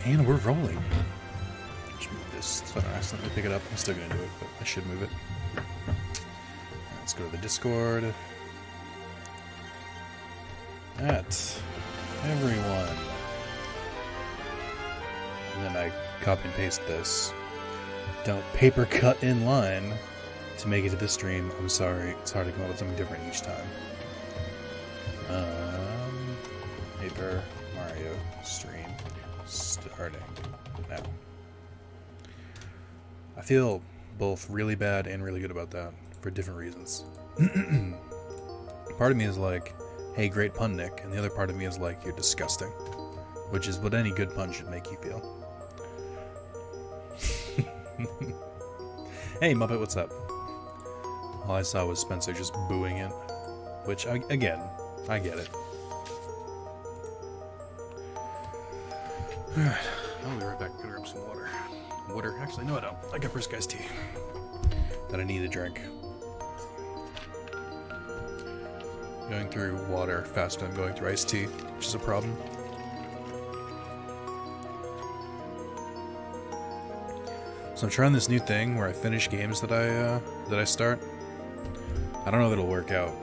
And we're rolling. Just move this so I don't accidentally pick it up. I'm still gonna do it, but I should move it. Let's go to the Discord. At everyone. And then I copy and paste this. Don't paper cut in line to make it to the stream. I'm sorry, it's hard to come up with something different each time. Paper Mario stream starting now. I feel both really bad and really good about that for different reasons. Part of me is like, hey, great pun, Nick, and the other part of me is like, you're disgusting, which is what any good pun should make you feel. Hey, Muppet, what's up? All I saw was Spencer just booing it, which, again, I get it. Alright, I'll be right back. I'm gonna grab some water. Water? Actually, no, I don't. I got first guy's tea that I need to drink. Going through water faster than going through iced tea, which is a problem. So I'm trying this new thing where I finish games that I start. I don't know if it'll work out.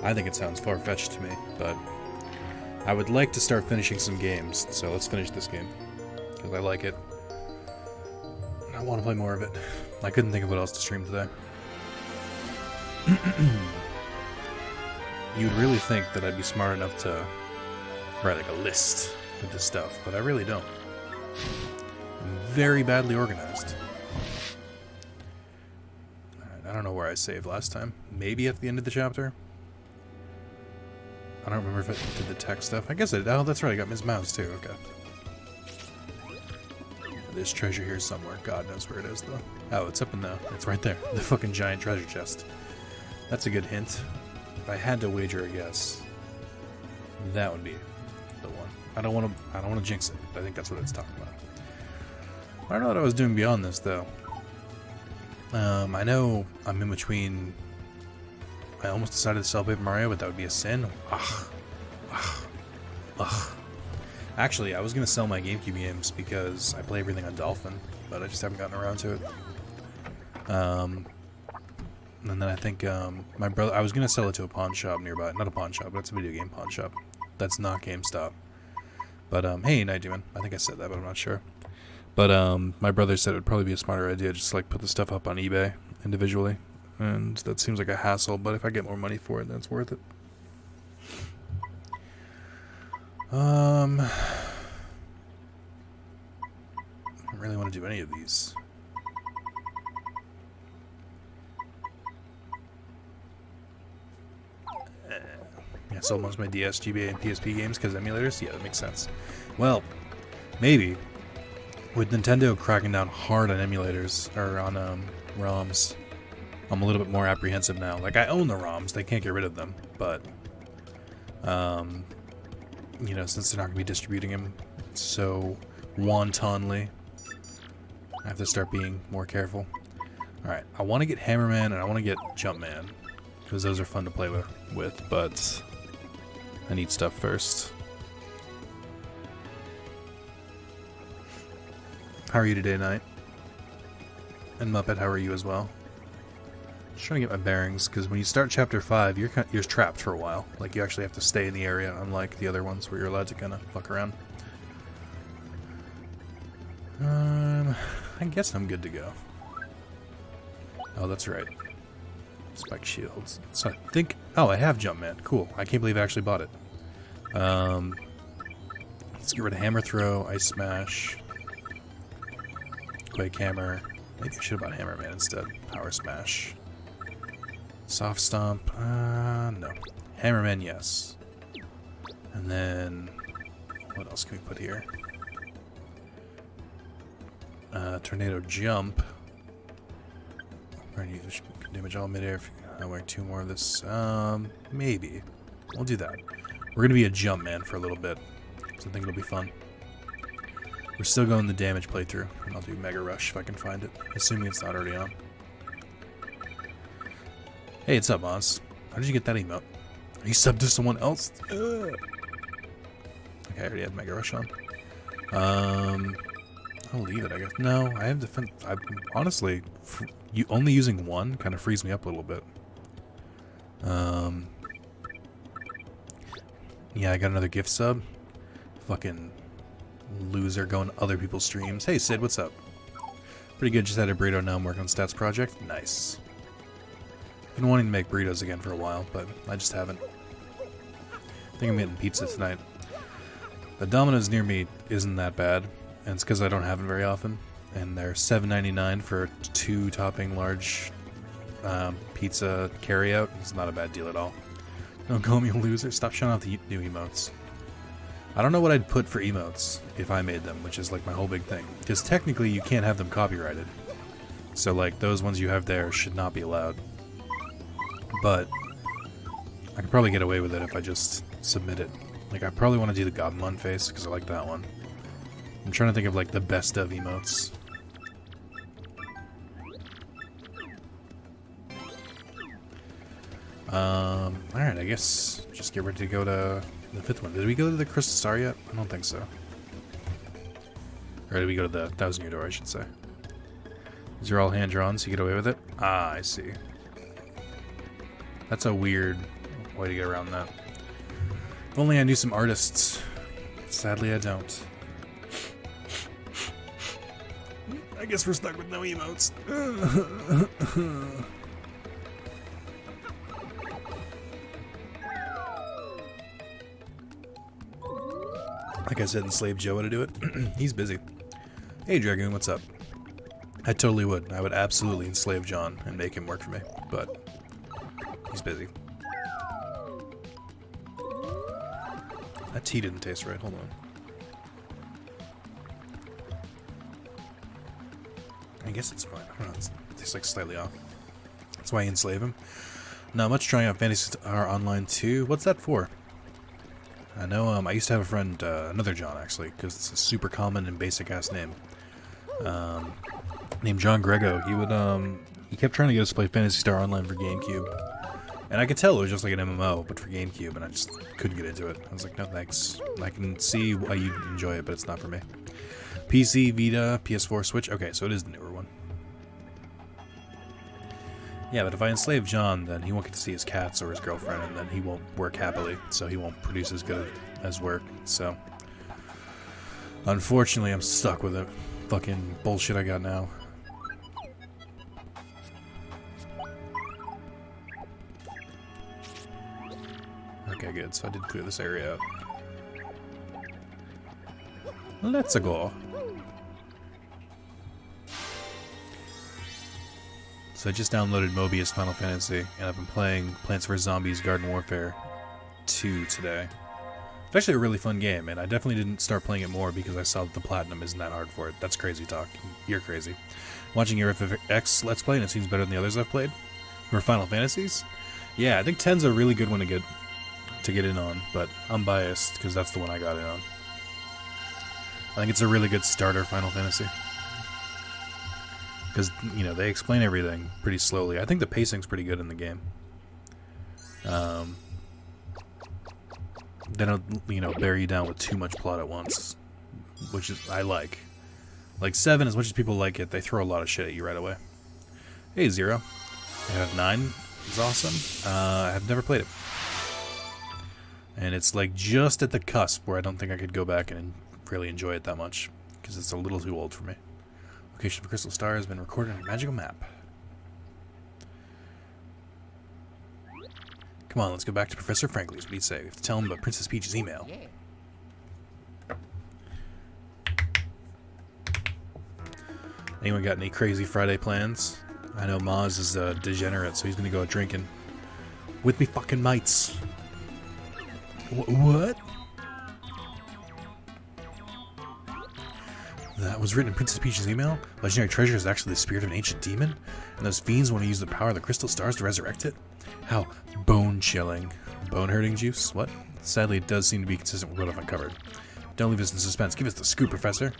I think it sounds far-fetched to me, but I would like to start finishing some games. So let's finish this game because I like it. I want to play more of it. I couldn't think of what else to stream today. You'd really think that I'd be smart enough to write like a list of this stuff, but I really don't. I'm very badly organized. Alright, I don't know where I saved last time. Maybe at the end of the chapter? I don't remember if I did the tech stuff. I guess I did. Oh, that's right, I got Ms. Mouse too, okay. There's treasure here somewhere. God knows where it is, though. Oh, it's up in the... It's right there. The fucking giant treasure chest. That's a good hint. If I had to wager a guess, that would be the one. I don't want to jinx it. I think that's what it's talking about. I don't know what I was doing beyond this, though. I know I'm in between... I almost decided to sell Paper Mario, but that would be a sin. Ugh. Actually, I was going to sell my GameCube games because I play everything on Dolphin, but I just haven't gotten around to it. And then I think my brother... I was going to sell it to a pawn shop nearby. Not a pawn shop, but it's a video game pawn shop. That's not GameStop. But, hey, Night Demon. I think I said that, but I'm not sure. But, my brother said it would probably be a smarter idea just, like, put the stuff up on eBay individually. And that seems like a hassle, but if I get more money for it, then it's worth it. I don't really want to do any of these. Yeah, sold most of my DS, GBA, and PSP games because emulators? Yeah, that makes sense. Well, maybe. With Nintendo cracking down hard on emulators, or on ROMs, I'm a little bit more apprehensive now. Like, I own the ROMs, they can't get rid of them, but, you know, since they're not going to be distributing them so wantonly, I have to start being more careful. Alright, I want to get Hammerman and I want to get Jumpman, because those are fun to play with, but I need stuff first. How are you today, Knight? And Muppet, how are you as well? Just trying to get my bearings, because when you start Chapter 5, you're trapped for a while. Like, you actually have to stay in the area, unlike the other ones where you're allowed to kind of fuck around. I guess I'm good to go. Oh, that's right. Spike shields. So I think... Oh, I have Jumpman. Cool. I can't believe I actually bought it. Let's get rid of Hammer Throw, Ice Smash, Quake Hammer. Maybe I should have bought Hammerman instead. Power Smash. Soft Stomp. No. Hammerman, yes. And then... What else can we put here? Tornado Jump. Damage all midair if I wear 2 more of this. Maybe. We'll do that. We're going to be a Jumpman for a little bit. So I think it'll be fun. We're still going the damage playthrough. And I'll do Mega Rush if I can find it. Assuming it's not already on. Hey, what's up, Oz? How did you get that emote? Are you subbed to someone else? Okay, I already had Mega Rush on. I'll leave it, I guess. No, I have defense. I'm honestly, you only using one kind of frees me up a little bit. Yeah, I got another gift sub. Fucking loser going to other people's streams. Hey Sid, what's up? Pretty good, just had a burrito, now I'm working on stats project. Nice. Been wanting to make burritos again for a while, but I just haven't. I think I'm getting pizza tonight. The Domino's near me isn't that bad, and it's because I don't have it very often. And they're $7.99 for a 2-topping large pizza carryout. It's not a bad deal at all. Don't call me a loser. Stop showing off the new emotes. I don't know what I'd put for emotes if I made them, which is like my whole big thing. Because technically you can't have them copyrighted. So like those ones you have there should not be allowed. But I could probably get away with it if I just submit it. Like I probably want to do the Gobamon face because I like that one. I'm trying to think of like the best of emotes. Alright, I guess just get ready to go to the 5th one. Did we go to the Crystal Star yet? I don't think so. Or did we go to the 1,000-Year Door, I should say. These are all hand-drawn, so you get away with it? Ah, I see. That's a weird way to get around that. If only I knew some artists. Sadly, I don't. I guess we're stuck with no emotes. Like I said, enslave Joe to do it. He's busy. Hey Dragoon, what's up? I totally would. I would absolutely enslave John and make him work for me, but he's busy. That tea didn't taste right. Hold on. I guess it's fine. I don't know. It tastes like slightly off. That's why I enslave him. Not much trying out Fantasy Star Online 2. What's that for? I know, I used to have a friend, another John actually, because it's a super common and basic ass name. Named John Grego. He kept trying to get us to play Phantasy Star Online for GameCube. And I could tell it was just like an MMO, but for GameCube, and I just couldn't get into it. I was like, no thanks. I can see why you enjoy it, but it's not for me. PC, Vita, PS4, Switch. Okay, so it is the newer one. Yeah, but if I enslave John, then he won't get to see his cats or his girlfriend, and then he won't work happily, so he won't produce as good as work. So, unfortunately, I'm stuck with the fucking bullshit I got now. Okay, good. So I did clear this area out. Let's go. So I just downloaded Mobius Final Fantasy, and I've been playing Plants vs. Zombies Garden Warfare 2 today. It's actually a really fun game, and I definitely didn't start playing it more because I saw that the Platinum isn't that hard for it. That's crazy talk. You're crazy. Watching your FFX Let's Play, and it seems better than the others I've played. For Final Fantasies? Yeah, I think 10's a really good one to get in on, but I'm biased because that's the one I got in on. I think it's a really good starter Final Fantasy. Because, you know, they explain everything pretty slowly. I think the pacing's pretty good in the game. They don't, you know, bury you down with too much plot at once. Which is, I like. Like 7, as much as people like it, they throw a lot of shit at you right away. Hey, Zero. I have 9. It's awesome. I have never played it. And it's like just at the cusp where I don't think I could go back and really enjoy it that much. Because it's a little too old for me. Location of Crystal Star has been recorded on a magical map. Come on, let's go back to Professor Franklin's. What do you say? We have to tell him about Princess Peach's email. Yeah. Anyone got any crazy Friday plans? I know Maz is a degenerate, so he's gonna go out drinking. With me fucking mates. What? That was written in Princess Peach's email? Legendary treasure is actually the spirit of an ancient demon? And those fiends want to use the power of the crystal stars to resurrect it? How bone-chilling. Bone-hurting juice? What? Sadly, it does seem to be consistent with what I've uncovered. Don't leave us in suspense. Give us the scoop, Professor.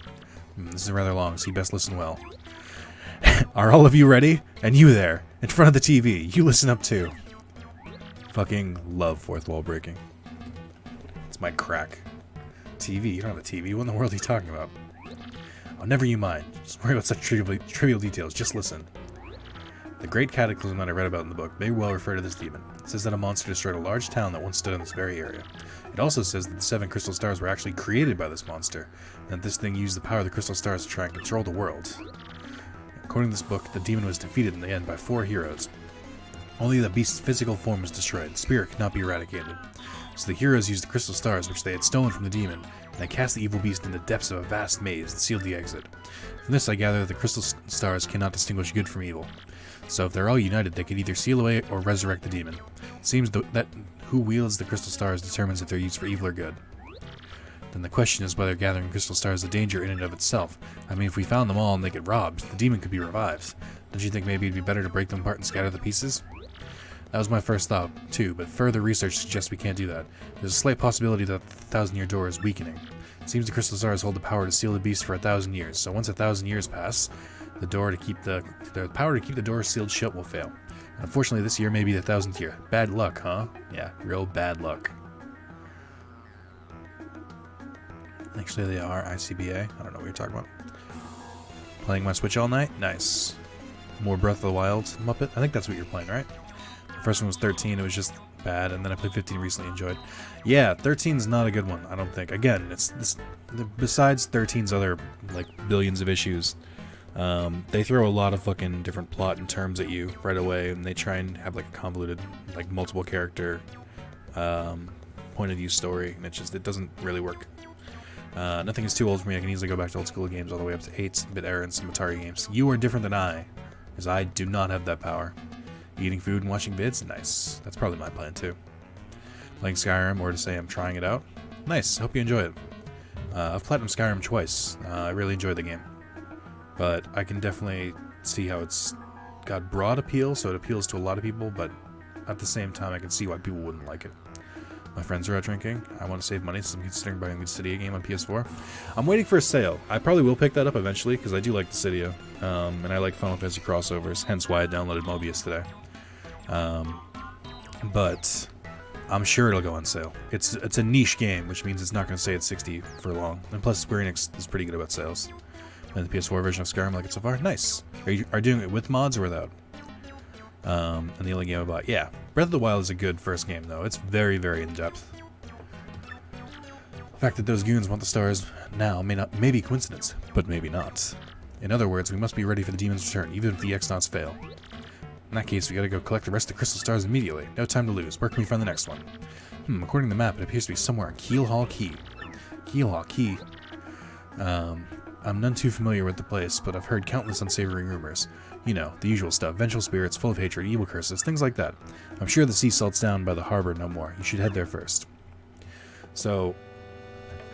This is rather long, so you best listen well. Are all of you ready? And you there, in front of the TV, you listen up too. Fucking love fourth wall breaking. It's my crack. TV. You don't have a TV. What in the world are you talking about? Oh, never you mind. Just worry about such trivial details. Just listen. The great cataclysm that I read about in the book may well refer to this demon. It says that a monster destroyed a large town that once stood in this very area. It also says that the 7 crystal stars were actually created by this monster, and that this thing used the power of the crystal stars to try and control the world. According to this book, the demon was defeated in the end by 4 heroes. Only the beast's physical form was destroyed. The spirit could not be eradicated. So the heroes used the crystal stars, which they had stolen from the demon, and they cast the evil beast in the depths of a vast maze and sealed the exit. From this I gather that the crystal stars cannot distinguish good from evil. So if they're all united, they could either seal away or resurrect the demon. It seems that who wields the crystal stars determines if they're used for evil or good. Then the question is whether gathering crystal stars is a danger in and of itself. I mean, if we found them all and they get robbed, the demon could be revived. Don't you think maybe it'd be better to break them apart and scatter the pieces? That was my first thought, too, but further research suggests we can't do that. There's a slight possibility that the 1,000-year door is weakening. It seems the crystal stars hold the power to seal the beast for 1,000 years, so once 1,000 years pass, the power to keep the door sealed shut will fail. Unfortunately, this year may be the 1,000th year. Bad luck, huh? Yeah, real bad luck. Actually, they are ICBA. I don't know what you're talking about. Playing my Switch all night? Nice. More Breath of the Wild Muppet? I think that's what you're playing, right? First one was 13, it was just bad, and then I played 15 recently, enjoyed. Yeah, 13's not a good one, I don't think. Again, besides 13's other, like, billions of issues, they throw a lot of fucking different plot and terms at you right away, and they try and have, like, a convoluted, like, multiple character, point of view story, and it doesn't really work. Nothing is too old for me. I can easily go back to old school games all the way up to 8-bit era and some Atari games. You are different than I, because I do not have that power. Eating food and watching vids? Nice. That's probably my plan too. Playing Skyrim, or to say I'm trying it out? Nice. Hope you enjoy it. I've platinumed Skyrim twice. I really enjoyed the game. But I can definitely see how it's got broad appeal, so it appeals to a lot of people, but at the same time I can see why people wouldn't like it. My friends are out drinking. I want to save money, so I'm considering buying the Cydia game on PS4. I'm waiting for a sale. I probably will pick that up eventually, because I do like the Cydia. And I like Final Fantasy crossovers, hence why I downloaded Mobius today. But I'm sure it'll go on sale. It's a niche game, which means it's not going to stay at 60 for long. And plus, Square Enix is pretty good about sales. And the PS4 version of Skyrim, like it so far, nice. Are you doing it with mods or without? And the only game I bought, yeah. Breath of the Wild is a good first game, though. It's very, very in-depth. The fact that those goons want the stars now may be coincidence, but maybe not. In other words, we must be ready for the demon's return, even if the X-Nauts fail. In that case, we gotta go collect the rest of the crystal stars immediately. No time to lose. Where can we find the next one? According to the map, it appears to be somewhere on Keelhaul Key. Keelhaul Key. I'm none too familiar with the place, but I've heard countless unsavory rumors. You know, the usual stuff. Vengeful spirits, full of hatred, evil curses, things like that. I'm sure the sea salt's down by the harbor no more. You should head there first. So,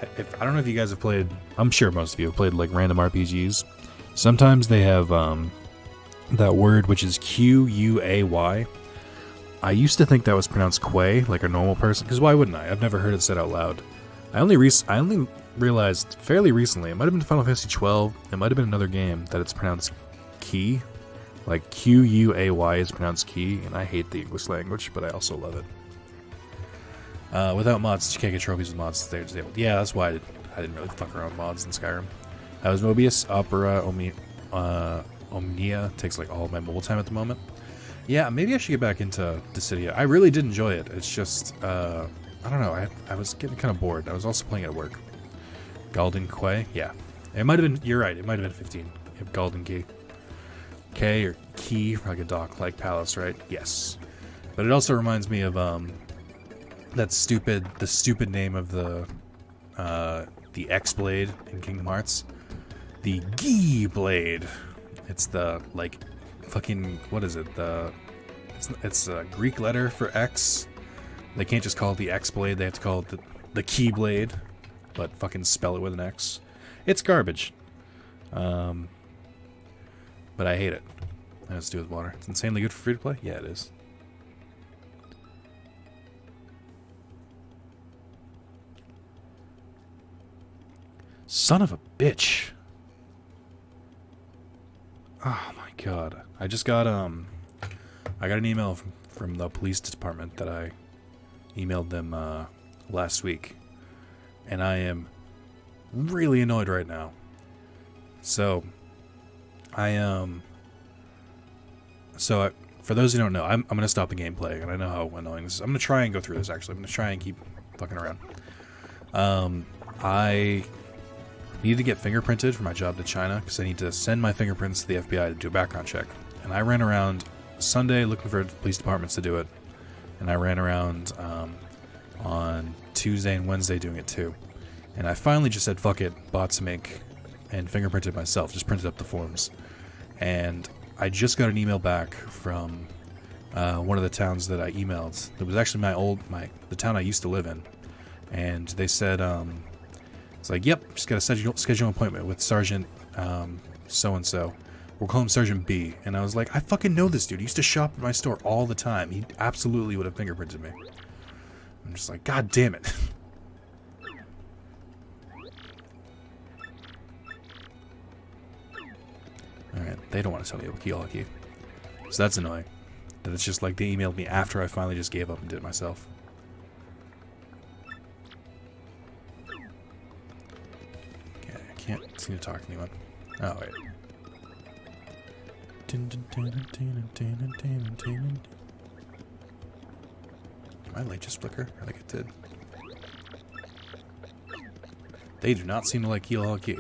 I don't know if you guys have played... I'm sure most of you have played, like, random RPGs. Sometimes they have, that word, which is Q-U-A-Y. I used to think that was pronounced Quay, like a normal person, because why wouldn't I? I've never heard it said out loud. I only realized fairly recently, it might have been Final Fantasy 12, it might have been another game, that it's pronounced Key. Like Q-U-A-Y is pronounced Key, and I hate the English language, but I also love it. Without mods, you can't get trophies with mods. They're disabled. Yeah, that's why I didn't really fuck around with mods in Skyrim. That was Mobius, Opera, Omnia. Takes like all of my mobile time at the moment. Yeah, maybe I should get back into Dissidia. I really did enjoy it. It's just, I don't know. I was getting kind of bored. I was also playing it at work. Galden Quay? Yeah. It might have been, you're right, it might have been 15. Galden Key. K or Key, like a dock-like palace, right? Yes. But it also reminds me of, the stupid name of the X-Blade in Kingdom Hearts. The Gi Blade. It's the, like, fucking, what is it? It's a Greek letter for X. They can't just call it the X-Blade, they have to call it the Keyblade, but fucking spell it with an X. It's garbage. But I hate it. It has to do with water. It's insanely good for free-to-play? Yeah, it is. Son of a bitch. Oh my god. I just got I got an email from the police department that I emailed them last week. And I am really annoyed right now. So, for those who don't know, I'm going to stop the gameplay, and I know how annoying this is. I'm going to try and go through this, actually. I'm going to try and keep fucking around. I need to get fingerprinted for my job to China, because I need to send my fingerprints to the FBI to do a background check. And I ran around Sunday looking for police departments to do it, and I ran around on Tuesday and Wednesday doing it too. And I finally just said, fuck it, bought some ink, and fingerprinted myself, just printed up the forms. And I just got an email back from one of the towns that I emailed. It was actually the town I used to live in. And they said, it's like, yep, just got to schedule an appointment with Sergeant so-and-so. We'll call him Sergeant B. And I was like, I fucking know this dude. He used to shop at my store all the time. He absolutely would have fingerprinted me. I'm just like, God damn it. Alright, they don't want to tell me about key hockey. So that's annoying. That it's just like they emailed me after I finally just gave up and did it myself. Okay, I can't seem to talk to anyone. Oh, wait. Did my light just flicker? I think it did. They do not seem to like key hockey.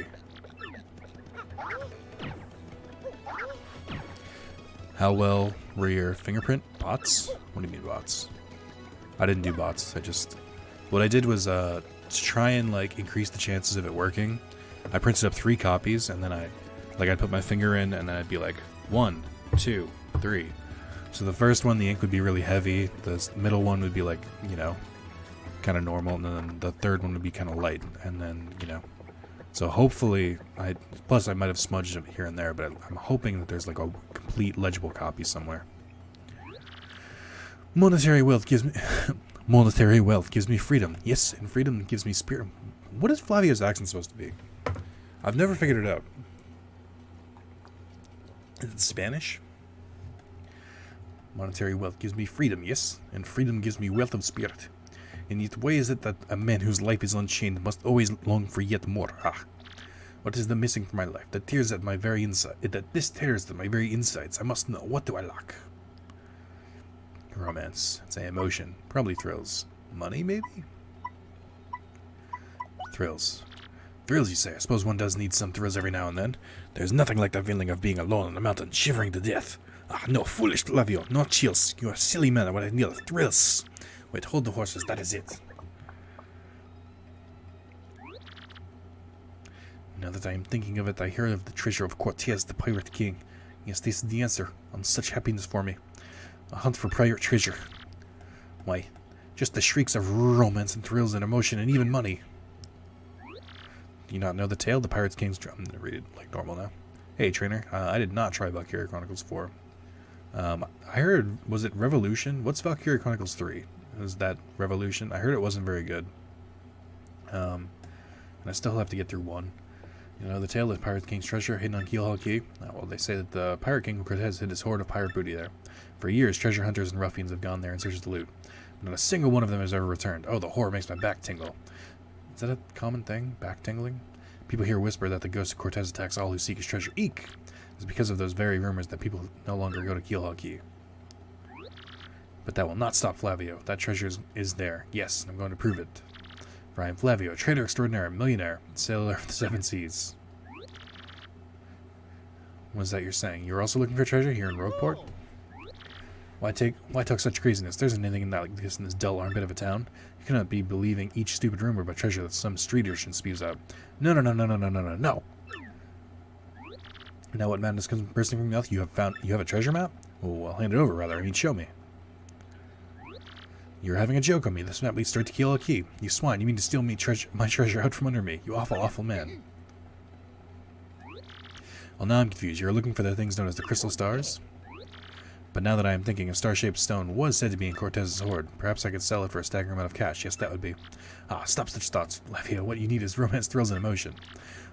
How well were your fingerprint bots? What do you mean bots? I didn't do bots. What I did was to try and like increase the chances of it working. I printed up 3 copies, and then I'd put my finger in, and then I'd be like 1, 2, 3. So the first one, the ink would be really heavy. The middle one would be like, you know, kind of normal, and then the third one would be kind of light, and then, you know. So hopefully, plus I might have smudged it here and there, but I'm hoping that there's like a complete legible copy somewhere. Monetary wealth gives me freedom. Yes, and freedom gives me spirit. What is Flavio's accent supposed to be? I've never figured it out. Is it Spanish? Monetary wealth gives me freedom, yes, and freedom gives me wealth of spirit. And yet why is it that a man whose life is unchained must always long for yet more? Ah, what is the missing from my life? That tears at my very inside. That this tears at my very insides. I must know. What do I lack? Romance. Say emotion. Probably thrills. Money, maybe? Thrills. Thrills, you say? I suppose one does need some thrills every now and then. There's nothing like the feeling of being alone on a mountain, shivering to death. Ah, no, foolish Flavio. No chills. You are a silly man. I want to need thrills. Wait, hold the horses, that is it. Now that I am thinking of it, I hear of the treasure of Cortez, the pirate king. Yes, this is the answer. On such happiness for me. A hunt for pirate treasure. Why, just the shrieks of romance and thrills and emotion and even money. Do you not know the tale? The Pirate's King's Drum. I'm going to read it like normal now. Hey, trainer. I did not try Valkyria Chronicles 4. I heard, was it Revolution? What's Valkyria Chronicles 3? Is that Revolution? I heard it wasn't very good. And I still have to get through 1. You know, the tale of the Pirate King's treasure hidden on Keelhaul Key? Well, they say that the Pirate King Cortez hid his hoard of pirate booty there. For years, treasure hunters and ruffians have gone there in search of the loot. Not a single one of them has ever returned. Oh, the horror makes my back tingle. Is that a common thing? Back tingling? People here whisper that the ghost of Cortez attacks all who seek his treasure. Eek! It's because of those very rumors that people no longer go to Keelhaul Key. But that will not stop Flavio. That treasure is there. Yes, I'm going to prove it. For I am Flavio, trader extraordinaire, millionaire, sailor of the 7 seas. What is that you're saying? You're also looking for treasure here in Rogueport? Why talk such craziness? There isn't anything like this in this dull armpit of a town. You cannot be believing each stupid rumor about treasure that some street urchin spews out. No. Now what madness comes bursting from your mouth? You have a treasure map? Well, hand it over, rather. I mean, show me. You're having a joke on me. This map leads straight to Keelhaul Key. You swine, you mean to steal my treasure out from under me. You awful, awful man. Well, now I'm confused. You're looking for the things known as the crystal stars? But now that I am thinking, a star-shaped stone was said to be in Cortez's hoard. Perhaps I could sell it for a staggering amount of cash. Yes, that would be. Ah, stop such thoughts, Flavio. What you need is romance, thrills, and emotion.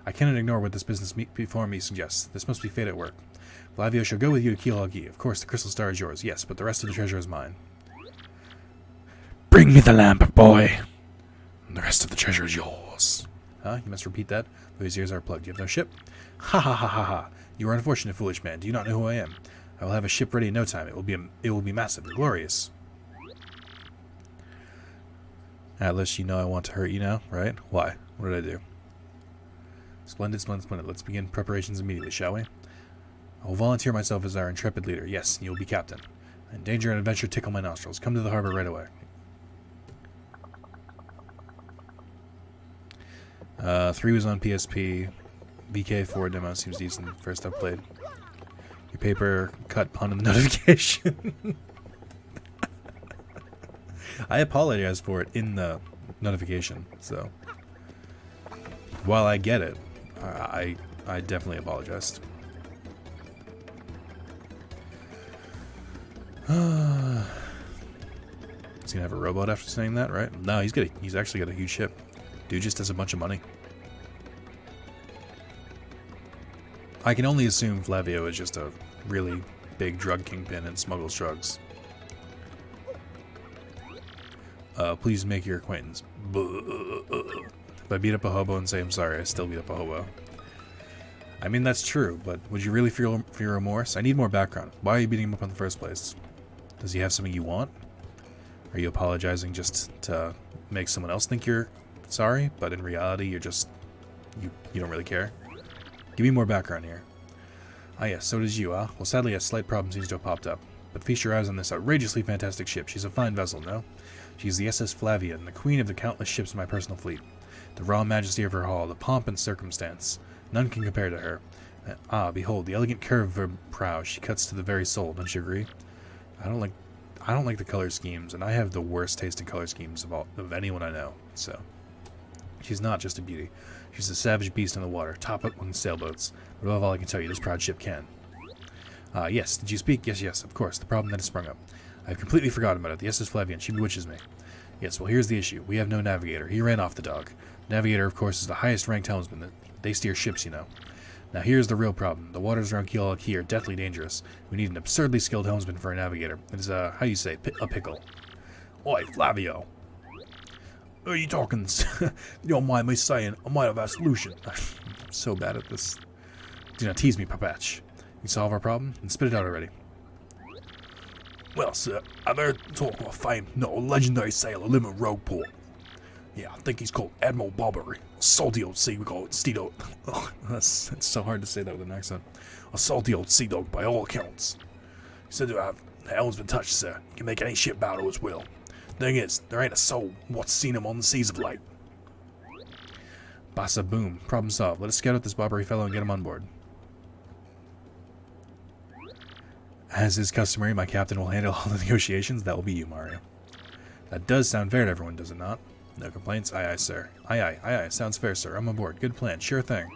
I cannot ignore what this business before me suggests. This must be fate at work. Flavio shall go with you to Keelhaul Key. Of course, the crystal star is yours. Yes, but the rest of the treasure is mine. Bring me the lamp, boy. And the rest of the treasure is yours. Huh? You must repeat that, though his ears are plugged. You have no ship? Ha ha ha ha ha. You are unfortunate, foolish man. Do you not know who I am? I will have a ship ready in no time. It will be massive and glorious. Atlas, you know I want to hurt you now, right? Why? What did I do? Splendid, splendid, splendid. Let's begin preparations immediately, shall we? I will volunteer myself as our intrepid leader. Yes, you will be captain. And danger and adventure tickle my nostrils. Come to the harbor right away. 3 was on PSP. VK4 demo seems decent. First I've played. Your paper cut pun in the notification. I apologize for it in the notification, so while I get it, I definitely apologized. He's gonna have a robot after saying that, right? No, he's actually got a huge ship. Dude just has a bunch of money. I can only assume Flavio is just a really big drug kingpin and smuggles drugs. Please make your acquaintance. If I beat up a hobo and say I'm sorry, I still beat up a hobo. I mean, that's true, but would you really feel remorse? I need more background. Why are you beating him up in the first place? Does he have something you want? Are you apologizing just to make someone else think you're sorry, but in reality you're just... you don't really care? Give me more background here. Ah yes, so does you, huh? Well, sadly a slight problem seems to have popped up. But feast your eyes on this outrageously fantastic ship. She's a fine vessel, no? She's the SS Flavia, and the queen of the countless ships in my personal fleet. The raw majesty of her hull, the pomp and circumstance. None can compare to her. Behold, the elegant curve of her prow. She cuts to the very soul, don't you agree? I don't like the color schemes, and I have the worst taste in color schemes of anyone I know, so... She's not just a beauty. She's a savage beast in the water, top up on sailboats. But above all, I can tell you, this proud ship can. Yes, did you speak? Yes, of course. The problem that has sprung up. I've completely forgotten about it. The SS Flavian, she bewitches me. Yes, well, here's the issue. We have no navigator. He ran off the dog. Navigator, of course, is the highest-ranked helmsman. They steer ships, you know. Now, here's the real problem. The waters around Keelhaul Key are deathly dangerous. We need an absurdly skilled helmsman for a navigator. It's, how do you say, a pickle. Oi, Flavio. Are you talking? You don't mind me saying, I might have a solution. I'm so bad at this. Do not tease me, Papatch. You solve our problem? And spit it out already. Well, sir, I've heard talk of a famed, legendary sailor living in Rogueport. Yeah, I think he's called Admiral Barbary. A salty old sea, we call it sea dog. It's so hard to say that with an accent. A salty old sea dog, by all accounts. He said to have the helm's been touched, sir. He can make any ship bow to his will. Thing is, there ain't a soul what's seen him on the seas of late. Bassa boom. Problem solved. Let us scout out this Barbary fellow and get him on board. As is customary, my captain will handle all the negotiations. That will be you, Mario. That does sound fair to everyone, does it not? No complaints? Aye, aye, sir. Aye, aye, aye, aye. Sounds fair, sir. I'm on board. Good plan. Sure thing.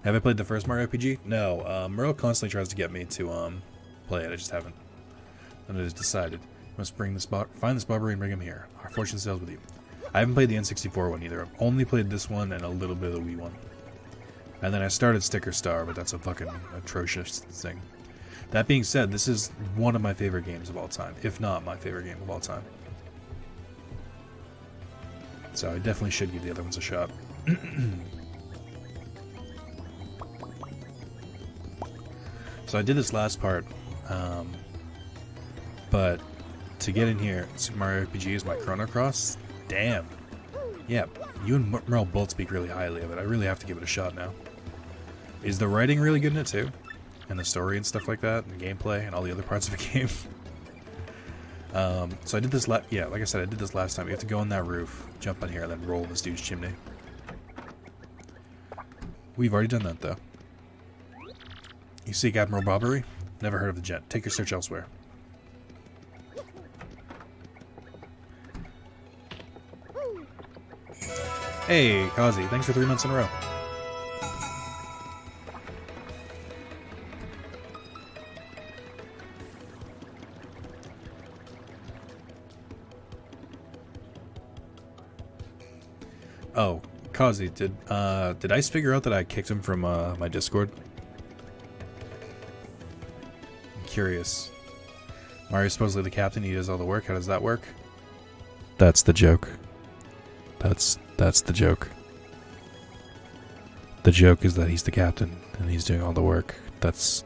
Have I played the first Mario RPG? No. Merle constantly tries to get me to, play it. I just haven't. And it is decided. We must find this Barbary and bring him here. Our fortune sails with you. I haven't played the N64 one either. I've only played this one and a little bit of the Wii one. And then I started Sticker Star, but that's a fucking atrocious thing. That being said, this is one of my favorite games of all time, if not my favorite game of all time. So I definitely should give the other ones a shot. So I did this last part, but to get in here, Super Mario RPG is my Chrono Cross. Damn. Yeah, you and Merle both speak really highly of it. I really have to give it a shot now. Is the writing really good in it too? And the story and stuff like that, and gameplay, and all the other parts of the game. So I did this like I said, I did this last time. You have to go on that roof, jump on here, and then roll in this dude's chimney. We've already done that, though. You seek Admiral Barbary? Never heard of the gent. Take your search elsewhere. Hey, Kazi, thanks for 3 months in a row. Oh, Kazi, did Ice figure out that I kicked him from my Discord? I'm curious. Mario's supposedly the captain, he does all the work. How does that work? That's the joke. That's the joke. The joke is that he's the captain and he's doing all the work. That's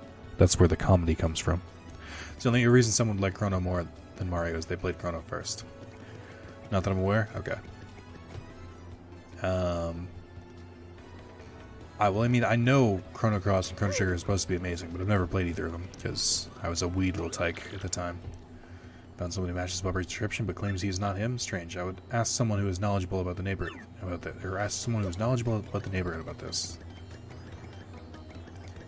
where the comedy comes from. It's the only reason someone would like Chrono more than Mario is they played Chrono first. Not that I'm aware? Okay. I know Chrono Cross and Chrono Trigger are supposed to be amazing, but I've never played either of them because I was a wee little tyke at the time. Found someone who matches Bubbary's description but claims he is not him. Strange. I would ask someone who is knowledgeable about the neighborhood about that, or ask someone who is knowledgeable about the neighborhood about this.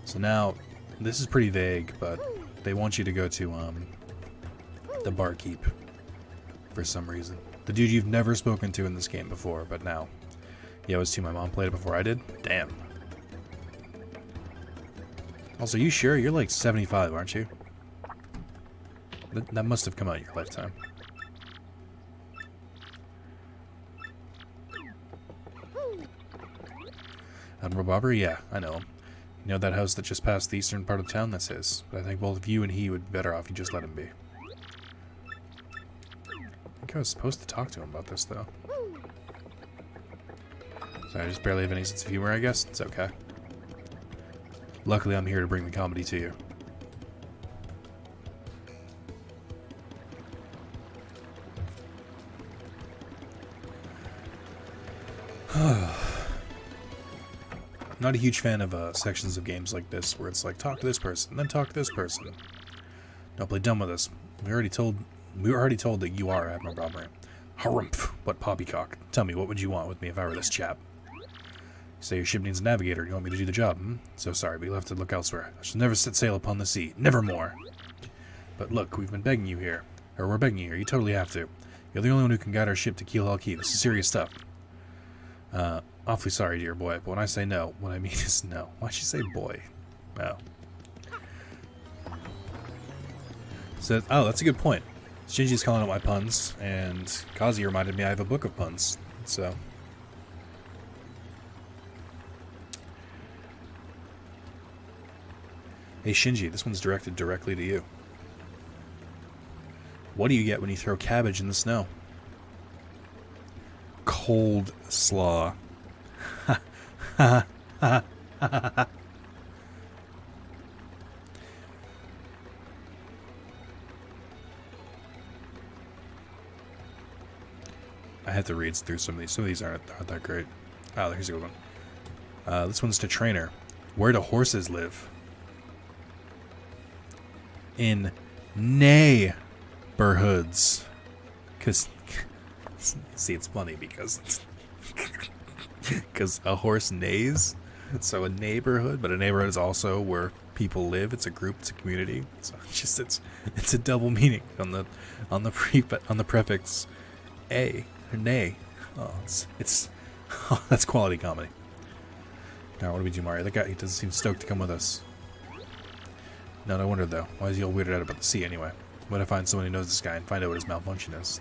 So now, this is pretty vague, but they want you to go to the barkeep for some reason. The dude you've never spoken to in this game before, but now. Yeah, it was too. My mom played it before I did. Damn. Also, you sure? You're like 75, aren't you? That must have come out in your lifetime. Admiral Bobbery? Yeah, I know him. You know that house that just passed the eastern part of town? That's his. But I think both you and he would be better off if you just let him be. I think I was supposed to talk to him about this, though. So I just barely have any sense of humor, I guess. It's okay. Luckily, I'm here to bring the comedy to you. Not a huge fan of sections of games like this where it's like, talk to this person, then talk to this person. Don't play dumb with us. We were already told that you are Admiral Bobbery. Harumph, what poppycock. Tell me, what would you want with me if I were this chap? You say your ship needs a navigator. You want me to do the job, hmm? So sorry, but you'll have to look elsewhere. I shall never set sail upon the sea. Nevermore. But look, we've been begging you here. Or we're begging you here. You totally have to. You're the only one who can guide our ship to Keelhaul Key. This is serious stuff. Awfully sorry, dear boy, but when I say no, what I mean is no. Why'd you say boy? Oh. So, oh, that's a good point. Shinji's calling out my puns, and Kazi reminded me I have a book of puns, so... Hey Shinji, this one's directed directly to you. What do you get when you throw cabbage in the snow? Cold slaw. I have to read through some of these. Some of these aren't that great. Oh, here's a good one. This one's to Trainer. Where do horses live? In neighborhoods. Because, see, it's funny because a horse neighs. So a neighborhood, but a neighborhood is also where people live. It's a group, it's a community. So it's a double meaning on the prefix a or nay. Oh, oh, that's quality comedy. Now what do we do, Mario? That guy, he doesn't seem stoked to come with us. No wonder though. Why is he all weirded out about the sea anyway? What if I find someone who knows this guy and find out what his malfunction is?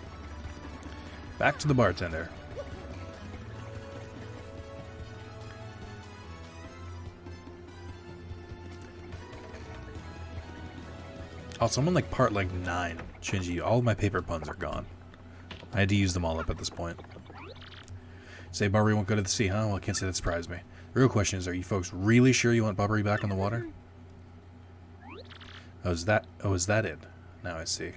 Back to the bartender. Also, I'm on like part 9. Shinji, all of my paper puns are gone. I had to use them all up at this point. Say Barbary won't go to the sea, huh? Well, I can't say that surprised me. The real question is, are you folks really sure you want Barbary back on the water? Oh, is that it? Now I see.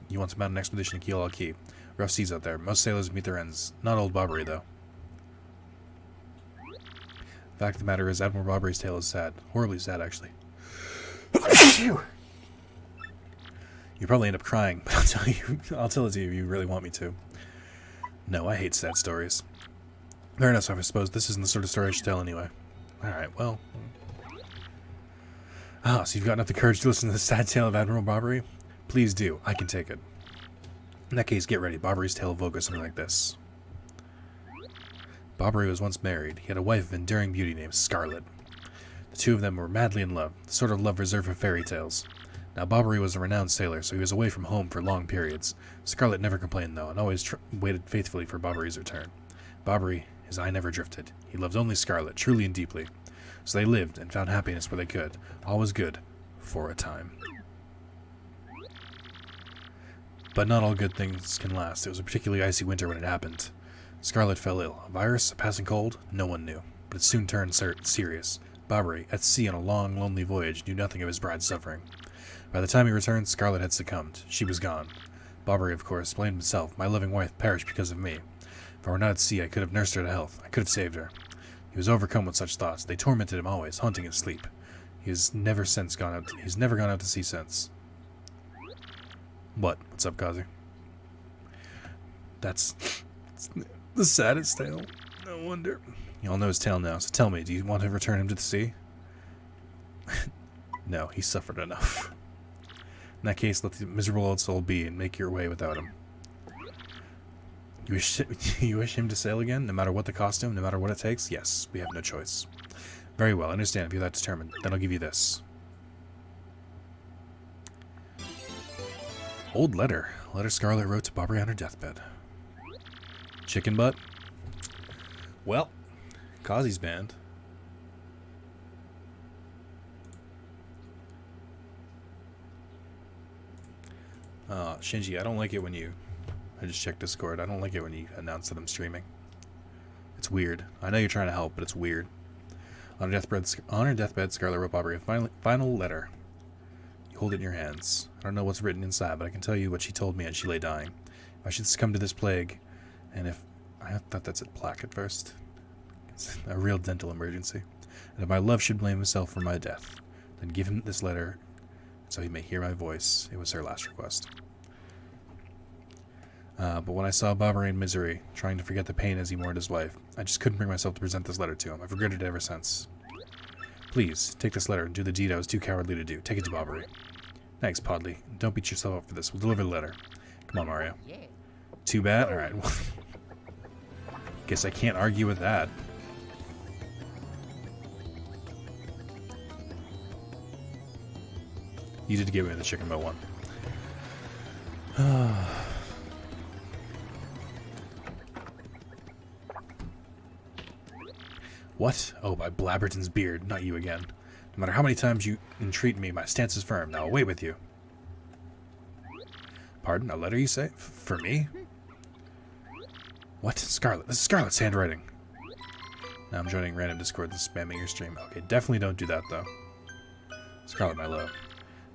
You want to mount an expedition to Keelhaul Key. Rough seas out there. Most sailors meet their ends. Not old Barbary, though. The fact of the matter is, Admiral Barbary's tale is sad. Horribly sad, actually. You probably end up crying, but I'll tell it to you if you really want me to. No, I hate sad stories. Fair enough, I suppose this isn't the sort of story I should tell anyway. Alright, well. Ah, so you've got enough the courage to listen to the sad tale of Admiral Barbary? Please do. I can take it. In that case, get ready. Barbary's tale will go something like this. Barbary was once married. He had a wife of enduring beauty named Scarlet. The two of them were madly in love, the sort of love reserved for fairy tales. Now, Barbary was a renowned sailor, so he was away from home for long periods. Scarlet never complained, though, and always waited faithfully for Barbary's return. Barbary, his eye never drifted. He loved only Scarlet, truly and deeply. So they lived and found happiness where they could. All was good, for a time. But not all good things can last. It was a particularly icy winter when it happened. Scarlet fell ill. A virus? A passing cold? No one knew. but it soon turned serious. Barbary, at sea on a long, lonely voyage, knew nothing of his bride's suffering. By the time he returned, Scarlet had succumbed. She was gone. Barbary, of course, blamed himself. My loving wife perished because of me. If I were not at sea, I could have nursed her to health. I could have saved her. He was overcome with such thoughts. They tormented him always, haunting his sleep. He's never gone out to sea since. What's up, Kazi? That's the saddest tale. No wonder. You all know his tale now, so tell me, do you want to return him to the sea? No, he suffered enough. In that case, let the miserable old soul be and make your way without him. You wish him to sail again, no matter what the costume, no matter what it takes? Yes, we have no choice. Very well, I understand if you're that determined. Then I'll give you this. Old letter. A letter Scarlet wrote to Barbary on her deathbed. Chicken butt? Well, Kazi's banned. Shinji, I don't like it when you... I just checked Discord. I don't like it when you announce that I'm streaming. It's weird. I know you're trying to help, but it's weird. On her deathbed, Scarlet wrote Barbary a final letter. You hold it in your hands. I don't know what's written inside, but I can tell you what she told me as she lay dying. If I should succumb to this plague, and if... I thought that's a plaque at first. It's a real dental emergency. And if my love should blame himself for my death, then give him this letter so he may hear my voice. It was her last request. But when I saw Barbary in misery, trying to forget the pain as he mourned his wife, I just couldn't bring myself to present this letter to him. I've regretted it ever since. Please, take this letter and do the deed I was too cowardly to do. Take it to Barbary. Thanks, Podley. Don't beat yourself up for this. We'll deliver the letter. Come on, Mario. Too bad? Alright. Guess I can't argue with that. You did give me the chicken butt one. What? Oh, by Blabberton's beard, not you again. No matter how many times you entreat me, my stance is firm. Now away with you. Pardon? A letter, you say? For me? What? Scarlet. This is Scarlet's handwriting. Now I'm joining random Discord and spamming your stream. Okay, definitely don't do that, though. Scarlet, my love.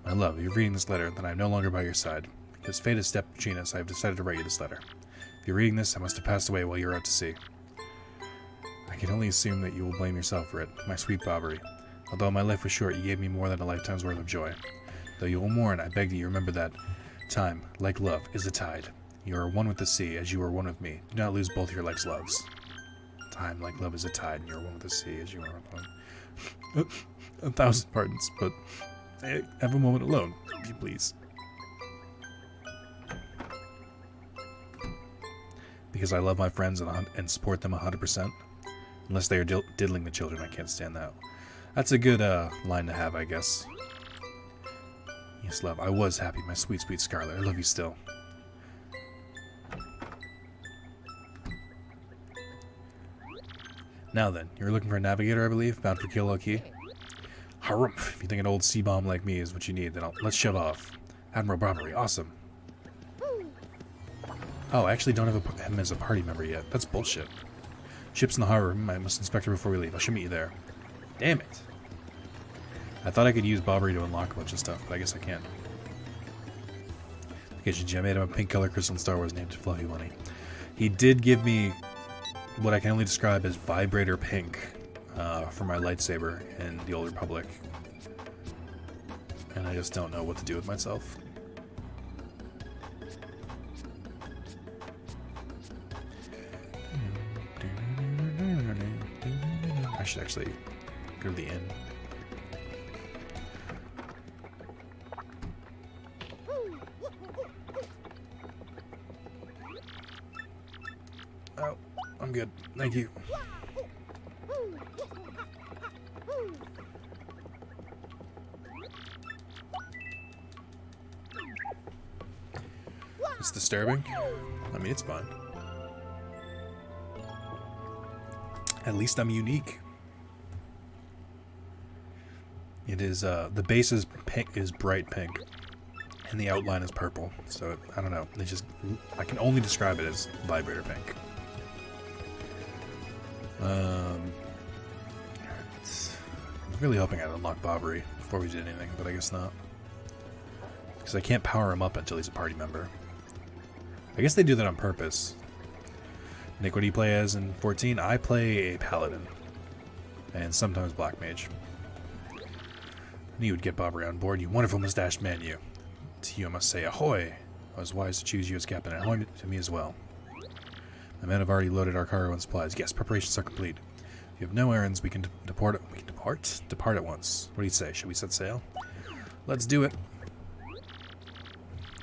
My love, if you're reading this letter, then I am no longer by your side. Because fate has stepped between us, I have decided to write you this letter. If you're reading this, I must have passed away while you were out to sea. I can only assume that you will blame yourself for it, my sweet Barbary. Although my life was short, you gave me more than a lifetime's worth of joy. Though you will mourn, I beg that you remember that time, like love, is a tide. You are one with the sea, as you are one with me. Do not lose both your life's loves. Time, like love, is a tide, and you are one with the sea, as you are one. 1,000 pardons, but have a moment alone, if you please. Because I love my friends and support them 100%. Unless they are diddling the children, I can't stand that. That's a good line to have, I guess. Yes, love, I was happy, my sweet, sweet Scarlet. I love you still. Now then, you're looking for a navigator, I believe, bound for Kill Key. Harumph! If you think an old sea bomb like me is what you need, then let's shut off. Admiral Barbary, awesome. Oh, I actually don't have him as a party member yet. That's bullshit. Ship's in the harbor. I must inspect her before we leave. I should meet you there. Damn it. I thought I could use Barbary to unlock a bunch of stuff, but I guess I can't. I made him a pink color crystal in Star Wars named Fluffy Bunny. He did give me what I can only describe as vibrator pink for my lightsaber in the Old Republic. And I just don't know what to do with myself. I should actually go to the inn. Oh, I'm good. Thank you. It's disturbing. I mean, it's fine. At least I'm unique. It is, the base is pink, is bright pink, and the outline is purple. So, I don't know. They just, I can only describe it as vibrator pink. really hoping I'd unlock Bobbery before we did anything, but I guess not. Because I can't power him up until he's a party member. I guess they do that on purpose. Nick, what do you play as in 14? I play a Paladin. And sometimes Black Mage. I knew you would get Bobbery on board, you wonderful mustached man, you. To you I must say, ahoy! I was wise to choose you as captain, and ahoy to me as well. My men have already loaded our cargo and supplies. Yes, preparations are complete. If you have no errands, we can depart. We can depart? Depart at once. What do you say? Should we set sail? Let's do it.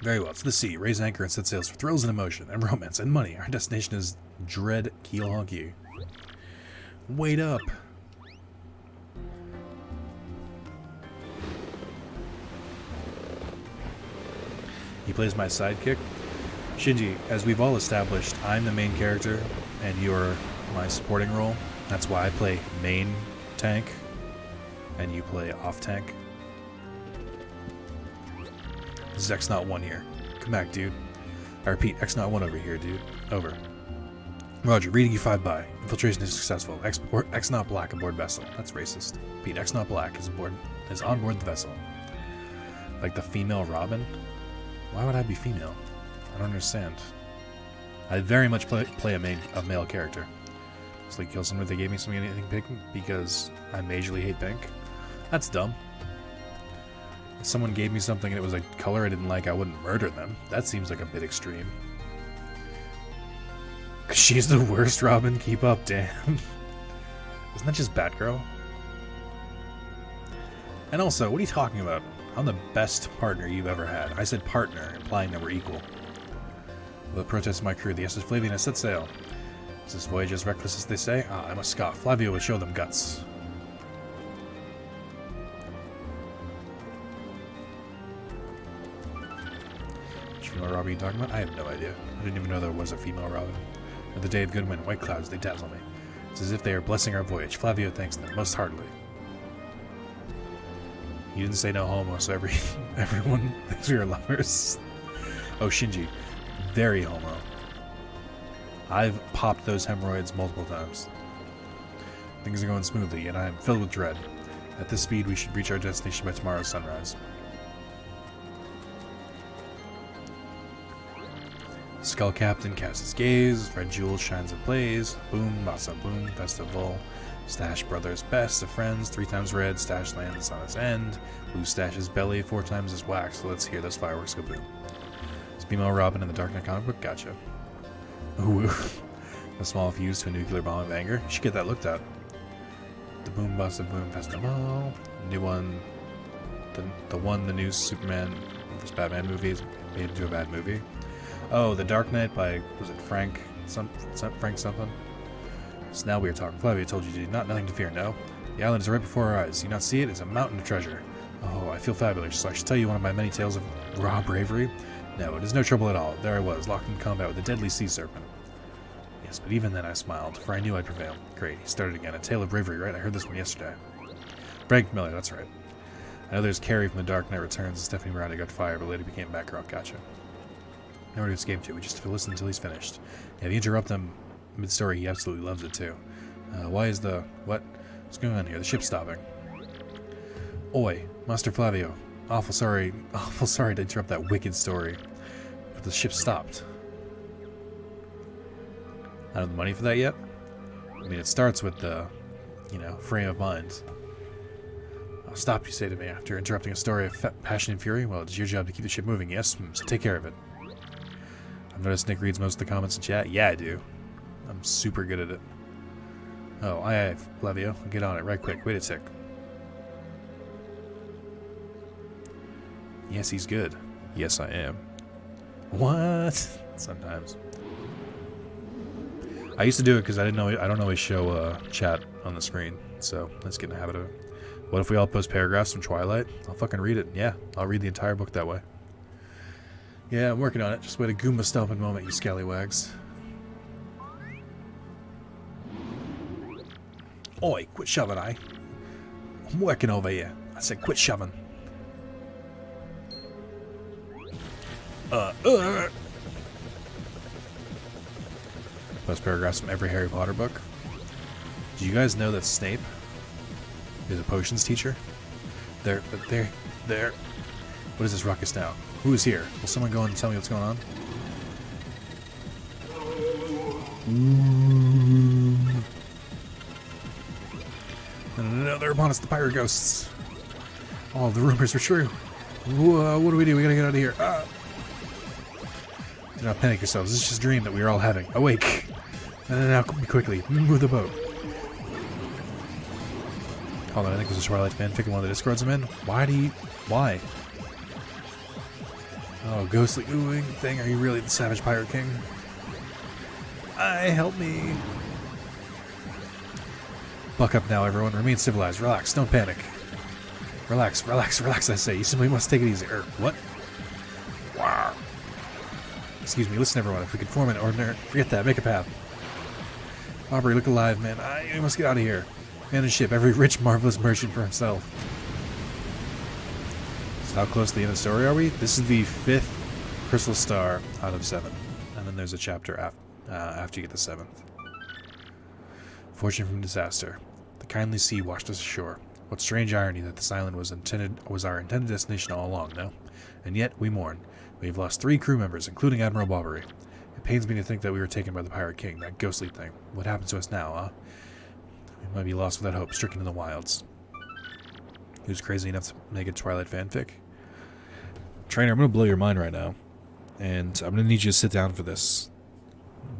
Very well. To the sea. Raise anchor and set sails for thrills and emotion, and romance, and money. Our destination is Dread Keel Honky. Wait up. He plays my sidekick. Shinji, as we've all established, I'm the main character, and you're my supporting role. That's why I play main tank, and you play off tank. This is X-Not-1 here. Come back, dude. I repeat, X-Not-1 over here, dude. Over. Roger, reading you 5 by. Infiltration is successful. X-Not-Black aboard vessel. That's racist. Pete, X-Not-Black is on board the vessel. Like the female Robin? Why would I be female? I don't understand. I very much play a male character. It's like kill someone if they gave me anything pink because I majorly hate pink. That's dumb. If someone gave me something and it was a color I didn't like, I wouldn't murder them. That seems like a bit extreme. She's the worst Robin. Keep up, damn. Isn't that just Batgirl? And also, what are you talking about? I'm the best partner you've ever had. I said partner, implying that we're equal. The protest of my crew, the SS Flavian has set sail. Is this voyage as reckless as they say? Ah, I must scoff. Flavio would show them guts. Which female Robin are you talking about? I have no idea. I didn't even know there was a female Robin. At the day of good wind, white clouds, they dazzle me. It's as if they are blessing our voyage. Flavio thanks them most heartily. You didn't say no homo, so everyone thinks we are lovers. Oh, Shinji. Very homo. I've popped those hemorrhoids multiple times. Things are going smoothly, and I am filled with dread. At this speed, we should reach our destination by tomorrow's sunrise. Skull Captain casts his gaze, red jewel shines and plays, boom, massa boom, festival. Stash Brothers best of friends, 3 times red, Stash lands on his end, blue Stash's belly, 4 times his wax, so let's hear those fireworks go boom. It's female Robin in the Dark Knight comic book, gotcha. Ooh, a small fuse to a nuclear bomb of anger, you should get that looked at. The boom bust of boom festival, new one, the new Superman vs. Batman movie is made into a bad movie. Oh, The Dark Knight by, was it Frank something? So now we are talking. Flavia told you nothing to fear, no? The island is right before our eyes. Do you not see it? It's a mountain of treasure. Oh, I feel fabulous, so I should tell you one of my many tales of raw bravery. No, it is no trouble at all. There I was, locked in combat with a deadly sea serpent. Yes, but even then I smiled, for I knew I'd prevail. Great, he started again. A tale of bravery, right? I heard this one yesterday. Frank Miller, that's right. I know there's Carrie from The Dark Knight Returns and Stephanie Miranda got fired, but later became Batgirl. Gotcha. Nowhere to escape to. We just have to listen until he's finished. Yeah, if you interrupt him mid-story, he absolutely loves it too. Why is the... what? What's going on here? The ship's stopping. Oi, Master Flavio. Awful sorry to interrupt that wicked story. But the ship stopped. I don't have the money for that yet. I mean, it starts with the, frame of mind. I'll stop, you say to me, after interrupting a story of passion and fury. Well, it's your job to keep the ship moving, yes? So take care of it. I've noticed Nick reads most of the comments in chat. Yeah, I do. I'm super good at it. Oh, aye, Flavio. Get on it right quick. Wait a tick. Yes, he's good. Yes, I am. What? Sometimes. I used to do it because I don't always show chat on the screen. So let's get in the habit of it. What if we all post paragraphs from Twilight? I'll fucking read it. Yeah, I'll read the entire book that way. Yeah, I'm working on it. Just wait a Goomba stomping moment, you scallywags. Oi, quit shoving, eh? I'm working over here. I said quit shoving. Post paragraphs from every Harry Potter book. Do you guys know that Snape There's a potions teacher. There. What is this ruckus now? Who is here? Will someone go and tell me what's going on? No, they're upon us, the pirate ghosts. All the rumors were true. What do? We gotta get out of here. Do not panic yourselves. This is just a dream that we are all having. Awake. Now, quickly. Move the boat. Hold on, I think there's a Twilight fanfic in one of the Discords I'm in. Why? Oh, ghostly oohing thing. Are you really the Savage Pirate King? Help me. Buck up now, everyone. Remain civilized. Relax. Don't panic. Relax, I say. You simply must take it easy. What? Wow. Excuse me. Listen, everyone. If we could form an ordinary... Forget that. Make a path. Aubrey, look alive, man. We must get out of here. Man and ship. Every rich, marvelous merchant for himself. So how close to the end of the story are we? This is the 5th crystal star out of 7. And then there's a chapter after you get the 7th. Fortune from disaster. The kindly sea washed us ashore. What strange irony that this island was our intended destination all along, no? And yet, we mourn. We have lost 3 crew members, including Admiral Bobbery. It pains me to think that we were taken by the Pirate King, that ghostly thing. What happens to us now, huh? We might be lost without hope, stricken in the wilds. Who's crazy enough to make a Twilight fanfic? Trainer, I'm going to blow your mind right now. And I'm going to need you to sit down for this.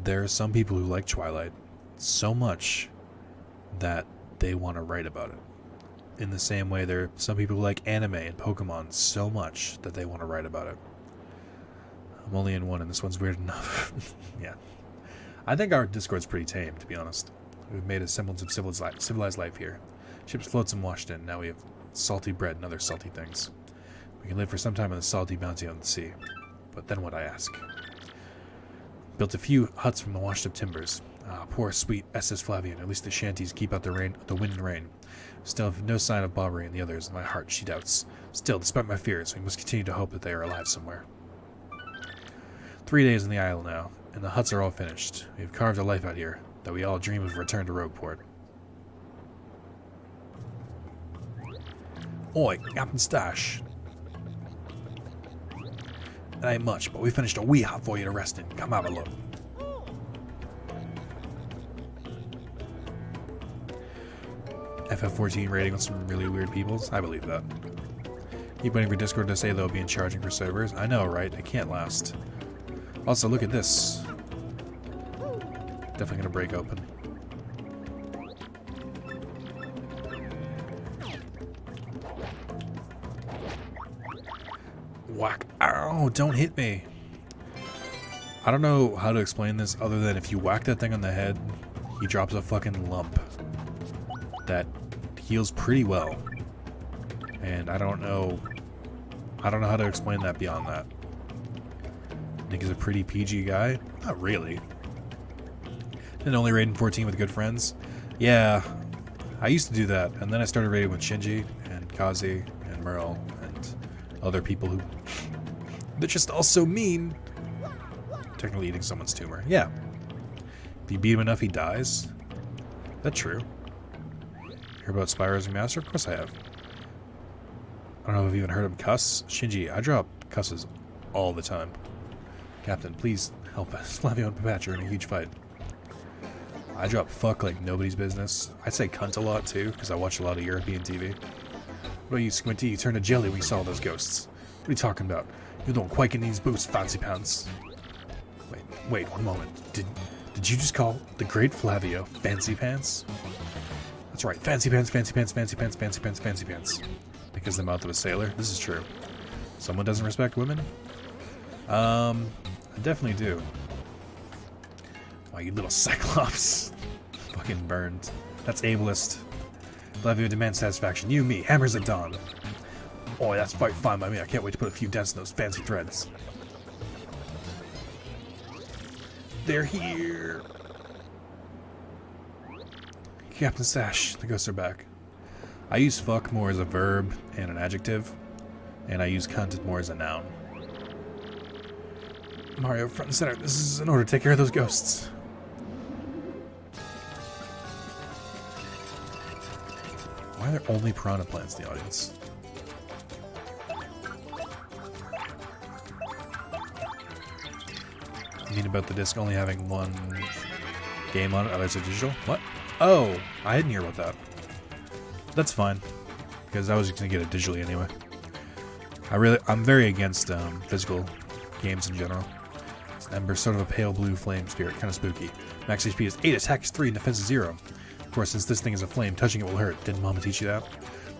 There are some people who like Twilight so much that they want to write about it. In the same way, there are some people who like anime and Pokemon so much that they want to write about it. I'm only in one, and this one's weird enough. Yeah. I think our Discord's pretty tame, to be honest. We've made a semblance of civilized life here. Ships floats and washed in. Now we have salty bread and other salty things. We can live for some time on the salty bounty on the sea. But then what, I ask? Built a few huts from the washed-up timbers. Poor, sweet SS Flavian. At least the shanties keep out the wind and rain. Still have no sign of Bobbery and the others. In my heart, she doubts. Still, despite my fears, we must continue to hope that they are alive somewhere. 3 days in the isle now, and the huts are all finished. We have carved a life out here, that we all dream of return to Rogueport. Oi, Captain Stash. It ain't much, but we finished a wee hut for you to rest in. Come have a look. FF14 rating with some really weird peoples? I believe that. Keep waiting for Discord to say they'll be in charging for servers. I know, right? It can't last. Also, look at this. Definitely gonna break open. Whack. Ow, don't hit me. I don't know how to explain this other than if you whack that thing on the head, he drops a fucking lump that heals pretty well. And I don't know how to explain that beyond that. Nick is a pretty PG guy? Not really. And only raiding 14 with good friends? Yeah, I used to do that, and then I started raiding with Shinji and Kazi and Merle and other people who they're just all so mean. Technically eating someone's tumor. Yeah. If you beat him enough, he dies. That's true. Hear about Spyro's Remaster? Of course I have. I don't know if I've even heard him cuss. Shinji, I drop cusses all the time. Captain, please help us. Flavio and Papacha are in a huge fight. I drop fuck like nobody's business. I say cunt a lot too, because I watch a lot of European TV. What about you, Squinty? You turned to jelly when you saw those ghosts. What are you talking about? You don't quake in these boots, fancy pants. Wait, one moment. Did you just call the great Flavio fancy pants? That's right, fancy pants, fancy pants, fancy pants, fancy pants, fancy pants. Because the mouth of a sailor. This is true. Someone doesn't respect women? I definitely do. Wow, you little cyclops. Fucking burned. That's ableist. Flavio demands satisfaction. You, me, hammers at dawn. Oh, that's fine by me. I can't wait to put a few dents in those fancy threads. They're here. Captain Sash, the ghosts are back. I use fuck more as a verb and an adjective, and I use cunt more as a noun. Mario, front and center. This is in order to take care of those ghosts. Why are there only piranha plants in the audience? You mean about the disc only having one game on it, others are digital? What? Oh, I didn't hear about that. That's fine, because I was just gonna get it digitally anyway. I'm very against physical games in general. Ember's sort of a pale blue flame spirit, kind of spooky. Max HP is 8, attack is 3, and defense is 0. Of course, since this thing is a flame, touching it will hurt. Didn't Mama teach you that?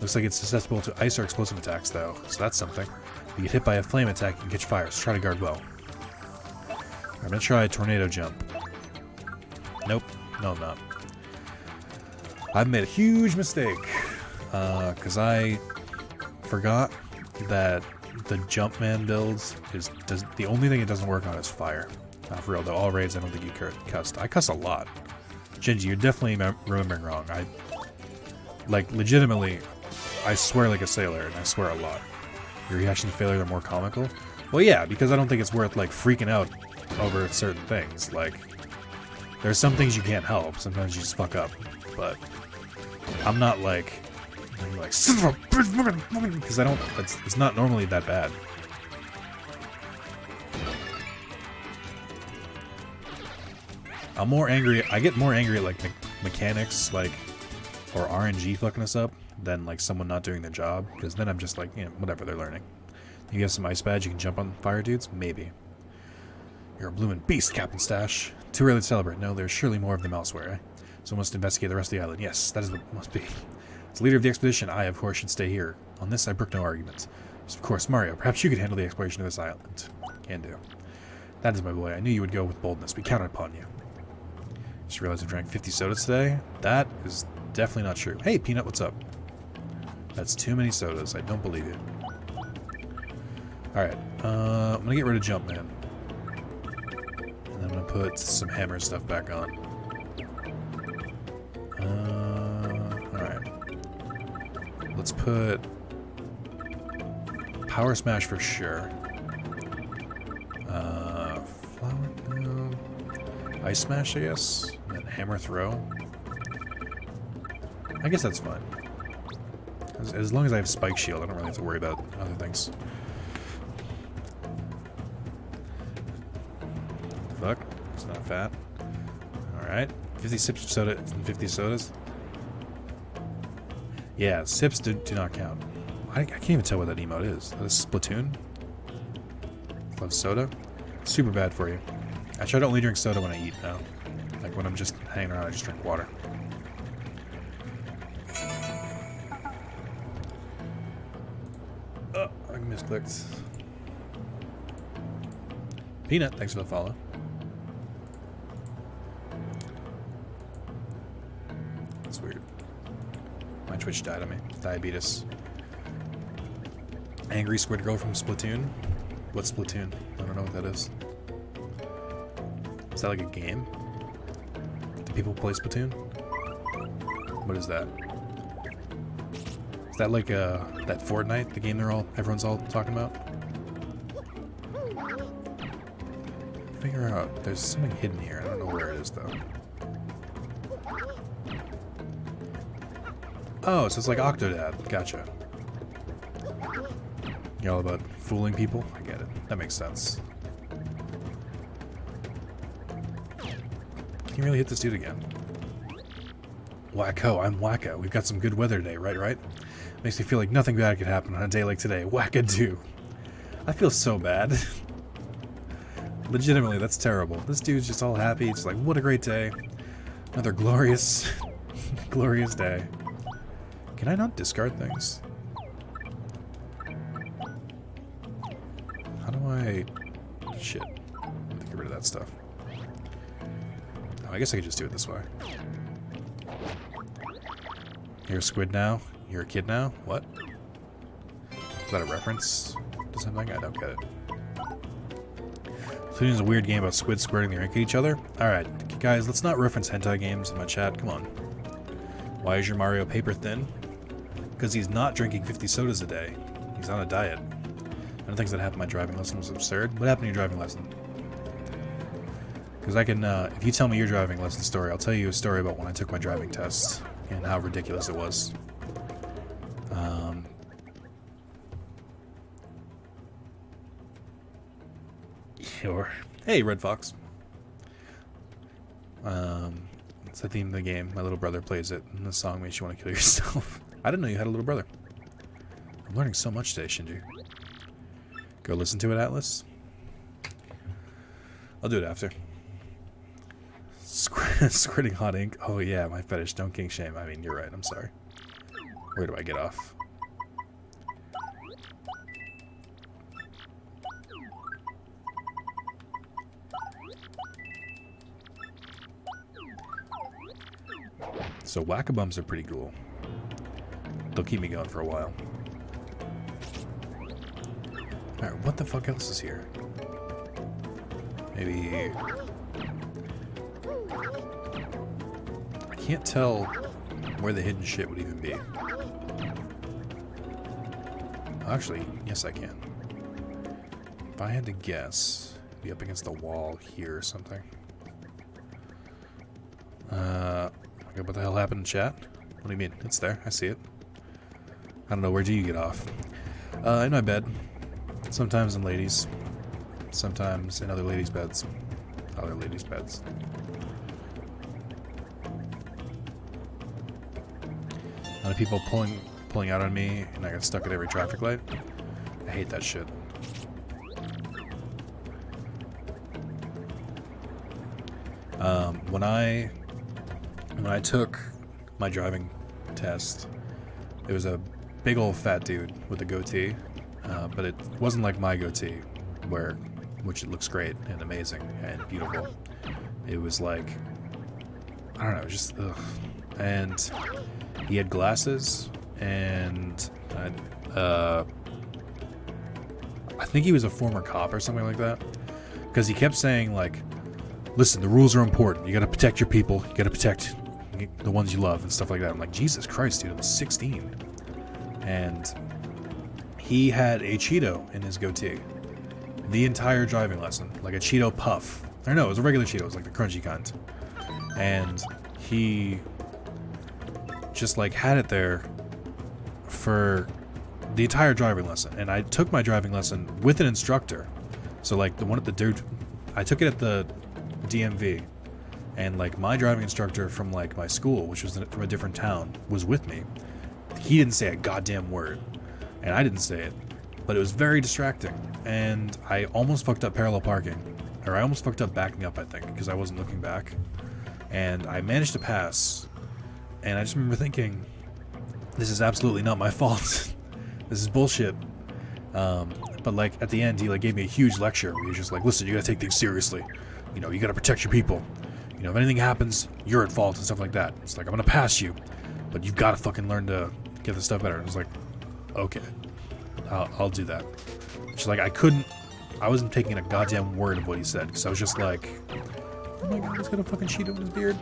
Looks like it's susceptible to ice or explosive attacks, though, so that's something. If you get hit by a flame attack, you can catch fire, so try to guard well. I'm gonna try a tornado jump. Nope. No, I'm not. I've made a huge mistake, because I forgot that the Jumpman builds the only thing it doesn't work on is fire. Not for real, though. All raids, I don't think you cussed. I cuss a lot. Gingy, you're definitely remembering wrong. Like, legitimately, I swear like a sailor, and I swear a lot. Your reaction to failure are more comical? Well, yeah, because I don't think it's worth, like, freaking out over certain things. Like, there's some things you can't help. Sometimes you just fuck up. But I'm not like because I don't. It's not normally that bad. I'm more angry. I get more angry at like mechanics, like or RNG fucking us up than like someone not doing their job. Because then I'm just like, you know, whatever, they're learning. You have some ice badge, you can jump on fire dudes, maybe. You're a bloomin' beast, Captain Stash. Too early to celebrate. No, there's surely more of them elsewhere. Eh? So must investigate the rest of the island. Yes, that is what must be. As leader of the expedition, I, of course, should stay here. On this, I brook no arguments. So, of course, Mario, perhaps you could handle the exploration of this island. Can do. That is my boy. I knew you would go with boldness. We counted upon you. Just realized I drank 50 sodas today. That is definitely not true. Hey, Peanut, what's up? That's too many sodas. I don't believe you. Alright, I'm gonna get rid of Jumpman. And I'm gonna put some hammer stuff back on. Alright. Let's put Power Smash for sure. Flower, no. Ice Smash, I guess. And then Hammer Throw. I guess that's fine. As long as I have Spike Shield, I don't really have to worry about other things. Fuck. It's not fat. Alright. 50 sips of soda and 50 sodas. Yeah, sips do not count. I can't even tell what that emote is. That is Splatoon? Love soda? Super bad for you. I try to only drink soda when I eat now. Like when I'm just hanging around, I just drink water. Oh, I misclicked. Peanut, thanks for the follow. That's weird. My Twitch died on me. Diabetes. Angry Squid Girl from Splatoon? What's Splatoon? I don't know what that is. Is that like a game? Do people play Splatoon? What is that? Is that like that Fortnite, the game everyone's all talking about? Figure out. There's something hidden here. I don't know where it is though. Oh, so it's like Octodad. Gotcha. You're all about fooling people? I get it. That makes sense. Can you really hit this dude again? Wacko, I'm Wacko. We've got some good weather today, right? Makes me feel like nothing bad could happen on a day like today. Wackadoo. I feel so bad. Legitimately, that's terrible. This dude's just all happy. It's like, what a great day. Another glorious, glorious day. Can I not discard things? How do I... Shit. I have to get rid of that stuff. Oh, I guess I could just do it this way. You're a squid now? You're a kid now? What? Is that a reference to something? I don't get it. Splatoon is a weird game about squids squirting their ink at each other. Alright, guys, let's not reference hentai games in my chat. Come on. Why is your Mario paper thin? Because he's not drinking 50 sodas a day. He's on a diet. I don't think that happened. My driving lesson was absurd. What happened to your driving lesson? Because I can, if you tell me your driving lesson story, I'll tell you a story about when I took my driving test and how ridiculous it was. Or, hey, Red Fox. It's the theme of the game. My little brother plays it, and the song makes you want to kill yourself. I didn't know you had a little brother. I'm learning so much today, Shinji. Go listen to it, Atlas. I'll do it after. Squirting hot ink. Oh yeah, my fetish. Don't kink shame. I mean, you're right. I'm sorry. Where do I get off? So whack-a-bumps are pretty cool. They'll keep me going for a while. Alright, what the fuck else is here? Maybe... I can't tell where the hidden shit would even be. Actually, yes I can. If I had to guess, it'd be up against the wall here or something. Okay, what the hell happened in chat? What do you mean? It's there. I see it. I don't know. Where do you get off? In my bed. Sometimes in ladies. Sometimes in other ladies' beds. Other ladies' beds. A lot of people pulling out on me, and I got stuck at every traffic light. I hate that shit. When I took my driving test, it was a big old fat dude with a goatee, but it wasn't like my goatee, which it looks great and amazing and beautiful. It was like, I don't know, just ugh. And he had glasses, and I think he was a former cop or something like that, because he kept saying like, listen, the rules are important. You gotta protect your people. You gotta protect the ones you love and stuff like that. I'm like, Jesus Christ, dude, I was 16. And he had a Cheeto in his goatee. The entire driving lesson. Like a Cheeto puff. Or no, it was a regular Cheeto. It was like the crunchy kind. And he just like had it there for the entire driving lesson. And I took my driving lesson with an instructor. So like the one at the dude, I took it at the DMV, and like my driving instructor from like my school, which was from a different town, was with me. He didn't say a goddamn word, and I didn't say it, but it was very distracting, and I almost fucked up parallel parking, or I almost fucked up backing up, I think, because I wasn't looking back, and I managed to pass, and I just remember thinking, this is absolutely not my fault. This is bullshit. But like at the end, he like gave me a huge lecture where he was just like, listen, you gotta take things seriously. You know, you gotta protect your people. You know, if anything happens, you're at fault and stuff like that. It's like, I'm gonna pass you, but you've gotta fucking learn to get this stuff better. And I was like, okay, I'll do that. She's like, I wasn't taking a goddamn word of what he said, because I was just like, oh my god, he's got a fucking Cheeto in his beard.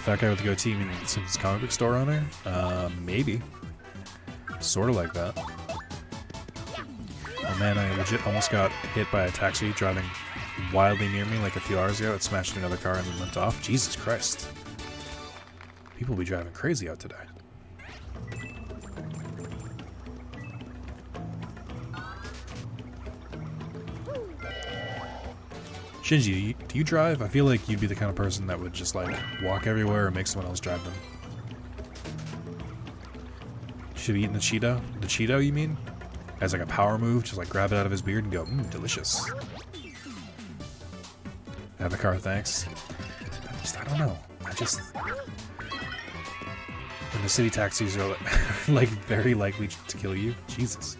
Fat guy with the goatee, meaning Simpsons comic book store owner? Maybe. Sort of like that. Oh man, I legit almost got hit by a taxi driving wildly near me like a few hours ago. It smashed another car and then went off. Jesus Christ. People be driving crazy out today. Shinji, do you drive? I feel like you'd be the kind of person that would just like walk everywhere or make someone else drive them. Should be eating the Cheeto? The Cheeto, you mean? As like a power move, just like grab it out of his beard and go, delicious. Have the car, thanks. I don't know. And the city taxis are like very likely to kill you. Jesus.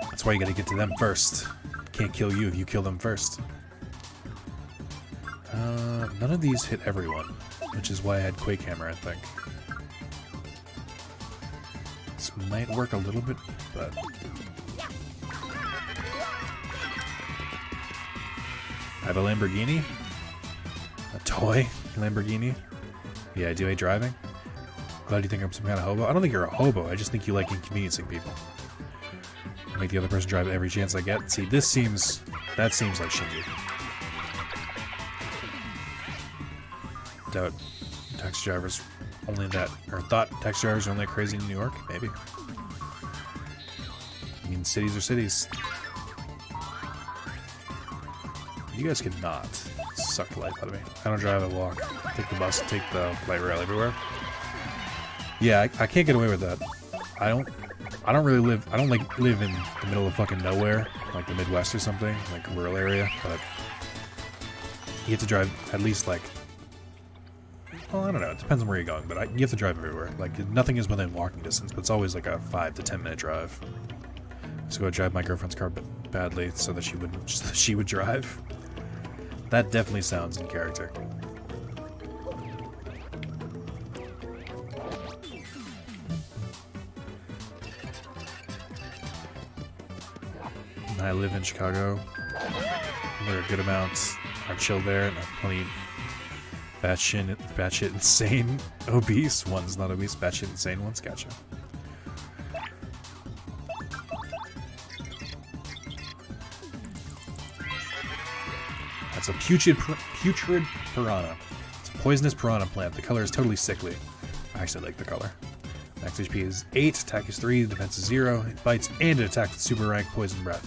That's why you gotta get to them first. Can't kill you if you kill them first. None of these hit everyone, which is why I had Quake Hammer, I think. This might work a little bit, but... I have a Lamborghini? A toy Lamborghini? Yeah, I do hate driving. Glad you think I'm some kind of hobo. I don't think you're a hobo, I just think you like inconveniencing people. Make the other person drive every chance I get. See, that seems like Shinji. Doubt taxi drivers only that, or thought taxi drivers are only crazy in New York? Maybe. I mean, cities are cities. You guys cannot suck the life out of me. I don't drive, I walk. Take the bus, take the light rail everywhere. Yeah, I can't get away with that. I don't really live, I don't like live in the middle of fucking nowhere, like the Midwest or something, like a rural area, but you have to drive at least like, well, I don't know, it depends on where you're going, but you have to drive everywhere. Like, nothing is within walking distance, but it's always like a 5 to 10 minute drive. So go drive my girlfriend's car badly so that she would drive. That definitely sounds in character. I live in Chicago, where a good amount are chill there, and plenty batshit insane obese ones, not obese, batshit insane ones. Gotcha. That's a putrid piranha. It's a poisonous piranha plant. The color is totally sickly. I actually like the color. Max HP is 8, attack is 3, defense is 0, it bites, and it attacks with super rank poison breath.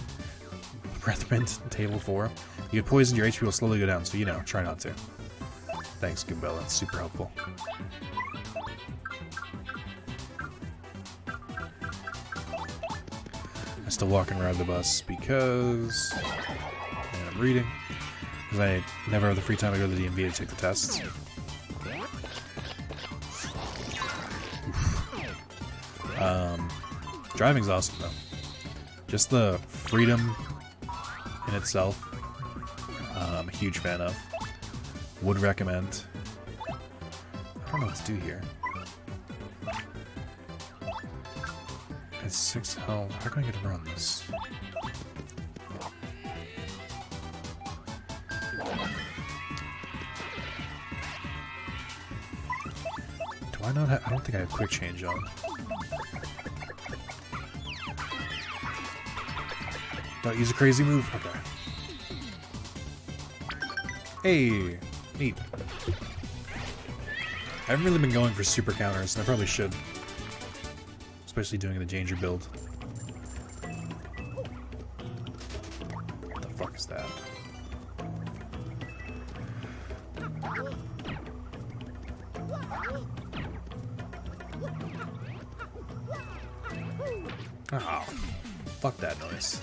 Breath mint, table 4. You get poisoned, your HP will slowly go down, so you know, try not to. Thanks, Goombella, it's super helpful. I'm still walking around the bus because I'm reading. Because I never have the free time to go to the DMV to take the tests. Driving's awesome though. Just the freedom in itself, I'm a huge fan of. Would recommend. I don't know what to do here. It's 6 health. How can I get around this? Do I not have? I don't think I have quick change on. Don't use a crazy move. Okay. Hey, neat. I haven't really been going for super counters, and I probably should. Especially doing the danger build. What the fuck is that? Oh, fuck that noise.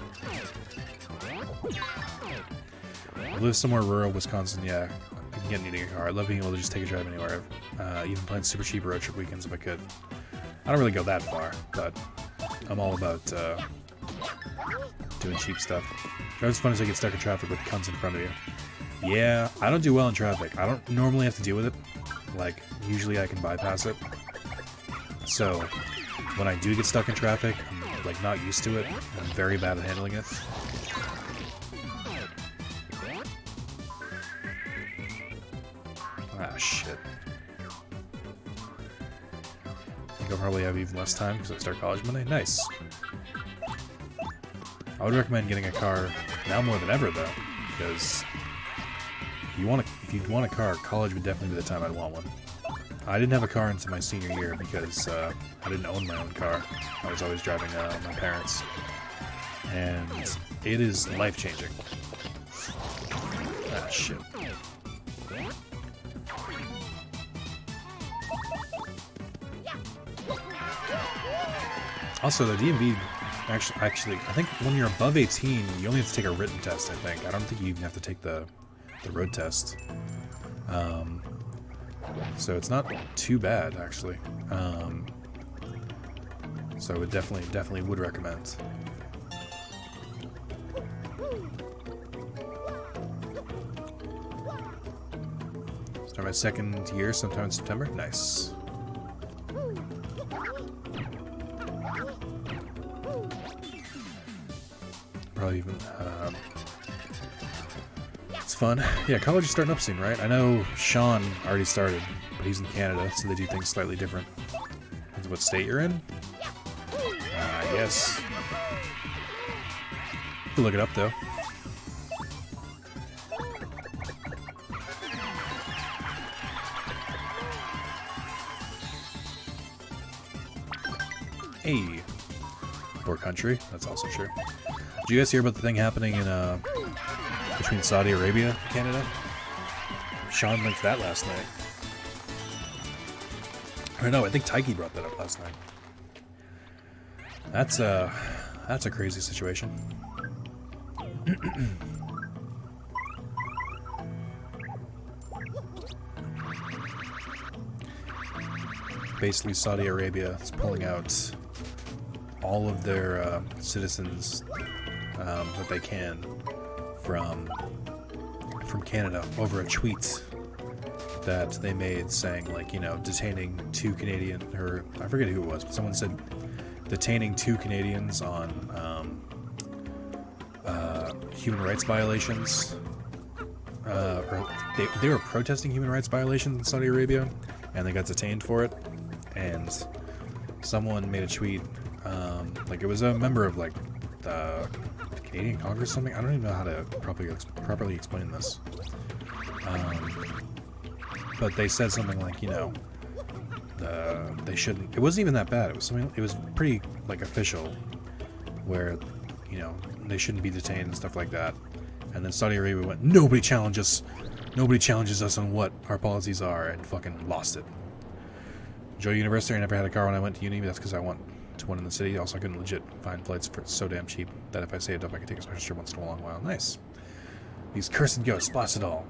I live somewhere rural, Wisconsin, yeah. I can get needing a car. I love being able to just take a drive anywhere. Even playing super cheap road trip weekends if I could. I don't really go that far, but I'm all about doing cheap stuff. Drive's fun as I get stuck in traffic with cunts in front of you. Yeah, I don't do well in traffic. I don't normally have to deal with it. Like, usually I can bypass it. So, when I do get stuck in traffic, I'm like not used to it. I'm very bad at handling it. Ah, shit. I think I'll probably have even less time because I start college Monday. Nice. I would recommend getting a car now more than ever, though, because if you want a car, college would definitely be the time I'd want one. I didn't have a car until my senior year because I didn't own my own car. I was always driving my parents, and it is life-changing. Ah, shit. Also, the DMV actually, I think when you're above 18, you only have to take a written test, I think. I don't think you even have to take the road test. So it's not too bad, actually. So I would definitely would recommend. Start my second year sometime in September. Nice. Probably even, it's fun. Yeah, college is starting up soon, right? I know Sean already started, but he's in Canada, so they do things slightly different. Depends what state you're in. I guess. You can look it up, though. Hey. Poor country. That's also true. Did you guys hear about the thing happening in between Saudi Arabia and Canada? Sean linked that last night. I don't know, I think Taiki brought that up last night. That's a crazy situation. Basically, Saudi Arabia is pulling out all of their citizens that they can from Canada over a tweet that they made saying, like, you know, detaining 2 Canadian, or I forget who it was, but someone said detaining 2 Canadians on human rights violations. Or they were protesting human rights violations in Saudi Arabia, and they got detained for it. And someone made a tweet, like it was a member of like the Canadian Congress or something. I don't even know how to properly explain this. But they said something like, you know, they shouldn't. It wasn't even that bad. It was something. It was pretty like official, where, you know, they shouldn't be detained and stuff like that. And then Saudi Arabia went, nobody challenges us on what our policies are, and fucking lost it. Enjoy university. I never had a car when I went to uni, but that's because I went to one in the city. Also, I couldn't legit find flights for so damn cheap that if I saved up, I could take a special trip once in a long while. Nice. These cursed ghosts blast it all.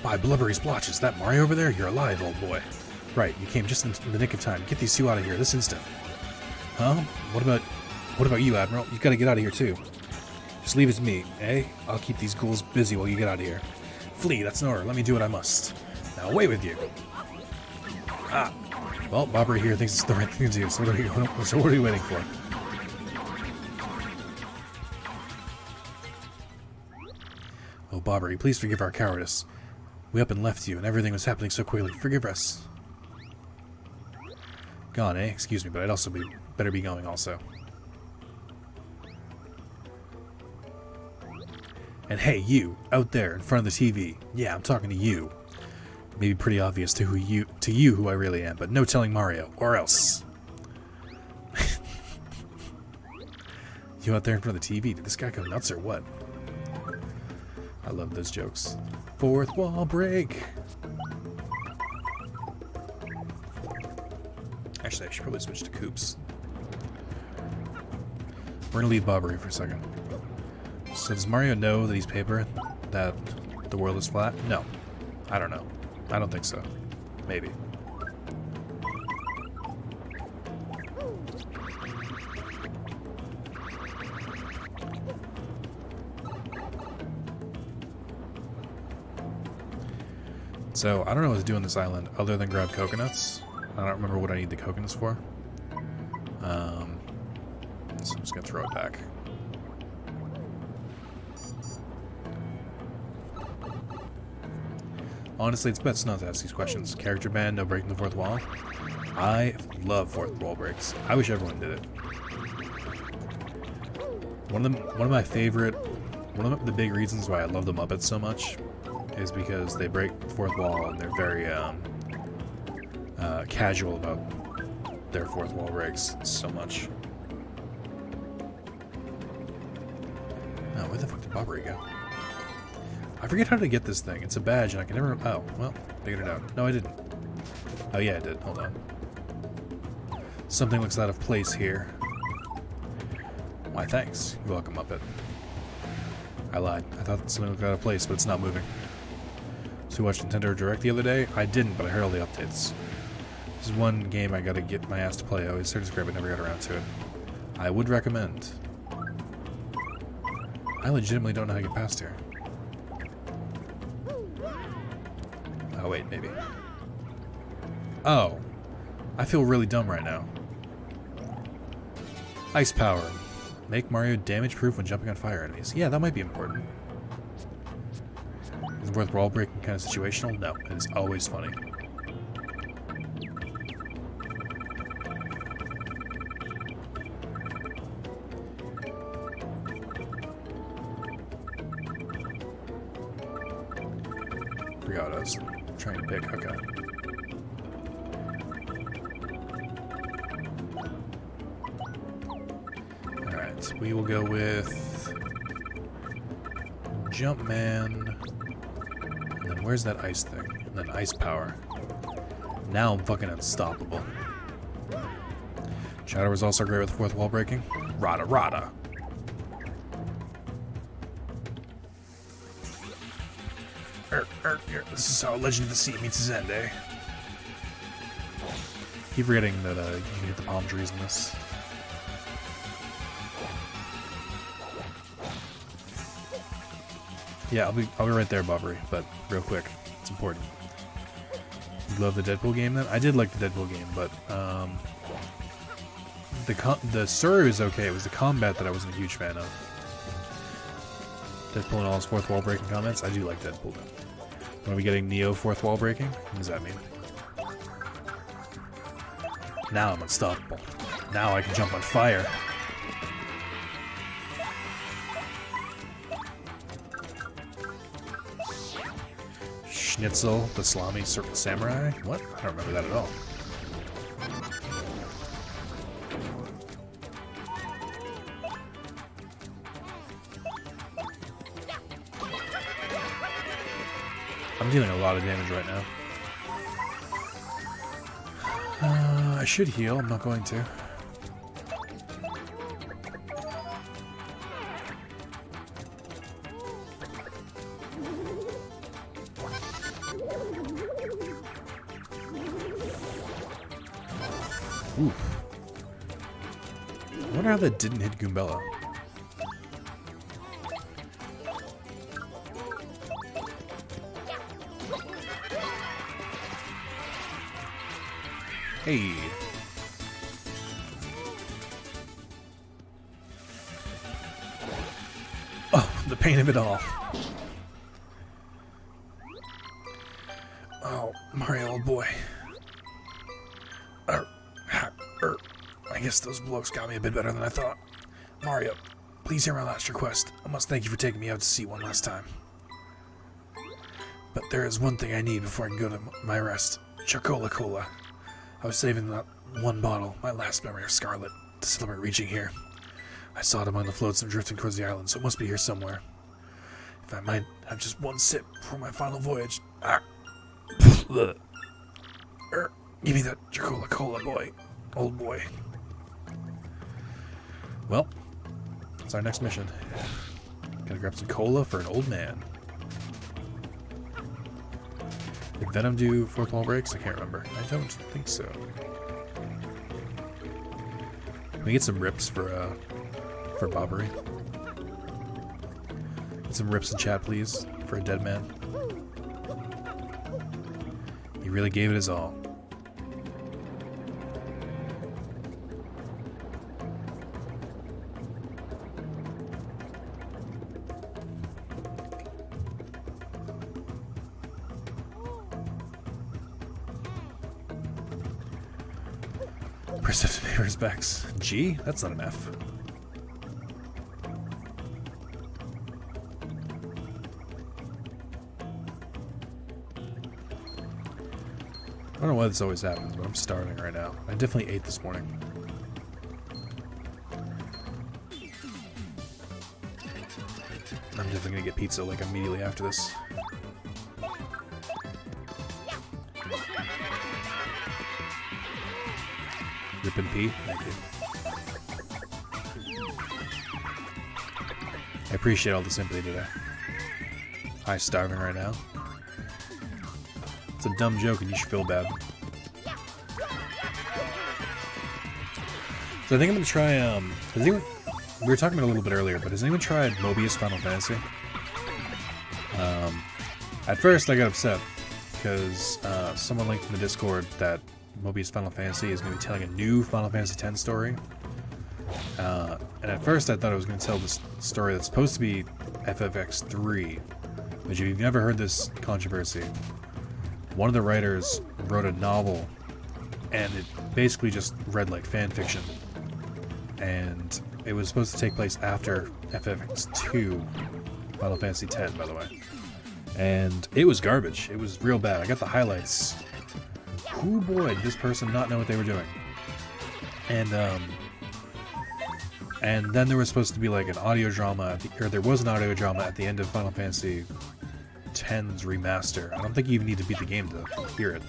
By blubbery splotches, that Mario over there? You're alive, old boy. Right, you came just in the nick of time. Get these 2 out of here this instant. Huh? What about you, Admiral? You gotta get out of here too. Just leave it to me, eh? I'll keep these ghouls busy while you get out of here. Flee, that's an order. Let me do what I must. Now away with you. Ah. Well, Bobbery here thinks it's the right thing to do, so what are you waiting for? Oh, Bobbery, please forgive our cowardice. We up and left you, and everything was happening so quickly. Forgive us. Gone, eh? Excuse me, but I'd also better be going also. And hey, you, out there in front of the TV. Yeah, I'm talking to you. Maybe pretty obvious to you who I really am, but no telling Mario, or else. You out there in front of the TV? Did this guy go nuts or what? I love those jokes. Fourth wall break. Actually, I should probably switch to Coops. We're gonna leave Bobbery for a second. So does Mario know that he's paper? That the world is flat? No. I don't know. I don't think so. Maybe. So, I don't know what to do on this island other than grab coconuts. I don't remember what I need the coconuts for. So I'm just gonna throw it back. Honestly, it's best not to ask these questions. Character ban, no breaking the fourth wall. I love fourth wall breaks. I wish everyone did it. One of the big reasons why I love the Muppets so much is because they break the fourth wall and they're very casual about their fourth wall breaks so much. Oh, where the fuck did Bobbery go? I forget how to get this thing. It's a badge and I can never... Oh, well, figured it out. No, I didn't. Oh, yeah, I did. Hold on. Something looks out of place here. Why, thanks. You're welcome, Muppet. I lied. I thought something looked out of place, but it's not moving. So you watched Nintendo Direct the other day? I didn't, but I heard all the updates. This is one game I gotta get my ass to play. I always started to grab it, never got around to it. I would recommend. I legitimately don't know how to get past here. Oh, wait, maybe. Oh. I feel really dumb right now. Ice power. Make Mario damage-proof when jumping on fire enemies. Yeah, that might be important. Is it worth wall-breaking kind of situational? No, it is always funny. Forgot what I was trying to pick. Okay. Alright, we will go with Jumpman. And then where's that ice thing? And then ice power. Now I'm fucking unstoppable. Shadow was also great with fourth wall breaking. Rada Rada. This is how Legend of the Sea meets his end, eh? Keep forgetting that you can hit the palm trees in this. Yeah, I'll be right there, Bobbery, but real quick, it's important. You love the Deadpool game then? I did like the Deadpool game, but the story was okay. It was the combat that I wasn't a huge fan of. Deadpool and all his fourth wall breaking comments. I do like Deadpool though. When are we getting Neo fourth wall breaking? What does that mean? Now I'm unstoppable. Now I can jump on fire. Schnitzel, the Salami Samurai? What? I don't remember that at all. I'm dealing a lot of damage right now. I should heal. I'm not going to. Oof. I wonder how that didn't hit Goombella. Hey. Oh, the pain of it all. Oh, Mario, old boy. I guess those blokes got me a bit better than I thought. Mario, please hear my last request. I must thank you for taking me out to sea one last time. But there is one thing I need before I can go to my rest. Chocola Cola. I was saving that one bottle, my last memory of Scarlet, to celebrate reaching here. I saw it among the floats and drifting towards the island, so it must be here somewhere. If I might have just one sip before my final voyage. Give me that Chocola Cola, boy. Old boy. Well, that's our next mission. Gotta grab some cola for an old man. Did Venom do fourth wall breaks? I can't remember. I don't think so. Can we get some rips for Bobbery? Get some rips in chat, please, for a dead man. He really gave it his all. Persistent respects. G? That's not an F. I don't know why this always happens, but I'm starving right now. I definitely ate this morning. I'm definitely gonna get pizza like immediately after this. Rip and pee. Thank you. I appreciate all the sympathy today. I'm starving right now. It's a dumb joke and you should feel bad. So I think I'm gonna try, has anyone, we were talking about it a little bit earlier, but has anyone tried Mobius Final Fantasy? At first I got upset because someone linked in the Discord that Mobius Final Fantasy is going to be telling a new Final Fantasy X story. And at first I thought it was going to tell this story that's supposed to be FFX3. But if you've never heard this controversy, one of the writers wrote a novel and it basically just read like fan fiction. And it was supposed to take place after FFX2, Final Fantasy X, by the way. And it was garbage. It was real bad. I got the highlights. Oh boy, did this person not know what they were doing. And And then there was supposed to be like an audio drama, or there was an audio drama at the end of Final Fantasy X's remaster. I don't think you even need to beat the game to hear it.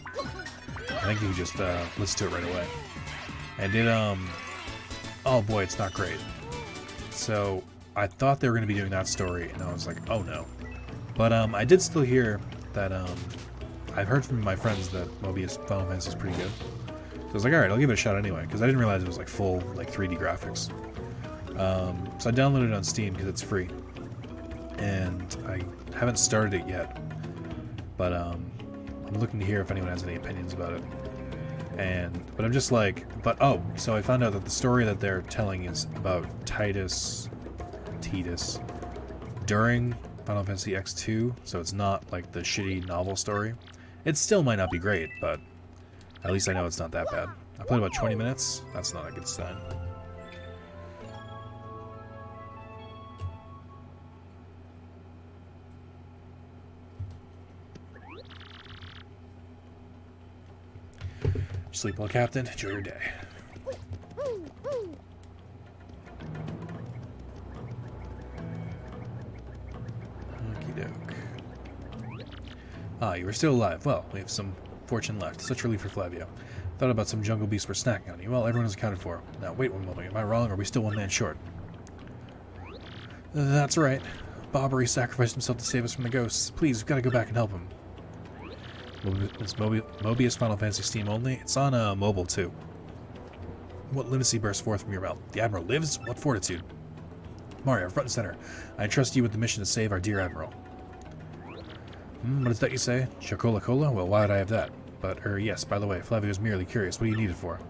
I think you just listen to it right away. And it, oh boy, it's not great. So I thought they were going to be doing that story, and I was like, oh no. But I did still hear that, I've heard from my friends that Mobius Final Fantasy is pretty good. So I was like, alright, I'll give it a shot anyway, because I didn't realize it was like full, like 3D graphics. So I downloaded it on Steam because it's free. And I haven't started it yet. But I'm looking to hear if anyone has any opinions about it. But I'm just like, so I found out that the story that they're telling is about Titus during Final Fantasy X2, so it's not like the shitty novel story. It still might not be great, but at least I know it's not that bad. I played about 20 minutes. That's not a good sign. Sleep well, Captain. Enjoy your day. Okie doke. Ah, you are still alive. Well, we have some fortune left. Such relief for Flavio. Thought about some jungle beasts were snacking on you. Well, everyone is accounted for. Now, wait one moment. Am I wrong, or are we still one man short? That's right. Bobbery sacrificed himself to save us from the ghosts. Please, we've got to go back and help him. It's Mobius Final Fantasy Steam only? It's on mobile, too. What lunacy bursts forth from your mouth? The Admiral lives? What fortitude? Mario, front and center. I entrust you with the mission to save our dear Admiral. What is that you say? Chocola Cola? Well, why would I have that? But, yes, by the way, Flavio's merely curious. What do you need it for?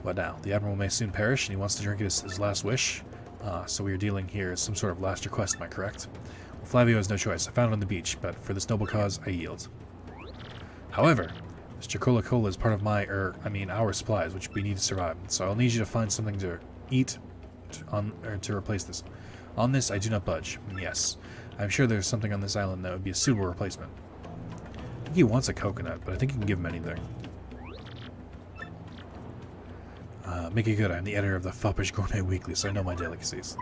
What now? The Admiral may soon perish, and he wants to drink it as his last wish? So what you're dealing here is some sort of last request, am I correct? Well, Flavio has no choice. I found it on the beach, but for this noble cause, I yield. However, this Chocola Cola is part of our supplies, which we need to survive. So I'll need you to find something to eat to replace this. On this, I do not budge. Yes, I'm sure there's something on this island that would be a suitable replacement. I think he wants a coconut, but I think you can give him anything. Make it good. I'm the editor of the Foppish Gourmet Weekly, so I know my delicacies.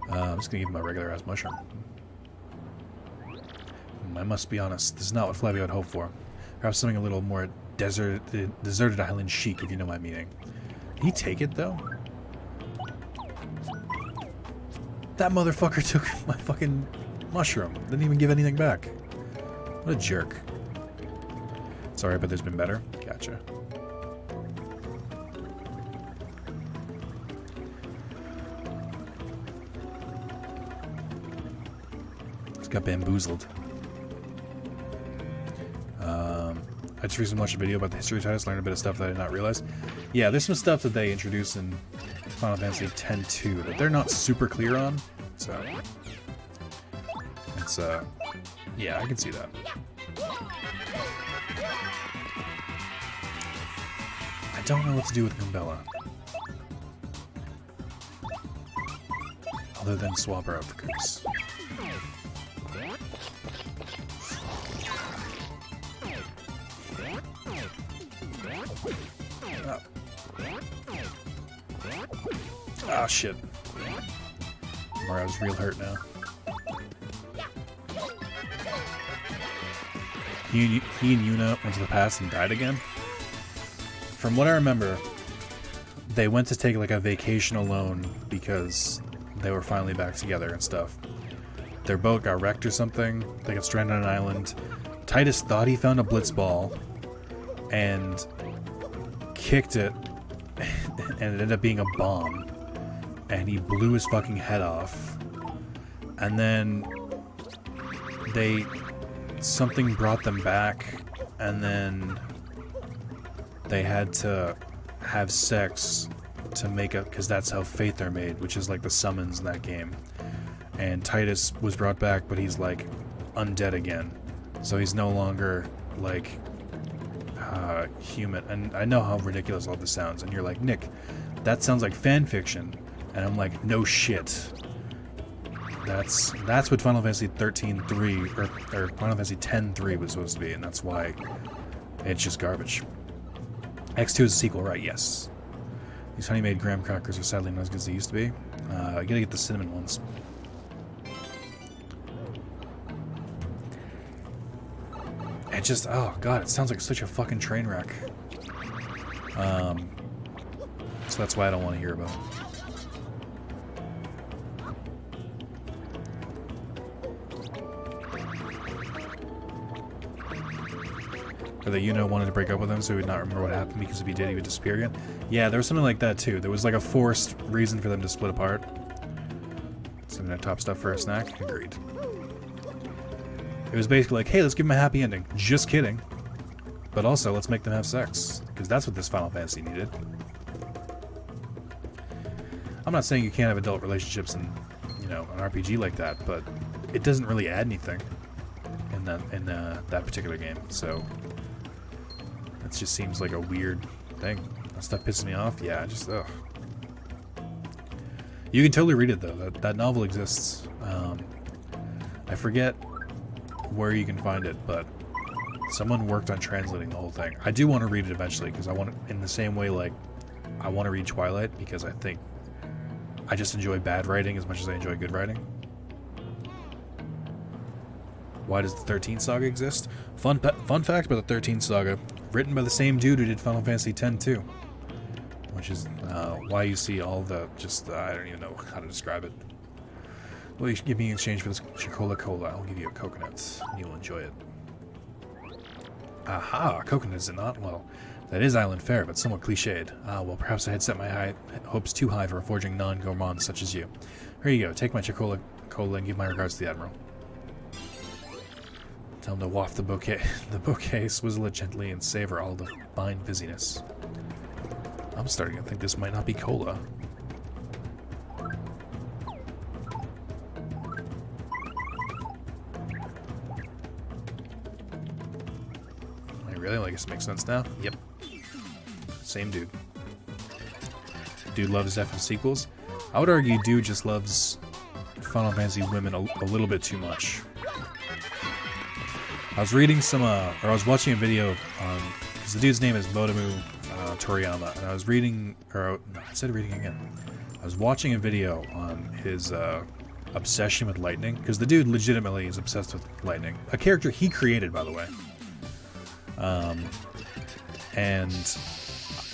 I'm just gonna give him a regular-ass mushroom. I must be honest, this is not what Flavio had hoped for. Perhaps something a little more deserted island chic, if you know my meaning. Did he take it, though? That motherfucker took my fucking mushroom. Didn't even give anything back. What a jerk. Sorry, but there's been better. Gotcha. Just got bamboozled. I just recently watched a video about the history of Titus, learned a bit of stuff that I did not realize. Yeah, there's some stuff that they introduced in Final Fantasy X-2 that they're not super clear on, so it's yeah, I can see that. I don't know what to do with Gumbella other than swap her out for Goose. Oh shit. Mario's real hurt now. He and Yuna went to the past and died again? From what I remember, they went to take like a vacation alone because they were finally back together and stuff. Their boat got wrecked or something. They got stranded on an island. Titus thought he found a blitzball and kicked it, and it ended up being a bomb. And he blew his fucking head off. And then something brought them back, and then they had to have sex to make up, because that's how Faith are made, which is like the summons in that game. And Titus was brought back, but he's like undead again. So he's no longer like human. And I know how ridiculous all this sounds, and you're like, Nick, that sounds like fan fiction. And I'm like, no shit. That's what Final Fantasy 13.3 or Final Fantasy 10.3 was supposed to be, and that's why it's just garbage. X2 is a sequel, right? Yes. These honey-made graham crackers are sadly not as good as they used to be. I gotta get the cinnamon ones. It just, oh god, it sounds like such a fucking train wreck. So that's why I don't want to hear about it. Or that wanted to break up with him so he would not remember what happened, because if he did, he would disappear again. Yeah, there was something like that too. There was like a forced reason for them to split apart. Something that top stuff for a snack? Agreed. It was basically like, hey, let's give him a happy ending. Just kidding. But also, let's make them have sex. Because that's what this Final Fantasy needed. I'm not saying you can't have adult relationships in, an RPG like that, but it doesn't really add anything in that particular game. So it just seems like a weird thing. That stuff pisses me off. Yeah, just ugh. You can totally read it though. That novel exists. I forget where you can find it, but someone worked on translating the whole thing. I do want to read it eventually because I want it in the same way like I want to read Twilight, because I think I just enjoy bad writing as much as I enjoy good writing. Why does the 13 Saga exist? Fun fact about the 13 Saga, written by the same dude who did Final Fantasy X too. Which is why you see all the, I don't even know how to describe it. Well, you should give me in exchange for this Chocola Cola. I'll give you a coconut, and you'll enjoy it. Aha, coconut is it not? Well, that is island fare, but somewhat cliched. Well, perhaps I had set my hopes too high for a forging non-gourmand such as you. Here you go, take my Chocola Cola and give my regards to the Admiral. Tell him to waft the bouquet, swizzle it gently, and savor all the fine fizziness. I'm starting to think this might not be cola. Really? Like, this makes sense now? Yep. Same dude. Dude loves FF sequels. I would argue dude just loves Final Fantasy women a little bit too much. I was reading some, or I was watching a video on, because the dude's name is Motomu Toriyama, and I was reading, or no, I said reading again. I was watching a video on his obsession with lightning, because the dude legitimately is obsessed with lightning. A character he created, by the way. And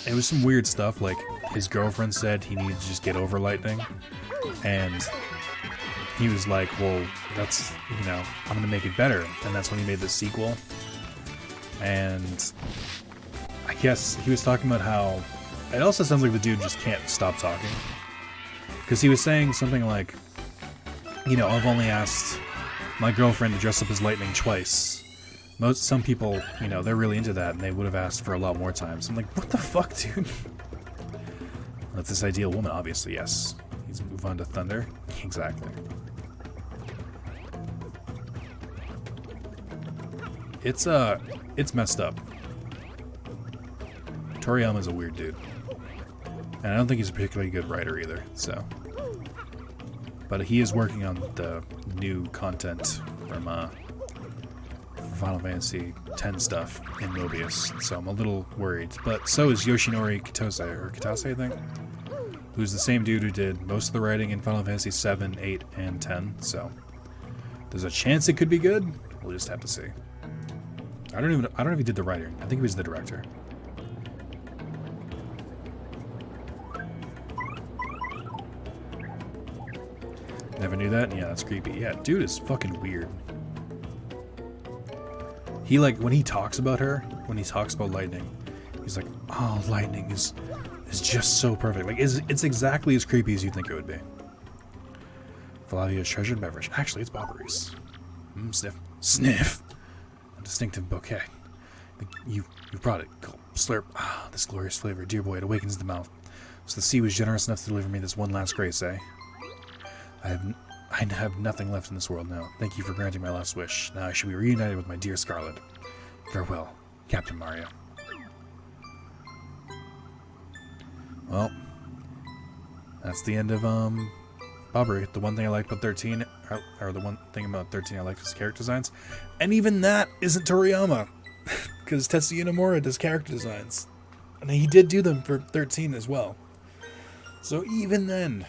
it was some weird stuff, like his girlfriend said he needed to just get over lightning, and he was like, well, that's, I'm gonna make it better, and that's when he made the sequel. And I guess he was talking about how, it also sounds like the dude just can't stop talking, because he was saying something like, I've only asked my girlfriend to dress up as lightning twice. Some people, they're really into that, and they would have asked for a lot more times. I'm like, what the fuck, dude? That's this ideal woman, obviously, yes. He's move on to Thunder. Exactly. It's messed up. Toriyama's a weird dude. And I don't think he's a particularly good writer either, so. But he is working on the new content from, Final Fantasy X stuff in Mobius, so I'm a little worried. But so is Yoshinori Kitase, I think, who's the same dude who did most of the writing in Final Fantasy 7, 8, and 10. So there's a chance it could be good. We'll just have to see. I don't know if he did the writing. I think he was the director. Never knew that? Yeah, that's creepy. Yeah, dude is fucking weird. He, like, when he talks about her, when he talks about lightning, he's like, oh, lightning is just so perfect. Like, it's exactly as creepy as you think it would be. Flavia's treasured beverage. Actually, it's Bobbery's. Sniff. Sniff! A distinctive bouquet. You brought it. Gulp. Slurp. Ah, this glorious flavor. Dear boy, it awakens the mouth. So the sea was generous enough to deliver me this one last grace, eh? I have nothing left in this world now. Thank you for granting my last wish. Now I shall be reunited with my dear Scarlet. Farewell, Captain Mario. Well, that's the end of Bobbery. The one thing I like about 13, or the one thing about 13 I like is character designs, and even that isn't Toriyama, because Tetsuya Nomura does character designs, and he did do them for 13 as well. So even then,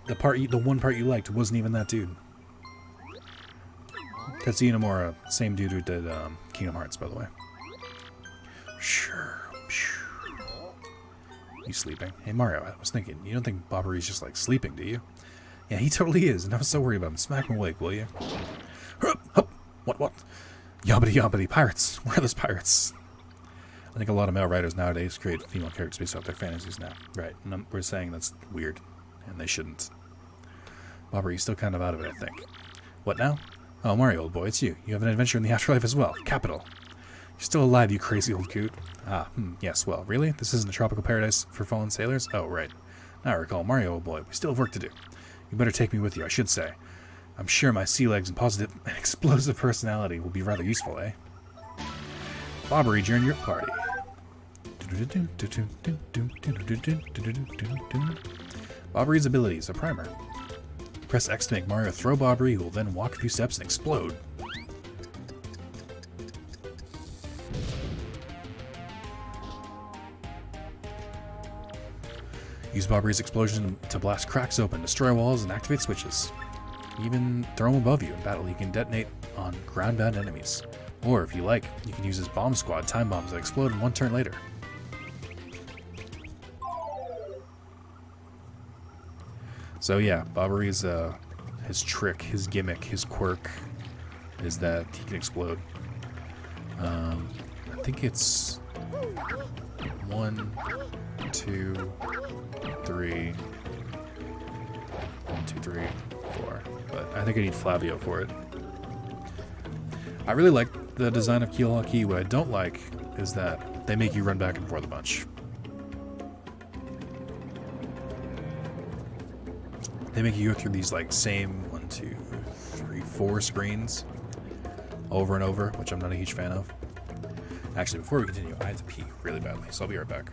the one part you liked wasn't even that dude. Tetsuya Nomura, same dude who did Kingdom Hearts, by the way. Sure. You sleeping? Hey Mario, I was thinking, you don't think Bobbery's just like sleeping, do you? Yeah, he totally is, and I was so worried about him. Smack him awake, will you? Hup. What? Yobbity, pirates. Where are those pirates? I think a lot of male writers nowadays create female characters based off their fantasies now. Right, and we're saying that's weird, and they shouldn't. Bobbery's still kind of out of it, I think. What now? Oh, Mario, old boy, it's you. You have an adventure in the afterlife as well. Capital. You're still alive, you crazy old coot. Yes, well, really? This isn't a tropical paradise for fallen sailors? Oh, right. Now I recall, Mario, old boy, we still have work to do. You better take me with you, I should say. I'm sure my sea legs and positive and explosive personality will be rather useful, eh? Bobbery, join your party. Bobbery's abilities, a primer. Press X to make Mario throw Bobbery, who will then walk a few steps and explode. Use Bobbery's explosion to blast cracks open, destroy walls, and activate switches. Even throw him above you in battle, he can detonate on ground-bound enemies. Or, if you like, you can use his bomb squad time bombs that explode in one turn later. So yeah, Bobbery's his trick, his gimmick, his quirk is that he can explode. I think it's 1, 2, 3. 1, 2, 3, 4. But I think I need Flavio for it. I really like the design of Keel Key. What I don't like is that they make you run back and forth a bunch. They make you go through these like same 1, 2, 3, 4 screens over and over, which I'm not a huge fan of. Actually, before we continue, I have to pee really badly, so I'll be right back.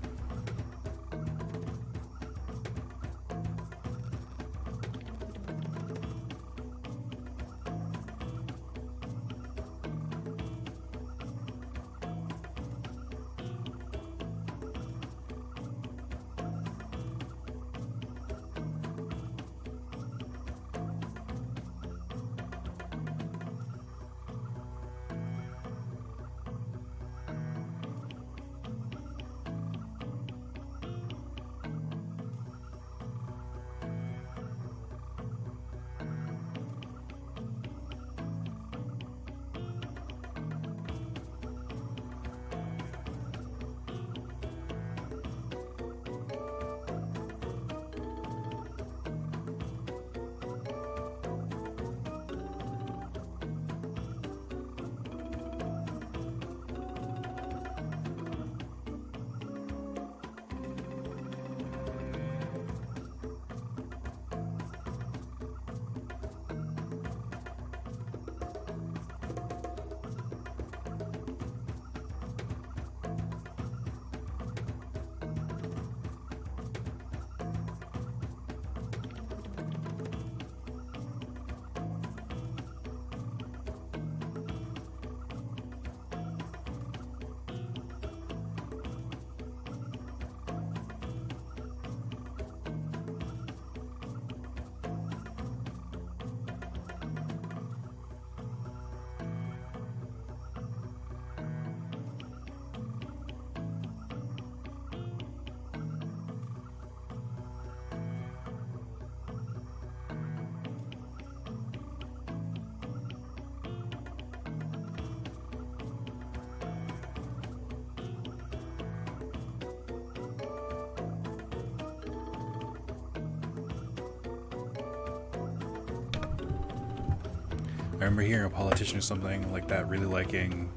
I remember hearing a politician or something like that really liking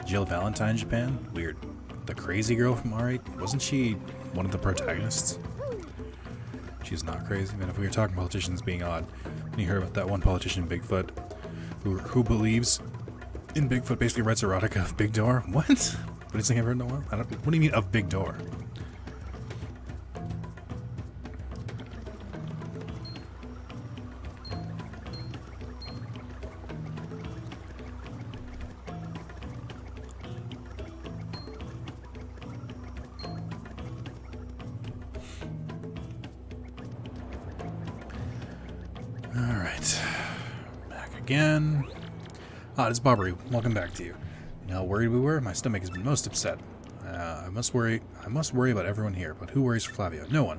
Jill Valentine in Japan. Weird. The crazy girl from R8, wasn't she one of the protagonists? She's not crazy. Man, if we were talking politicians being odd, and you heard about that one politician, Bigfoot, who believes in Bigfoot, basically writes erotica of Big Door. What? What is he ever know? What do you mean of Big Door? Alright. Back again. Ah, it's Bobbery. Welcome back to you. You know how worried we were? My stomach has been most upset. I must worry about everyone here, but who worries for Flavio? No one.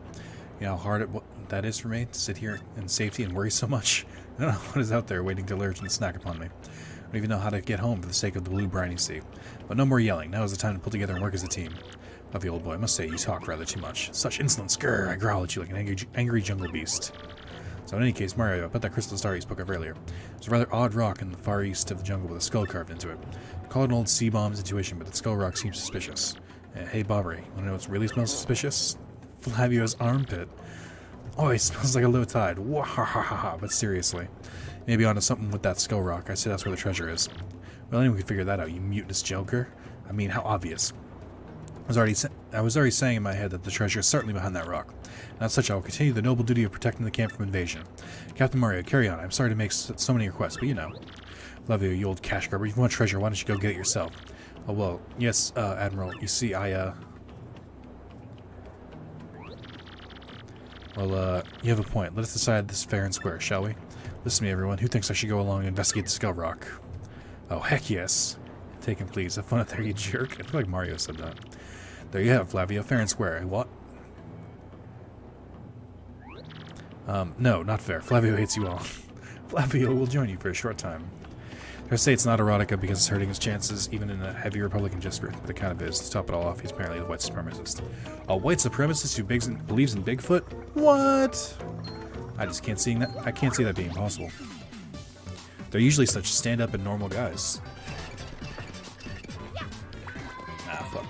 You know how hard that is for me to sit here in safety and worry so much? I don't know what is out there waiting to lurch and snack upon me. I don't even know how to get home for the sake of the blue briny sea. But no more yelling. Now is the time to pull together and work as a team. Flavio, old boy, I must say, you talk rather too much. Such insolence. Grr, I growl at you like an angry jungle beast. So in any case, Mario, I bet that crystal star you spoke of earlier. There's a rather odd rock in the far east of the jungle with a skull carved into it. Call it an old sea bomb's intuition, but the skull rock seems suspicious. Hey, Bobbery, wanna know what really smells suspicious? Flavio's armpit. Oh, it smells like a low tide. Wahahaha, but seriously. Maybe onto something with that skull rock. I say that's where the treasure is. Well, anyone can figure that out, you mutinous joker. I mean, how obvious. I was already saying in my head that the treasure is certainly behind that rock. And as such, I will continue the noble duty of protecting the camp from invasion. Captain Mario, carry on. I'm sorry to make so many requests, but you know. Flavio, you old cash grubber. If you want treasure, why don't you go get it yourself? Oh, well, yes, Admiral. You see, Well, you have a point. Let us decide this fair and square, shall we? Listen to me, everyone. Who thinks I should go along and investigate the skull rock? Oh, heck yes. Take him, please. Have fun out there, you jerk. I feel like Mario said that. There you have, Flavio. Fair and square. What? No, not fair. Flavio hates you all. Flavio will join you for a short time. I say it's not erotica because it's hurting his chances, even in a heavy Republican district, but it kind of is. To top it all off, he's apparently a white supremacist. A white supremacist who believes in Bigfoot? What? I just can't see that. I can't see that being possible. They're usually such stand-up and normal guys. Ah, fuck.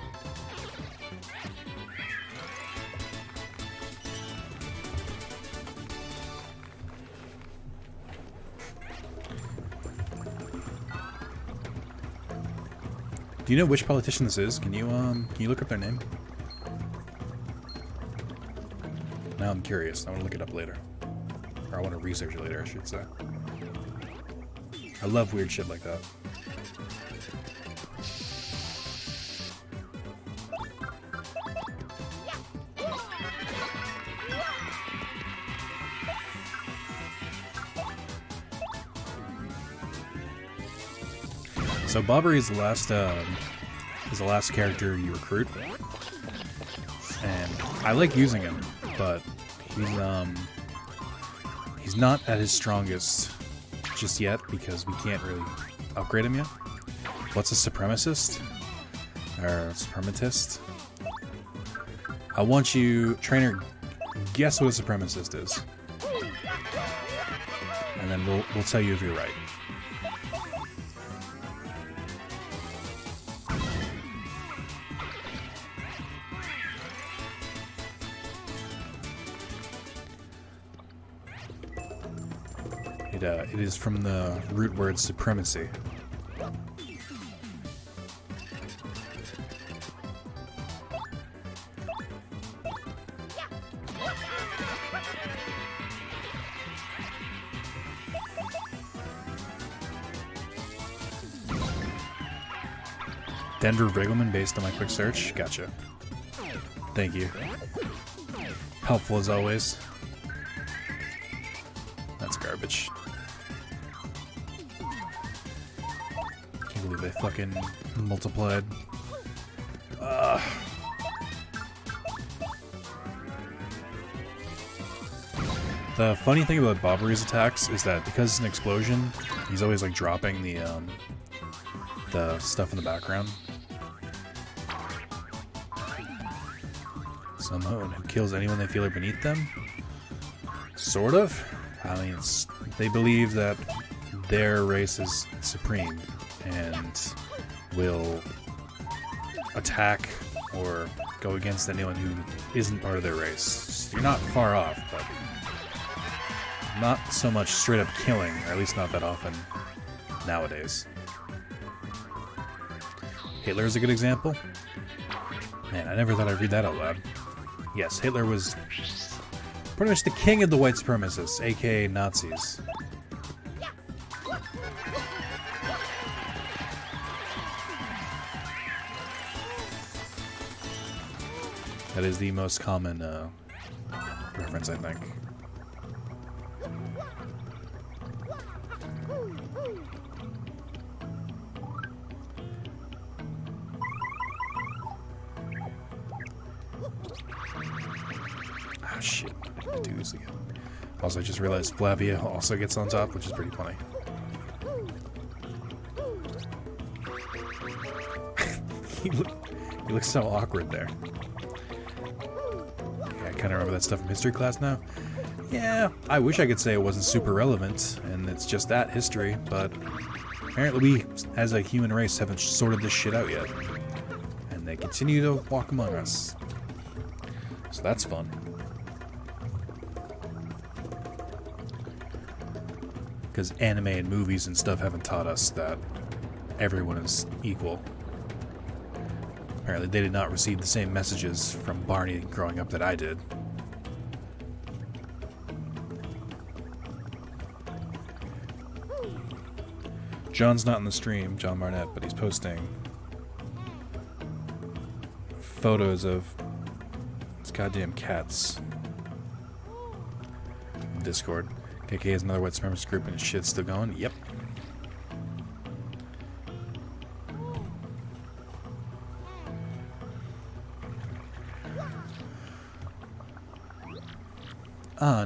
Do you know which politician this is? Can you look up their name? Now I'm curious. I want to look it up later. Or I want to research it later, I should say. I love weird shit like that. So Bobbery is the last character you recruit, and I like using him, but he's not at his strongest just yet because we can't really upgrade him yet. What's a supremacist? Or suprematist? I want you, trainer, guess what a supremacist is, and then we'll tell you if you're right. It is from the root word supremacy. Denver Riggleman based on my quick search? Gotcha. Thank you. Helpful as always. That's garbage. Can't believe they fucking multiplied. The funny thing about Bobbery's attacks is that because it's an explosion, he's always like dropping the stuff in the background. Someone who kills anyone they feel are beneath them? Sort of. I mean, they believe that their race is supreme and will attack or go against anyone who isn't part of their race. So you're not far off, but not so much straight up killing, or at least not that often nowadays. Hitler is a good example. Man, I never thought I'd read that out loud. Yes, Hitler was pretty much the king of the white supremacists, aka Nazis. That is the most common reference, I think. Ah, shit. I didn't do this again. Also, I just realized Flavia also gets on top, which is pretty funny. He looks so awkward there. Yeah, I kind of remember that stuff from history class now. Yeah, I wish I could say it wasn't super relevant, and it's just that, history, but apparently we, as a human race, haven't sorted this shit out yet. And they continue to walk among us. So that's fun. Because anime and movies and stuff haven't taught us that everyone is equal. Apparently they did not receive the same messages from Barney growing up that I did. John's not in the stream, John Barnett, but he's posting photos of these goddamn cats in Discord. KK has another white supremacist group and his shit's still going? Yep.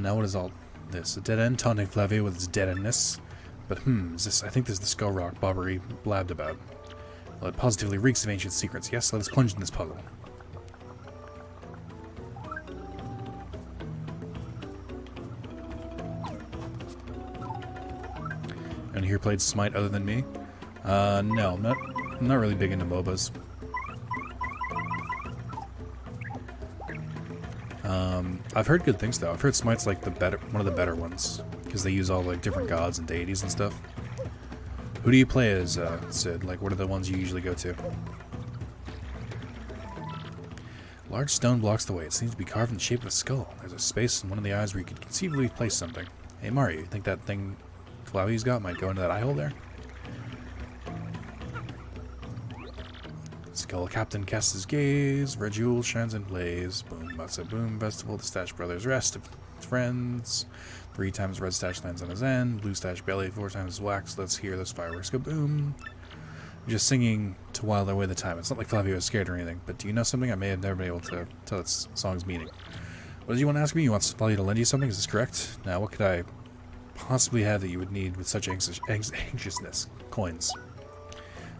Now what is all this? A dead end taunting Flavia with its dead endness. But is this? I think this is the skull rock Bobbery blabbed about. Well, it positively reeks of ancient secrets. Yes, let us plunge in this puzzle. Anyone here played Smite other than me? No, I'm not really big into MOBAs. I've heard good things though. I've heard Smite's like one of the better ones because they use all like different gods and deities and stuff. Who do you play as, Sid? Like, what are the ones you usually go to? Large stone blocks the way. It seems to be carved in the shape of a skull. There's a space in one of the eyes where you could conceivably place something. Hey Mario, you think that thing Flavia's got might go into that eye hole there? Skull Captain casts his gaze. Red jewel shines and blaze. Boom, butsa boom. Festival. The Stash Brothers rest of friends. 3 times red stash lands on his end. Blue stash belly. 4 times wax. Let's hear those fireworks go boom. I'm just singing to while away the time. It's not like Flavia was scared or anything. But do you know something? I may have never been able to tell its song's meaning. What did you want to ask me? You want Flavia to lend you something? Is this correct? Now, what could I possibly have that you would need with such anxiousness? Coins.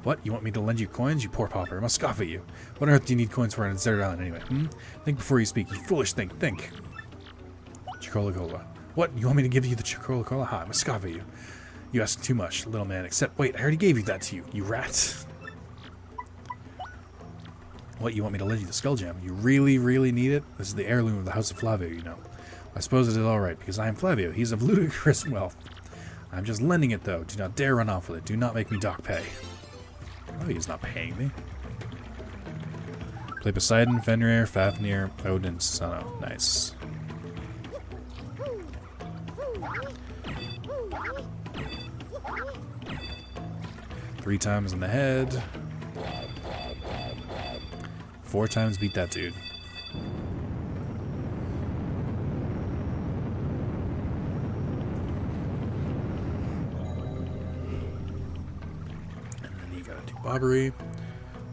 What? You want me to lend you coins? You poor pauper. I must scoff at you. What on earth do you need coins for on a desert island anyway? Think before you speak. You foolish thing. Think. Chocola-cola. What? You want me to give you the chocola-cola? Ha, I must scoff at you. You ask too much, little man. Except, wait, I already gave you that to you, you rat. What? You want me to lend you the skull gem? You really, really need it? This is the heirloom of the House of Flavio, you know. I suppose it is alright, because I am Flavio. He's of ludicrous wealth. I'm just lending it, though. Do not dare run off with it. Do not make me dock pay. Oh, he's not paying me. Play Poseidon, Fenrir, Fafnir, Odin, Susanoo. Nice. Three times in the head. 4 times beat that dude. Bobbery.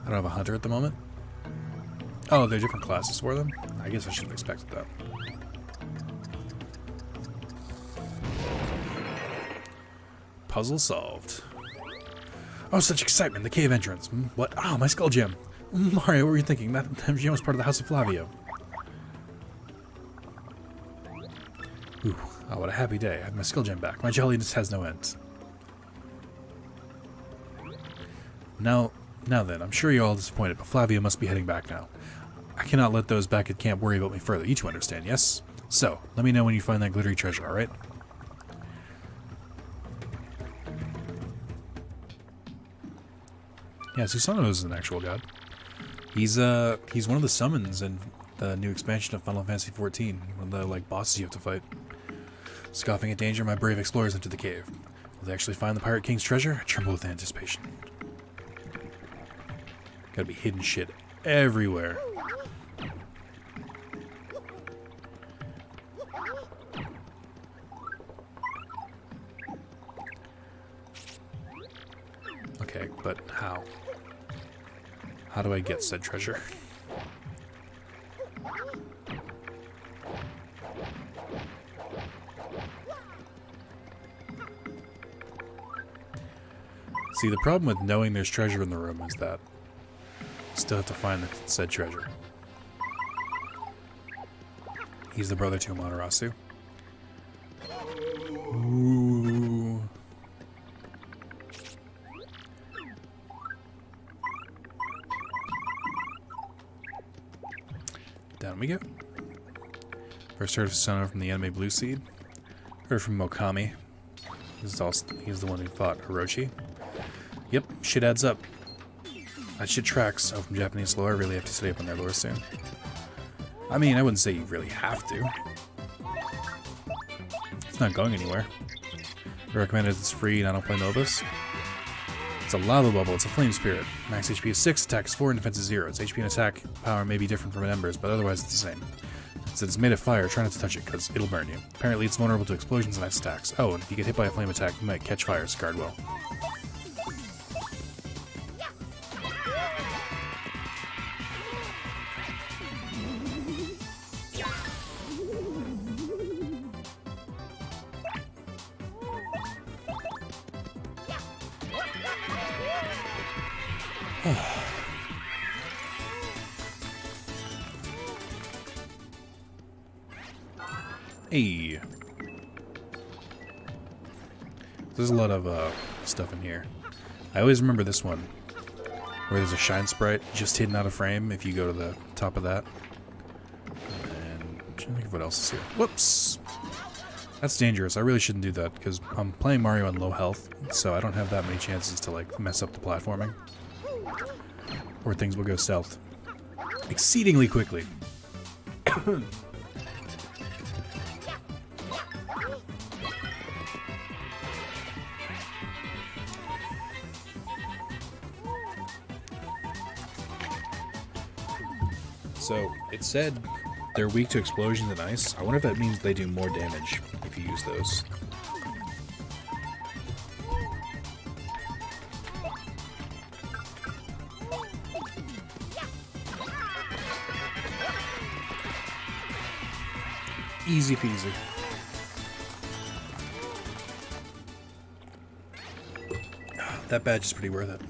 I don't have a hunter at the moment. Oh, there are different classes for them? I guess I should have expected that. Puzzle solved. Oh, such excitement. The cave entrance. What? Oh, my skull gem. Mario, what were you thinking? That gem was part of the House of Flavio. Ooh, oh, what a happy day. I have my skull gem back. My jolliness has no end. Now then, I'm sure you're all disappointed, but Flavia must be heading back now. I cannot let those back at camp worry about me further. You two understand, yes? So, let me know when you find that glittery treasure, alright? Yeah, Susanoo is an actual god. He's one of the summons in the new expansion of Final Fantasy XIV, one of the, like, bosses you have to fight. Scoffing at danger, my brave explorers enter the cave. Will they actually find the Pirate King's treasure? I tremble with anticipation. Gotta be hidden shit everywhere. Okay, but how? How do I get said treasure? See, the problem with knowing there's treasure in the room is that you still have to find the said treasure. He's the brother to Amaterasu. Ooh. Down we go. First heard of Sono from the anime Blue Seed. Heard from Mokami. He's the one who fought Orochi. Yep, shit adds up. That shit tracks. Oh, from Japanese lore, I really have to study up on their lore soon. I mean, I wouldn't say you really have to. It's not going anywhere. I recommend it, it's free and I don't play Nobis. It's a lava bubble, it's a flame spirit. Max HP is 6, attack is 4, and defense is 0. Its HP and attack power may be different from an embers, but otherwise it's the same. Since it's made of fire, try not to touch it, because it'll burn you. Apparently it's vulnerable to explosions and ice attacks. Oh, and if you get hit by a flame attack, you might catch fire, so guard well. Hey. There's a lot of stuff in here. I always remember this one, where there's a shine sprite just hidden out of frame if you go to the top of that. And I'm trying to think of what else is here. Whoops! That's dangerous. I really shouldn't do that, because I'm playing Mario on low health, so I don't have that many chances to like mess up the platforming. Or things will go stealth exceedingly quickly. So, it said they're weak to explosions and ice. I wonder if that means they do more damage if you use those. Easy peasy. That badge is pretty worth it.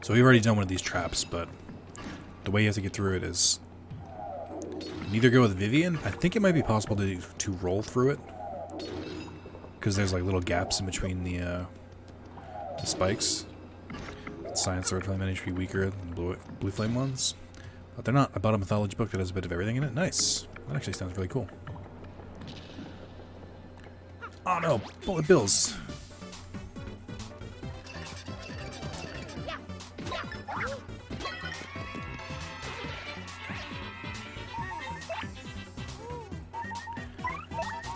So we've already done one of these traps, but the way you have to get through it is you can either go with Vivian. I think it might be possible to roll through it, because there's like little gaps in between the spikes. Science Sword Flame managed to be weaker than blue flame ones, but they're not. I bought a mythology book that has a bit of everything in it. Nice. That actually sounds really cool. Oh no, bullet bills.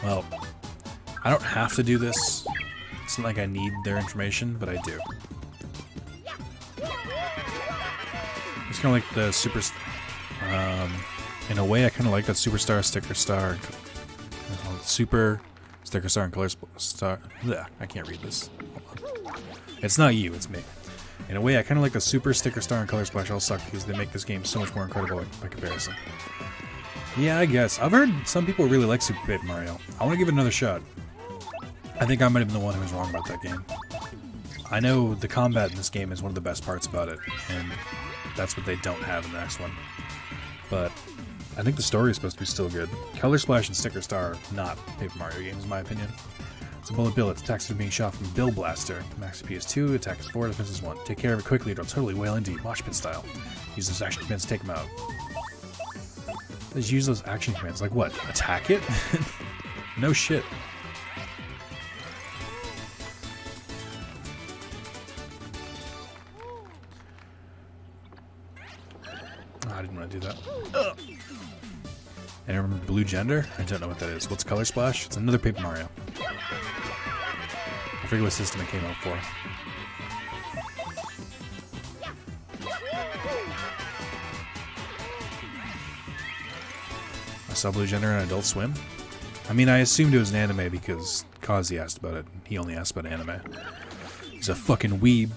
Well, I don't have to do this. It's not like I need their information, but I do. It's kind of like the in a way, I kind of like that Superstar, Sticker Star, Super, Sticker Star, and Color Star. Blech, I can't read this. Hold on. It's not you, it's me. In a way, I kind of like the Super, Sticker Star, and Color Splash all suck because they make this game so much more incredible by comparison. Yeah, I guess. I've heard some people really like Super Paper Mario. I want to give it another shot. I think I might have been the one who was wrong about that game. I know the combat in this game is one of the best parts about it, and that's what they don't have in the next one. But I think the story is supposed to be still good. Color Splash and Sticker Star are not Paper Mario games, in my opinion. It's a bullet bill. Its attacks are being shot from Bill Blaster. Max HP is 2, attack is 4, defense is 1. Take care of it quickly, it'll totally wail in deep, mosh pit style. Use those action commands to take them out. Let's use those action commands. Like what? Attack it? No shit. Oh, I didn't want to do that. Ugh. And I remember Blue Gender? I don't know what that is. What's Color Splash? It's another Paper Mario. I forget what system it came out for. I saw Blue Gender on Adult Swim. I mean, I assumed it was an anime because Kazi asked about it. He only asked about anime. He's a fucking weeb.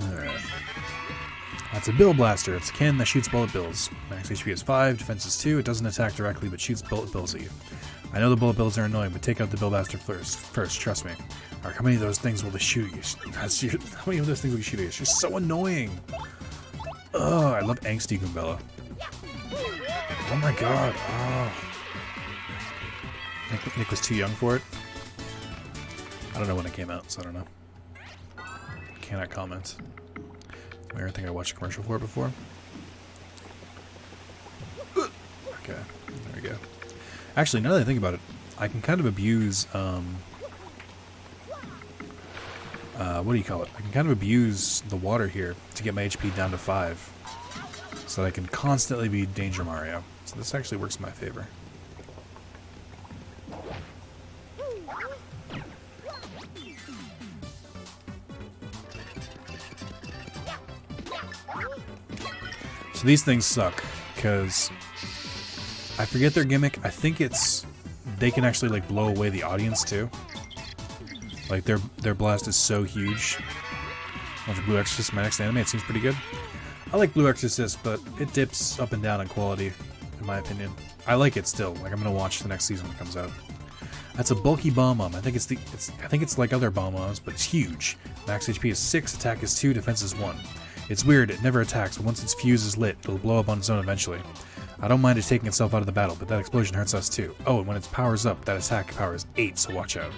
Alright. That's a Bill Blaster. It's a cannon that shoots bullet bills. Max HP is 5, defense is 2. It doesn't attack directly, but shoots bullet bills at you. I know the bullet bills are annoying, but take out the Bill Blaster first, trust me. Alright, how many of those things will they shoot you? How many of those things will you shoot you? It's just so annoying. Oh, I love Angsty Goombella. Oh my god. Oh. Nick was too young for it. I don't know when it came out, so I don't know. Cannot comment. I don't think I watched a commercial for it before. Okay, there we go. Actually, now that I think about it, I can kind of abuse, what do you call it? I can kind of abuse the water here to get my HP down to 5. So that I can constantly be Danger Mario. So this actually works in my favor. So these things suck, because I forget their gimmick. I think it's they can actually like blow away the audience too. Like their blast is so huge. Watch Blue Exorcist, my next anime. It seems pretty good. I like Blue Exorcist, but it dips up and down in quality, in my opinion. I like it still. Like I'm gonna watch the next season when it comes out. That's a bulky Bomb-Bomb. I think it's like other Bomb-Bombs, but it's huge. Max HP is 6, attack is 2, defense is 1. It's weird, it never attacks, but once its fuse is lit, it'll blow up on its own eventually. I don't mind it taking itself out of the battle, but that explosion hurts us too. Oh, and when it powers up, that attack power is 8, so watch out.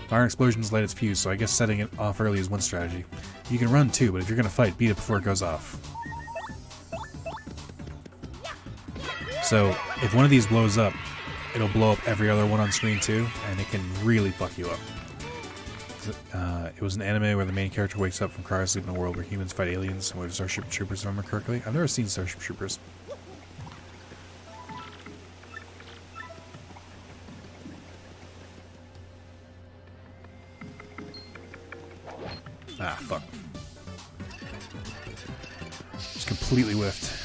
Fire explosions light its fuse, so I guess setting it off early is one strategy. You can run too, but if you're gonna fight, beat it before it goes off. So, if one of these blows up, it'll blow up every other one on screen too, and it can really fuck you up. It was an anime where the main character wakes up from cryosleep in a world where humans fight aliens and where Starship Troopers, if I remember correctly. I've never seen Starship Troopers. Ah, fuck. Just completely whiffed.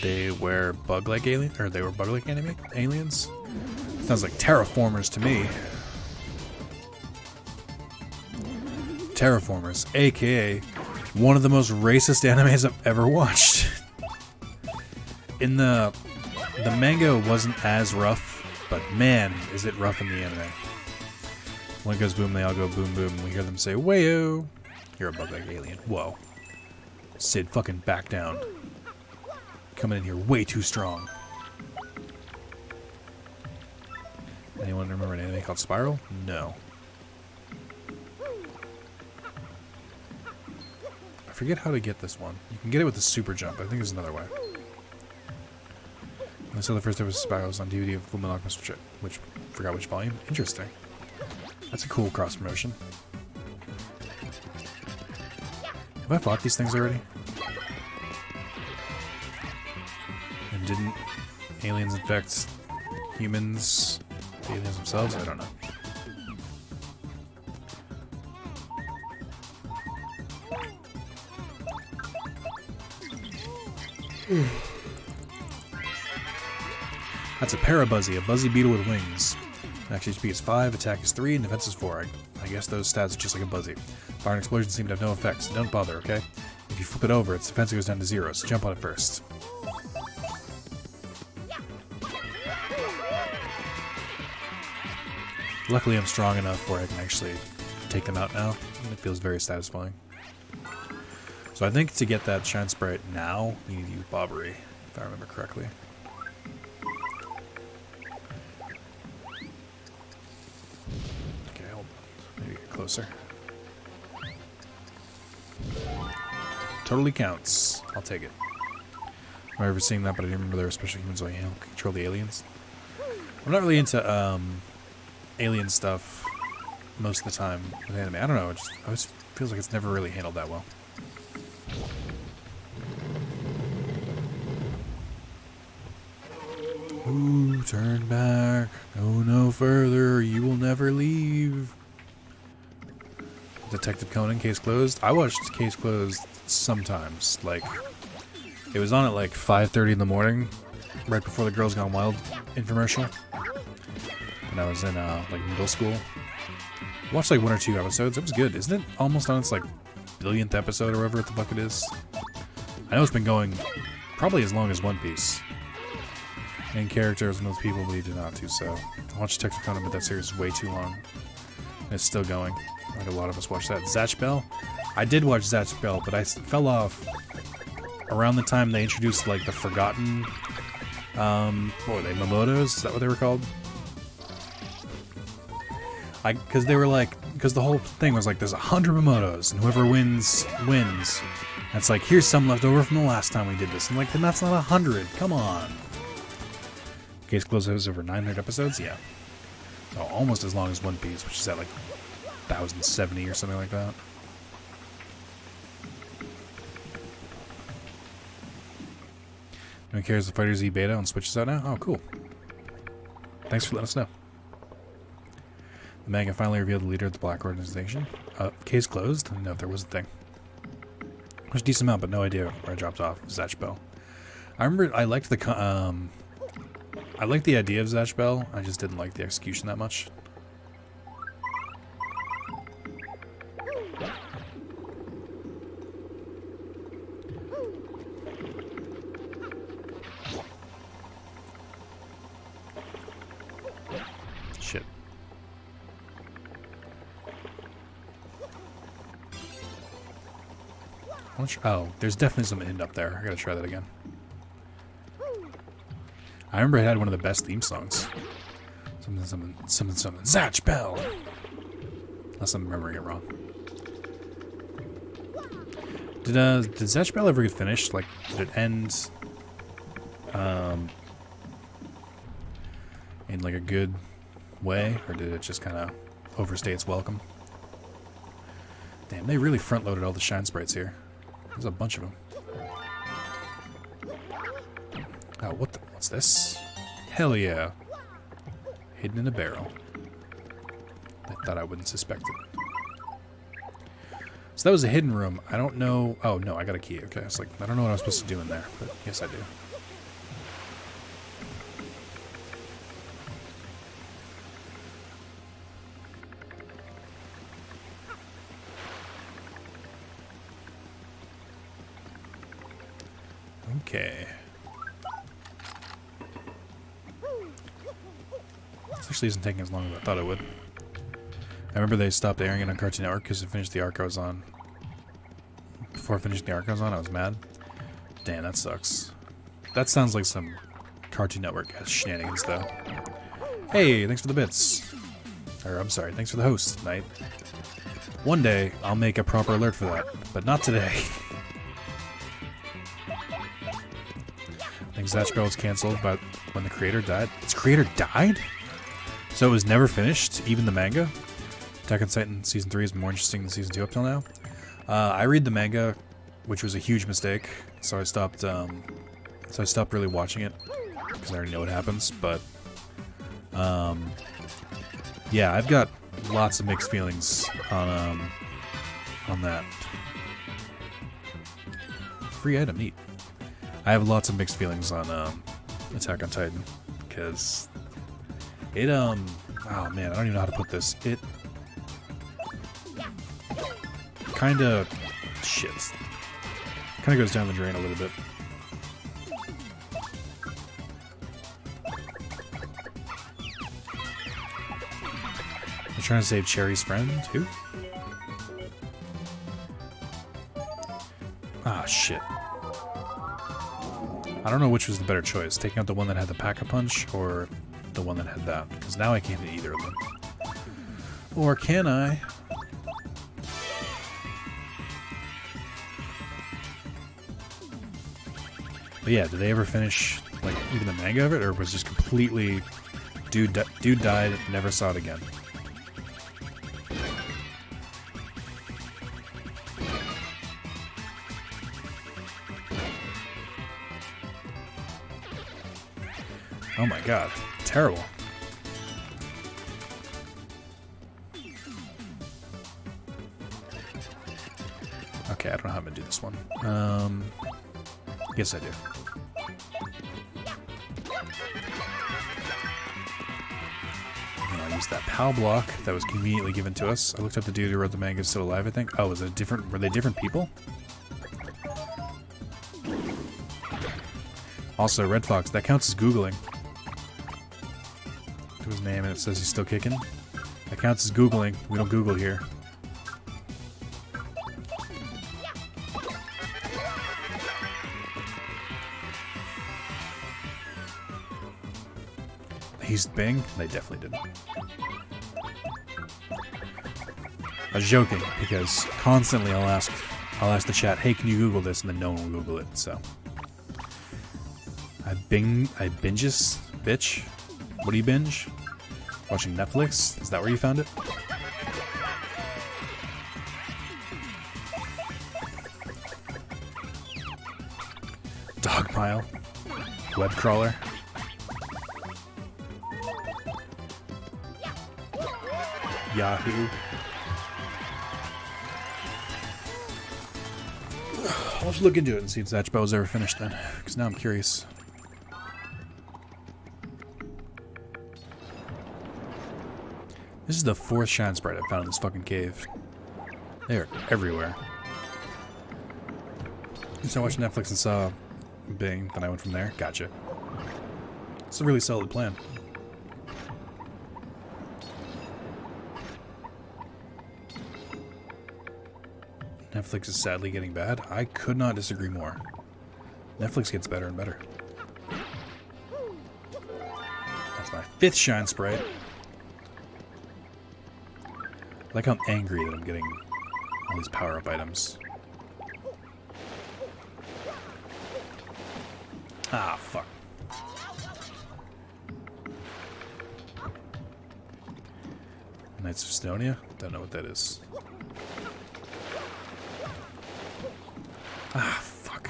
They were bug-like aliens, or they were bug-like aliens? Sounds like terraformers to me. Terraformers, aka one of the most racist animes I've ever watched. In the manga wasn't as rough, but man, is it rough in the anime. When it goes boom, they all go boom boom, and we hear them say, "Wayo, you're a bug-like alien." Whoa. Sid, fucking back down. Coming in here way too strong. Anyone remember an anime called Spiral? No. I forget how to get this one. You can get it with the super jump. I think there's another way. I saw the first episode of Spiral was on DVD of Fullmetal Alchemist, which forgot which volume. Interesting. That's a cool cross promotion. Have I fought these things already? And didn't aliens infect humans? The aliens themselves? I don't know. That's a Parabuzzy, a buzzy beetle with wings. Max HP is 5, attack is 3, and defense is 4. I guess those stats are just like a buzzy. Fire and explosions seem to have no effects, so don't bother, okay? If you flip it over, its defense goes down to 0, so jump on it first. Luckily I'm strong enough where I can actually take them out now, and it feels very satisfying. So I think to get that Shine Sprite now, you need to use Bobbery, if I remember correctly. Okay, hold on. Maybe get closer. Totally counts. I'll take it. I remember seeing that, but I didn't remember there were special humans like him control the aliens. I'm not really into alien stuff most of the time with anime. I don't know, it always feels like it's never really handled that well. Ooh, turn back. Go no further. You will never leave. Detective Conan, Case Closed. I watched Case Closed sometimes. Like, it was on at like 5:30 in the morning, right before the Girls Gone Wild infomercial. When I was in like middle school. I watched like 1 or 2 episodes. It was good. Isn't it almost on its like billionth episode or whatever the fuck it is? I know it's been going probably as long as One Piece. Main characters and those people believed it not to, so I watched Detective Conan, but that series is way too long. And it's still going. Like a lot of us watch that. Zatch Bell? I did watch Zatch Bell, but I fell off around the time they introduced like the forgotten what were they, Momotos? Is that what they were called? Because they were like, because the whole thing was like there's 100 Momotos and whoever wins wins. And it's like, here's some left over from the last time we did this. And like, then that's not 100. Come on. Case Closed has over 900 episodes? Yeah. Oh, almost as long as One Piece, which is at like 1,070 or something like that. No one cares the Fighter Z beta on Switch is out now? Oh, cool. Thanks for letting us know. The manga finally revealed the leader of the Black Organization. Case Closed? I didn't know if there was a thing. It was a decent amount, but no idea where I dropped off. Zatch Bell. I remember I liked the I liked the idea of Zatch Bell. I just didn't like the execution that much. Shit. Oh, there's definitely some end up there. I gotta try that again. I remember it had one of the best theme songs. Something, Zatch Bell! Unless I'm remembering it wrong. Did Zatch Bell ever get finished? Like, did it end in like a good way? Or did it just kind of overstay its welcome? Damn, they really front-loaded all the shine sprites here. There's a bunch of them. Oh, what's this? Hell yeah. Hidden in a barrel. I thought I wouldn't suspect it. So that was a hidden room. I don't know... Oh, no, I got a key. Okay, it's like, I don't know what I was supposed to do in there, but yes, I do. Okay. This actually isn't taking as long as I thought it would. I remember they stopped airing it on Cartoon Network because it finished the arc I was on. Before I finished the arc I was on, I was mad. Damn, that sucks. That sounds like some Cartoon Network shenanigans, though. Hey, thanks for the bits. Or, I'm sorry, thanks for the host, Knight. One day, I'll make a proper alert for that, but not today. I think Zatch Bell was cancelled, but when the creator died... Its creator died? So it was never finished, even the manga? Attack on Titan Season 3 is more interesting than Season 2 up till now. I read the manga, which was a huge mistake, so I stopped really watching it, because I already know what happens, but... yeah, I've got lots of mixed feelings on that. Free item, neat. I have lots of mixed feelings on Attack on Titan, because it oh man, I don't even know how to put this. It kind of goes down the drain a little bit. I'm trying to save Cherry's friend. Who? Ah, shit. I don't know which was the better choice, taking out the one that had the Pack-a-Punch or the one that had that, because now I can't hit either of them. Or can I? But yeah, did they ever finish, like, even the manga of it, or was it just completely... Dude died, never saw it again? Oh my god. Terrible. Okay, I don't know how I'm gonna do this one. Yes, I do. I used that POW block that was conveniently given to us. I looked up the dude who wrote the manga, still alive, I think. Oh, was it different? Were they different people? Also, Red Fox, that counts as Googling. To his name, and it says he's still kicking. That counts as Googling. We don't Google here. They used Bing? They definitely didn't. I was joking because constantly I'll ask the chat, "Hey, can you Google this?" and then no one will Google it. So I binges, bitch. What do you binge? Watching Netflix? Is that where you found it? Dogpile, web crawler. Yahoo. I'll just look into it and see if Zatchbell's ever finished then, because now I'm curious. This is the 4th shine sprite I've found in this fucking cave. They are everywhere. So I watched Netflix and saw Bing, then I went from there. Gotcha. It's a really solid plan. Netflix is sadly getting bad. I could not disagree more. Netflix gets better and better. That's my 5th shine sprite. I like how I'm angry that I'm getting all these power-up items. Ah, fuck. Knights of Estonia? Don't know what that is. Ah, fuck.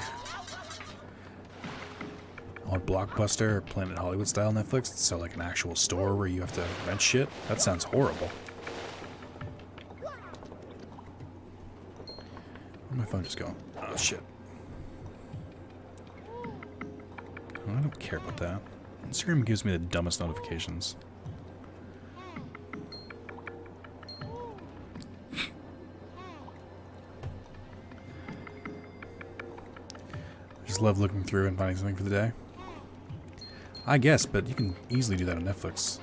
I want Blockbuster or Planet Hollywood style Netflix. So like an actual store where you have to rent shit? That sounds horrible. Where'd my phone just go? Oh, shit. Oh, I don't care about that. Instagram gives me the dumbest notifications. Love looking through and finding something for the day. I guess, but you can easily do that on Netflix.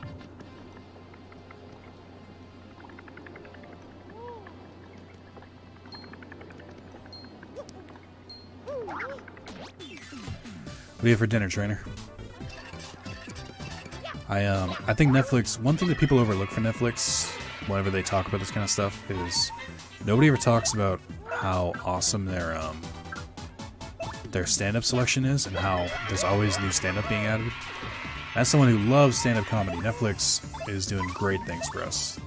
What do you have for dinner, trainer? I think Netflix, one thing that people overlook for Netflix whenever they talk about this kind of stuff is nobody ever talks about how awesome their stand-up selection is and how there's always new stand-up being added. As someone who loves stand-up comedy, Netflix is doing great things for us.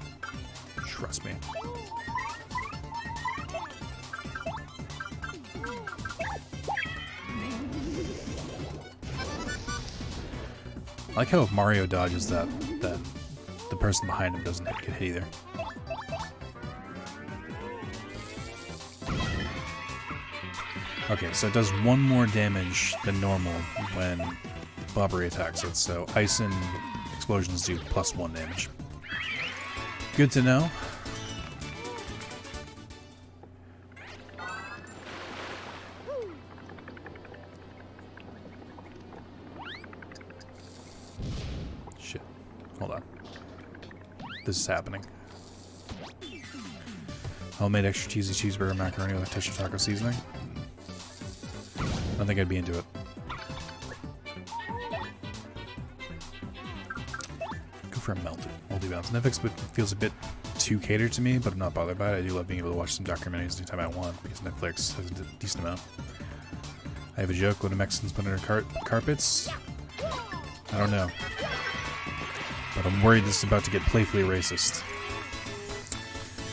Trust me. I like how if Mario dodges that, then the person behind him doesn't get hit either. Okay, so it does 1 more damage than normal when Bobbery attacks it, so ice and explosions do +1 damage. Good to know. Shit. Hold on. This is happening. Homemade extra cheesy cheeseburger macaroni with a touch of taco seasoning. I don't think I'd be into it. Go for a moldy bounce. Netflix feels a bit too catered to me, but I'm not bothered by it. I do love being able to watch some documentaries anytime I want because Netflix has a decent amount. I have a joke. What do Mexicans put under carpets? I don't know. But I'm worried this is about to get playfully racist.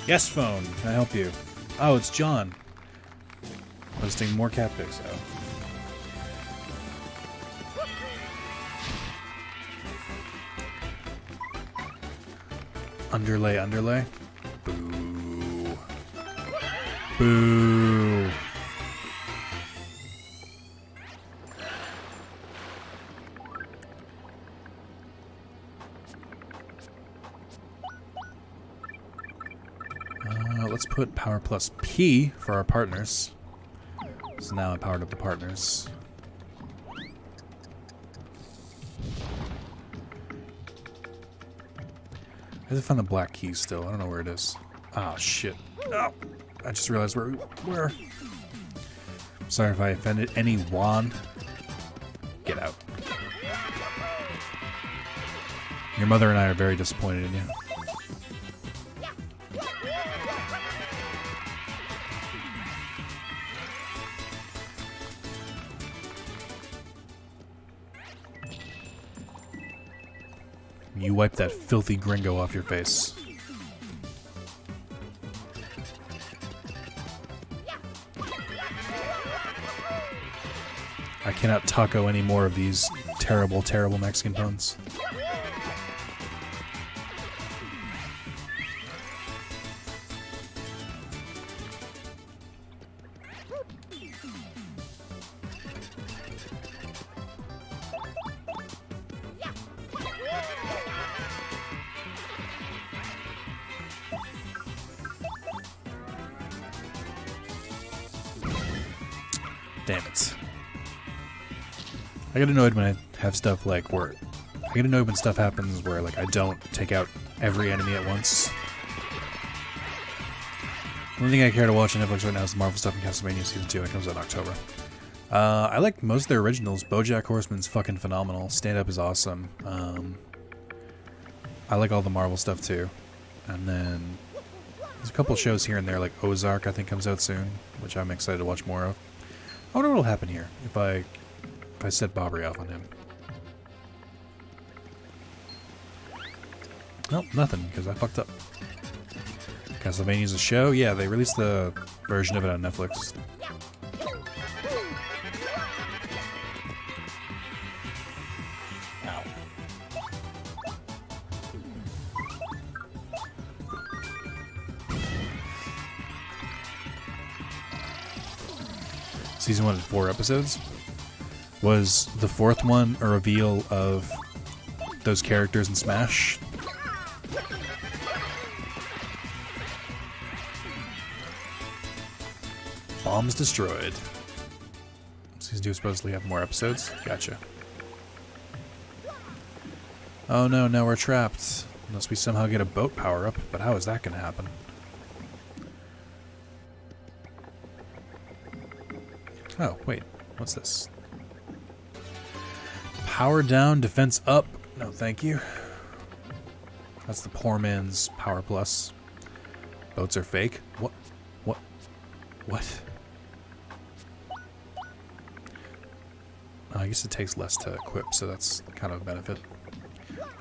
Yes, phone. Can I help you? Oh, it's John. Posting more cat pics. Oh. Underlay, underlay. Boo. Boo. Let's put power plus P for our partners. So now I powered up the partners. I have to find the black key still. I don't know where it is. Oh, shit. Oh, I just realized where we were. Sorry if I offended anyone. Get out. Your mother and I are very disappointed in you. You wipe that filthy gringo off your face. I cannot taco any more of these terrible, terrible Mexican puns. Damn it. I get annoyed when I have stuff like where... I get annoyed when stuff happens where like I don't take out every enemy at once. The only thing I care to watch on Netflix right now is the Marvel stuff in Castlevania Season 2, and it comes out in October. I like most of their originals. BoJack Horseman's fucking phenomenal. Stand Up is awesome. I like all the Marvel stuff too. And then there's a couple shows here and there, like Ozark I think comes out soon, which I'm excited to watch more of. I wonder what'll happen here if I set Bobbery off on him. Nope, nothing, because I fucked up. Castlevania's a show? Yeah, they released the version of it on Netflix. Ow. Season 1 is 4 episodes. Was the 4th one a reveal of those characters in Smash? Bombs destroyed. Season 2 supposedly have more episodes? Gotcha. Oh no, now we're trapped. Unless we somehow get a boat power-up, but how is that gonna happen? Oh, wait. What's this? Power down, defense up. No, thank you. That's the poor man's power plus. Boats are fake. What? What? What? I guess it takes less to equip, so that's kind of a benefit.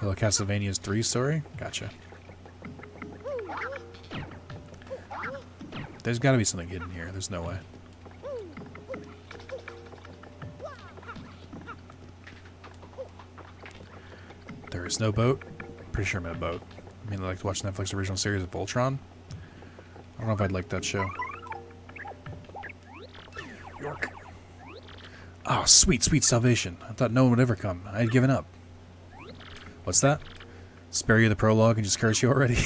Hello, Castlevania's 3 story? Gotcha. There's gotta be something hidden here. There's no way. There is no boat. Pretty sure I'm in a boat. I mean, I like to watch Netflix original series of Voltron. I don't know if I'd like that show. York. Oh, sweet, sweet salvation. I thought no one would ever come. I had given up. What's that? Spare you the prologue and just curse you already?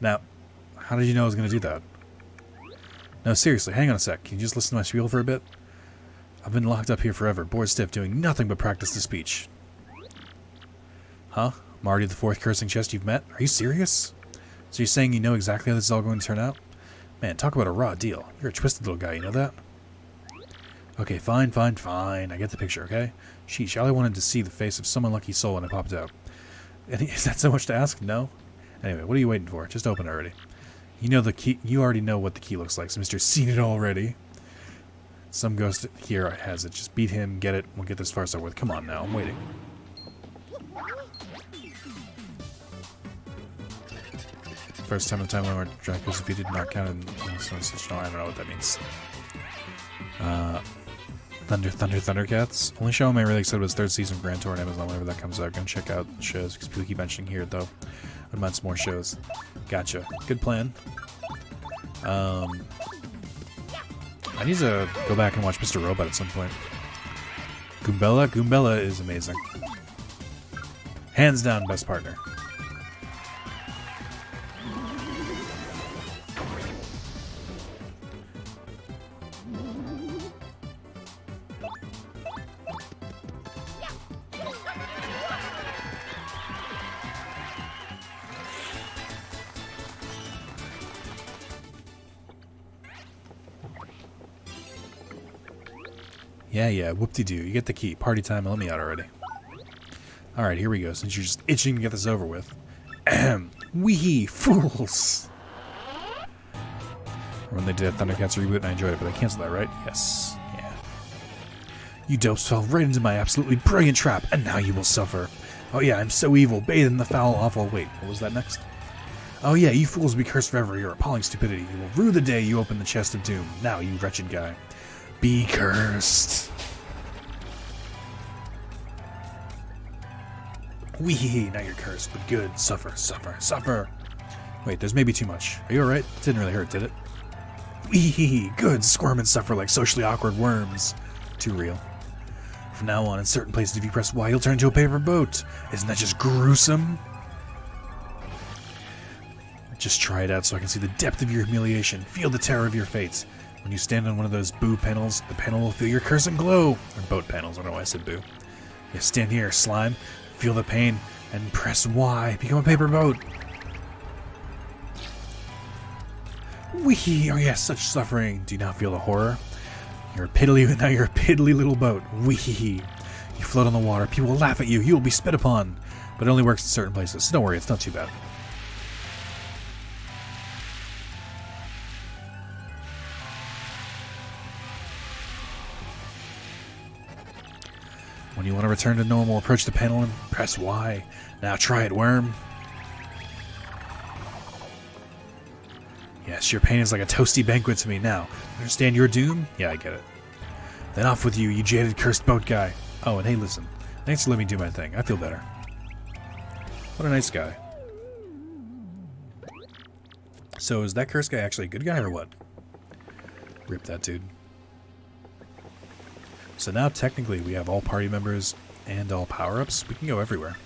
Now, how did you know I was going to do that? No, seriously, hang on a sec. Can you just listen to my spiel for a bit? I've been locked up here forever, bored stiff, doing nothing but practice the speech. Huh? Marty the 4th cursing chest you've met? Are you serious? So you're saying you know exactly how this is all going to turn out? Man, talk about a raw deal. You're a twisted little guy, you know that? Okay, fine, fine, fine. I get the picture, okay? Sheesh, all I wanted to see the face of some unlucky soul when I popped out. Is that so much to ask? No? Anyway, what are you waiting for? Just open it already. You know the key. You already know what the key looks like, so Mr. Seen It Already. Some ghost here has it. Just beat him, get it. We'll get this farce over with. Come on now, I'm waiting. First time in the timeline where Dracula's defeated, not counted in this one. I don't know what that means. Thundercats. Only show I'm really excited was third season of Grand Tour on Amazon whenever that comes out. Gonna check out the shows because people keep mentioning here though. I'd mind some more shows. Gotcha. Good plan. I need to go back and watch Mr. Robot at some point. Goombella is amazing. Hands down best partner. Yeah, whoop-de-doo. You get the key. Party time, let me out already. Alright, here we go, since you're just itching to get this over with. Ahem. Wee fools! When they did Thundercats reboot, and I enjoyed it, but I canceled that, right? Yes. Yeah. You dopes fell right into my absolutely brilliant trap, and now you will suffer. Oh yeah, I'm so evil, bathed in the foul, awful... Wait, what was that next? Oh yeah, you fools will be cursed forever, your appalling stupidity. You will rue the day you open the chest of doom. Now, you wretched guy. Be cursed. Wee, now you're cursed, but good. Suffer, suffer, suffer. Wait, there's maybe too much. Are you alright? Didn't really hurt, did it? Wee, good. Squirm and suffer like socially awkward worms. Too real. From now on, in certain places, if you press Y, you'll turn into a paper boat. Isn't that just gruesome? Just try it out so I can see the depth of your humiliation. Feel the terror of your fate. When you stand on one of those boo panels, the panel will feel your curse and glow. Or boat panels, I don't know why I said boo. Yeah, stand here, slime, feel the pain, and press Y. Become a paper boat. Wee! Oh yes, such suffering. Do you not feel the horror? Now you're a piddly little boat. Wee! You float on the water. People will laugh at you. You will be spit upon. But it only works in certain places. So don't worry, it's not too bad. When you want to return to normal, approach the panel and press Y. Now try it, worm. Yes, your pain is like a toasty banquet to me now. Understand your doom? Yeah, I get it. Then off with you, you jaded, cursed boat guy. Oh, and hey, listen. Thanks for letting me do my thing. I feel better. What a nice guy. So is that cursed guy actually a good guy or what? Rip that dude. So now technically we have all party members and all power-ups. We can go everywhere.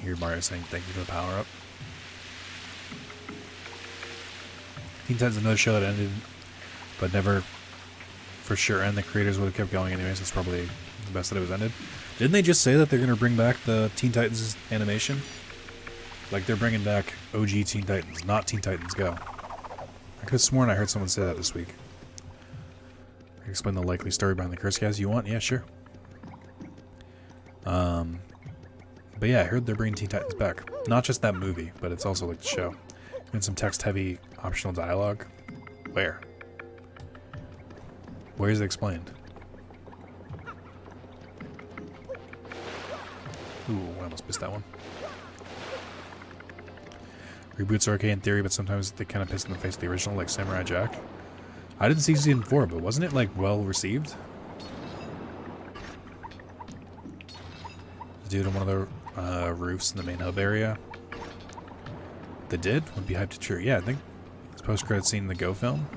Here Mario saying thank you for the power-up. Teen Titans is another show that ended, but never for sure, and the creators would have kept going anyways. It's probably the best that it was ended. Didn't they just say that they're going to bring back the Teen Titans animation? Like they're bringing back OG Teen Titans, not Teen Titans Go. I could have sworn I heard someone say that this week. Explain the likely story behind the curse guys you want? Yeah, sure. But yeah, I heard they're bringing Teen Titans back. Not just that movie, but it's also like the show. And some text-heavy optional dialogue. Where? Where is it explained? Ooh, I almost missed that one. Reboots are okay in theory, but sometimes they kind of piss in the face of the original, like Samurai Jack. I didn't see season 4, but wasn't it, like, well received? Dude on one of the roofs in the main hub area. They did? Would be hyped to true. Yeah, I think it's post-credit scene in the Go film.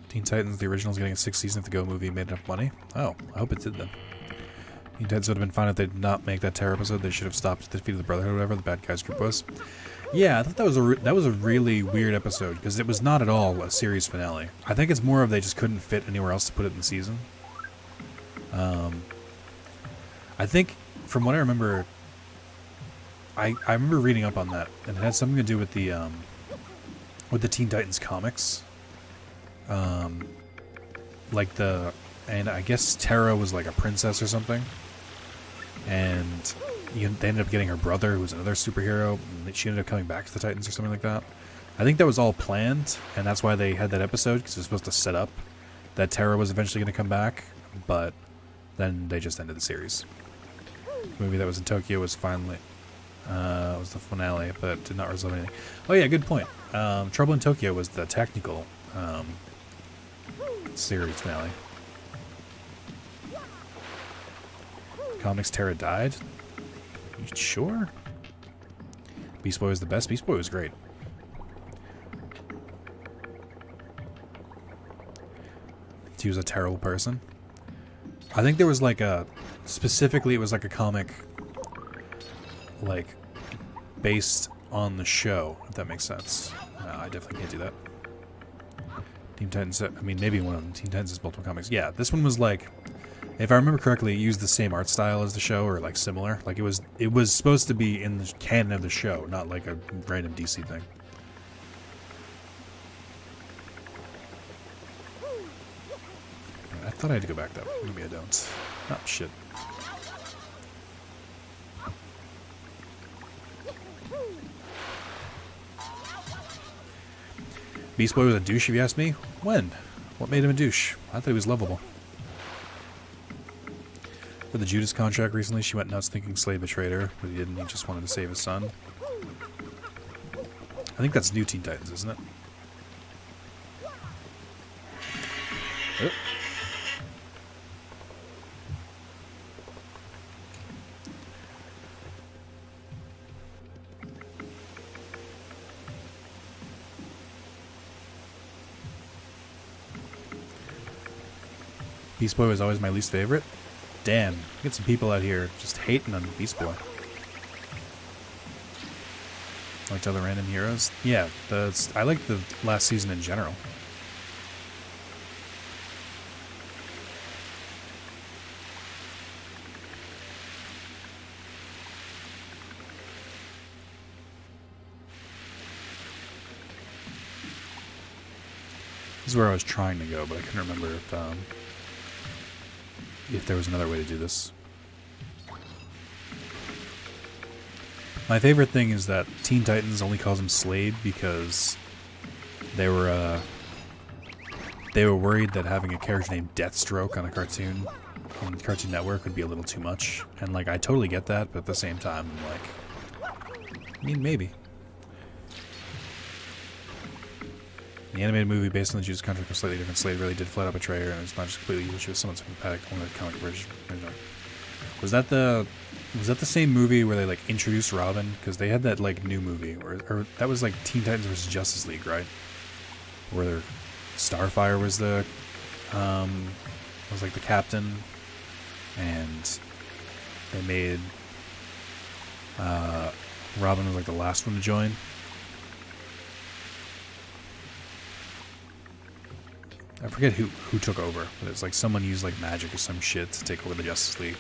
Teen Titans, the original, is getting a 6th season if the Go movie made enough money. Oh, I hope it did then. Teen Titans would have been fine if they did not make that terror episode. They should have stopped at the defeat of the Brotherhood or whatever the bad guys group was. Yeah, I thought that was a really weird episode because it was not at all a series finale. I think it's more of they just couldn't fit anywhere else to put it in the season. I think from what I remember, I remember reading up on that, and it had something to do with the Teen Titans comics. And I guess Terra was like a princess or something, and they ended up getting her brother, who was another superhero, and she ended up coming back to the Titans or something like that. I think that was all planned, and that's why they had that episode, because it was supposed to set up that Terra was eventually going to come back, but then they just ended the series. The movie that was in Tokyo was finally was the finale, but did not result in anything. Oh yeah, good point. Trouble in Tokyo was the technical series finale. Comics Terra died? You sure? Beast Boy was the best? Beast Boy was great. He was a terrible person. I think there was like a... Specifically, it was like a comic... Like... Based on the show, if that makes sense. No, I definitely can't do that. Teen Titans... I mean, maybe one of them. Teen Titans is multiple comics. Yeah, this one was like... If I remember correctly, it used the same art style as the show, or like similar. Like it was supposed to be in the canon of the show, not like a random DC thing. I thought I had to go back though. Maybe I don't. Oh shit. Beast Boy was a douche, if you ask me. When? What made him a douche? I thought he was lovable. For the Judas contract recently, she went nuts thinking Slade betrayed her, but he didn't. He just wanted to save his son. I think that's New Teen Titans, isn't it? Oh. Beast Boy was always my least favorite. Damn, get some people out here just hating on Beast Boy. Like other random heroes? Yeah, I like the last season in general. This is where I was trying to go, but I couldn't remember if there was another way to do this. My favorite thing is that Teen Titans only calls him Slade because they were worried that having a character named Deathstroke on a cartoon on Cartoon Network would be a little too much. And like I totally get that, but at the same time I'm like, I mean maybe. The animated movie based on the Judas contract was slightly different. Slade really did flat out betray her, and it's not just completely evil. She was somewhat sympathetic. Only the comic version. Was that the same movie where they like introduced Robin? Because they had that like new movie, or that was like Teen Titans vs Justice League, right? Where Starfire was the was like the captain, and they made Robin was like the last one to join. I forget who took over, but it's like someone used like magic or some shit to take over the Justice League.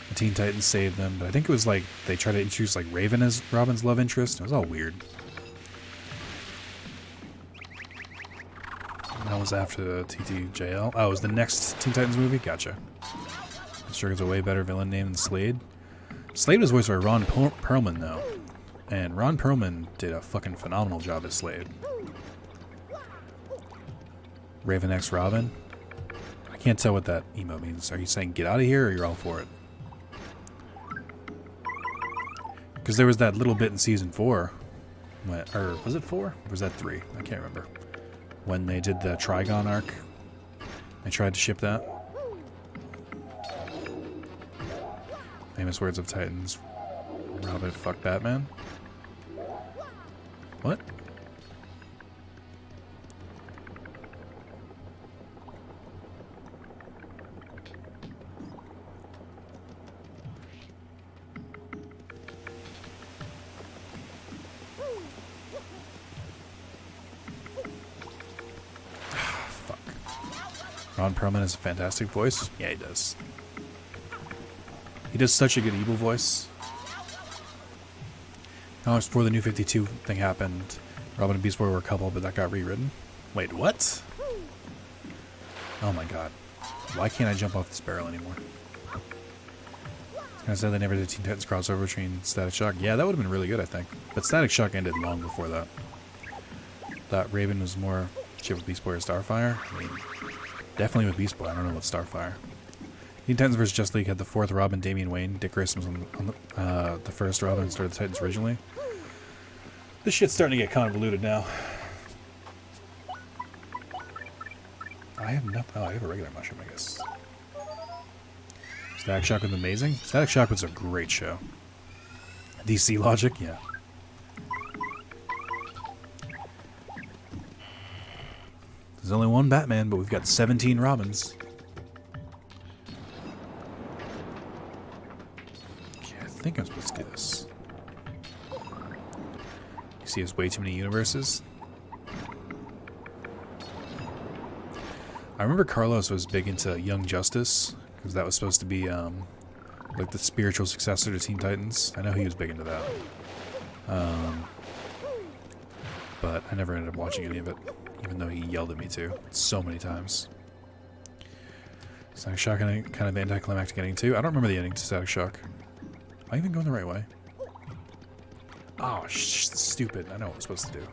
The Teen Titans saved them, but I think it was like they tried to introduce like Raven as Robin's love interest. It was all weird. And that was after the TTJL. Oh, it was the next Teen Titans movie? Gotcha. Sure is a way better villain name than Slade. Slade was voiced by Ron Perlman though. And Ron Perlman did a fucking phenomenal job as Slade. Raven X Robin? I can't tell what that emo means. Are you saying get out of here or you're all for it? Because there was that little bit in season 4. Or was it 4? Or was that 3? I can't remember. When they did the Trigon arc. They tried to ship that. Famous words of Titans. Robin fuck Batman? What? Ron Perlman has a fantastic voice. Yeah, he does. He does such a good evil voice. Comics before the New 52 thing happened, Robin and Beast Boy were a couple, but that got rewritten. Wait, what? Oh my god. Why can't I jump off this barrel anymore? I said they never did Teen Titans crossover between Static Shock. Yeah, that would have been really good, I think. But Static Shock ended long before that. Thought Raven was more shit with Beast Boy or Starfire. I mean, definitely with Beast Boy. I don't know about Starfire. Teen Titans vs. Justice League had the 4th Robin, Damian Wayne. Dick Grayson was on the first Robin and started the Titans originally. This shit's starting to get convoluted now. I have nothing. Oh, I have a regular mushroom, I guess. Static Shock was amazing. Static Shock was a great show. DC Logic, yeah. There's only one Batman, but we've got 17 Robins. Okay, I think I'm supposed to do this. You see, there's way too many universes. I remember Carlos was big into Young Justice, because that was supposed to be like the spiritual successor to Teen Titans. I know he was big into that. But I never ended up watching any of it, even though he yelled at me to so many times. Static Shock kind of anticlimactic ending too. I don't remember the ending to Static Shock. Am I even going the right way? Oh, stupid. I know what I'm supposed to do.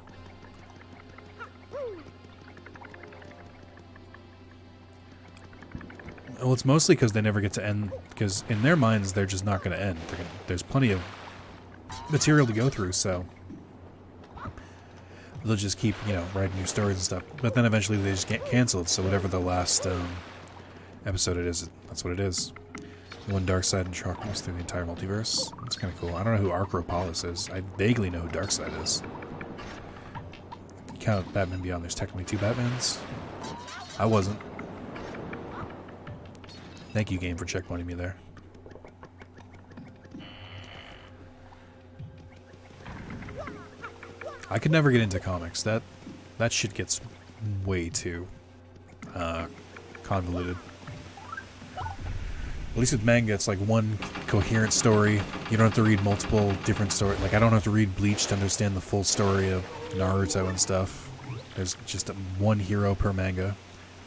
Well, it's mostly because they never get to end, because in their minds, they're just not going to end. There's plenty of material to go through, so they'll just keep, you know, writing new stories and stuff. But then eventually they just get canceled, so whatever the last episode it is, that's what it is. One Darkseid and Sharkness through the entire multiverse. That's kind of cool. I don't know who Archropolis is. I vaguely know who Darkseid is. If you count Batman Beyond, there's technically 2 Batmans. I wasn't. Thank you, game, for checkpointing me there. I could never get into comics. That shit gets way too convoluted. At least with manga, it's like one coherent story. You don't have to read multiple different stories. Like, I don't have to read Bleach to understand the full story of Naruto and stuff. There's just one hero per manga.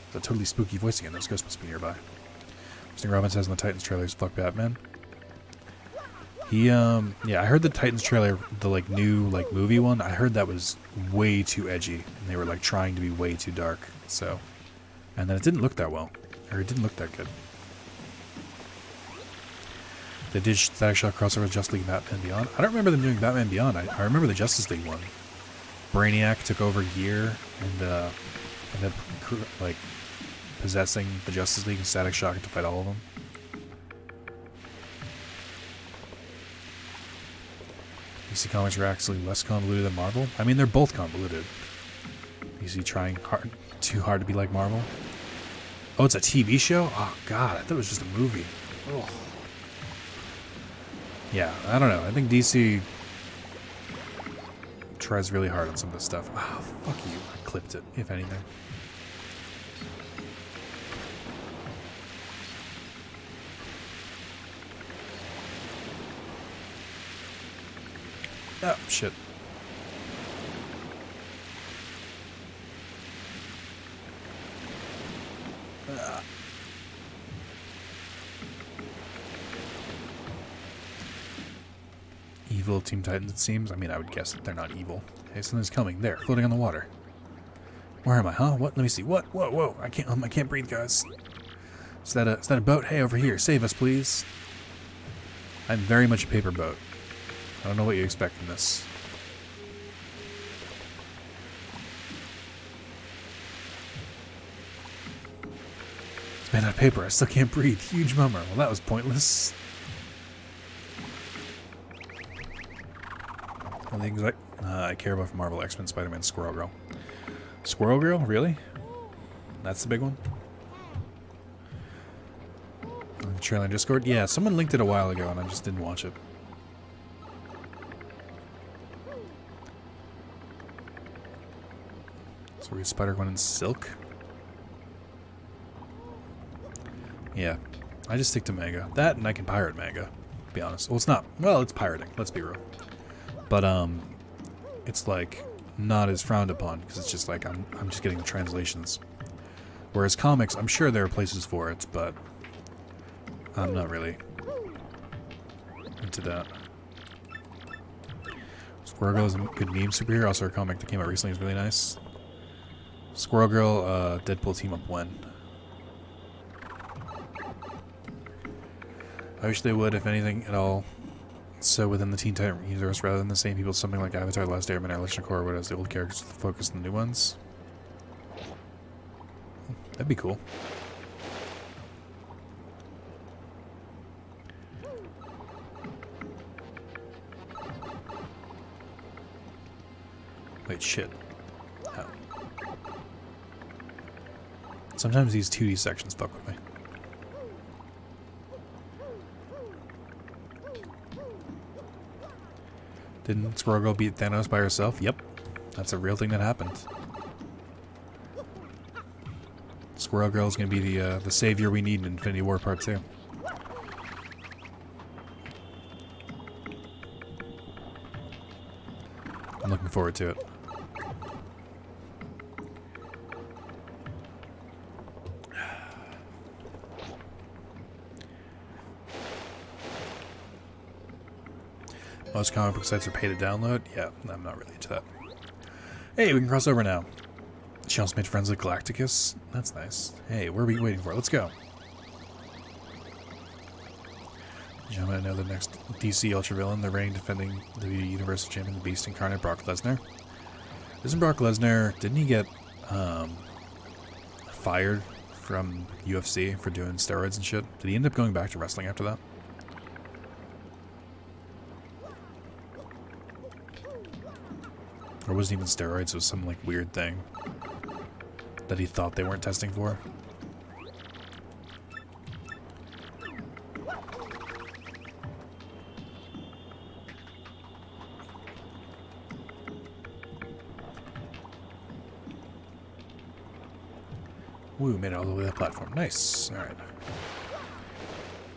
It's a totally spooky voice again. There's Ghost must be nearby. Sting Robin says in the Titans trailers, "Fuck Batman." He, yeah, I heard the Titans trailer, the like new like movie one. I heard that was way too edgy, and they were like trying to be way too dark. So, and then it didn't look that well, or it didn't look that good. They did Static Shock crossover with Justice League and Batman Beyond. I don't remember them doing Batman Beyond. I remember the Justice League one. Brainiac took over Gear and ended up like possessing the Justice League and Static Shock to fight all of them. DC Comics are actually less convoluted than Marvel. I mean, they're both convoluted. DC trying too hard to be like Marvel. Oh, it's a TV show? Oh, God, I thought it was just a movie. Oh. Yeah, I don't know. I think DC tries really hard on some of this stuff. Oh, fuck you. I clipped it, if anything. Oh, shit. Evil Team Titans, it seems. I mean, I would guess that they're not evil. Hey, something's coming. There, floating on the water. Where am I, huh? What? Let me see. What? Whoa, whoa. I can't breathe, guys. Is that a boat? Hey, over here. Save us, please. I'm very much a paper boat. I don't know what you expect from this. It's made out of paper. I still can't breathe. Huge bummer. Well, that was pointless. Only things I care about from Marvel, X-Men, Spider-Man, Squirrel Girl. Squirrel Girl? Really? That's the big one? Trailer in Discord? Yeah, someone linked it a while ago and I just didn't watch it. So we Spider-Gwen and Silk? Yeah. I just stick to manga. That and I can pirate manga, to be honest. Well, it's not. Well, it's pirating. Let's be real. But, it's like not as frowned upon because it's just like I'm just getting the translations. Whereas comics, I'm sure there are places for it, but I'm not really into that. Squirrel Girl is a good meme superhero. Also, a comic that came out recently is really nice. Squirrel Girl, Deadpool team up when? I wish they would, if anything at all. So within the Teen Titan universe, rather than the same people, something like Avatar: The Last Airbender, Legend of Korra, whereas the old characters focus on the new ones. That'd be cool. Wait, shit. Oh. Sometimes these 2D sections fuck with me. Didn't Squirrel Girl beat Thanos by herself? Yep. That's a real thing that happened. Squirrel Girl is going to be the savior we need in Infinity War Part 2. I'm looking forward to it. Most comic book sites are pay to download? Yeah, I'm not really into that. Hey, we can cross over now. She also made friends with Galacticus. That's nice. Hey, what are we waiting for? Let's go. Gentlemen, I know the next DC Ultra villain, the reigning defending the Universal Champion, the Beast Incarnate, Brock Lesnar. Isn't Brock Lesnar, didn't he get fired from UFC for doing steroids and shit? Did he end up going back to wrestling after that? Or wasn't even steroids, it was some like weird thing that he thought they weren't testing for. Woo, made it all the way to the platform. Nice. Alright.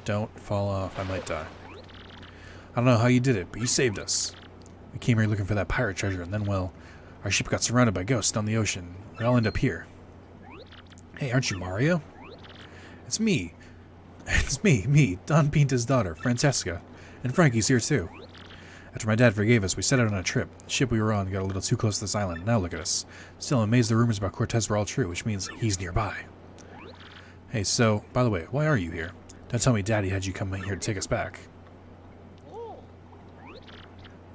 Don't fall off, I might die. I don't know how you did it, but you saved us. We came here looking for that pirate treasure, and then, well, our ship got surrounded by ghosts down the ocean. We all end up here. Hey, aren't you Mario? It's me. It's me, Don Pinta's daughter, Francesca. And Frankie's here, too. After my dad forgave us, we set out on a trip. The ship we were on got a little too close to this island. Now look at us. Still, I'm amazed the rumors about Cortez were all true, which means he's nearby. Hey, so, by the way, why are you here? Don't tell me Daddy had you come here to take us back.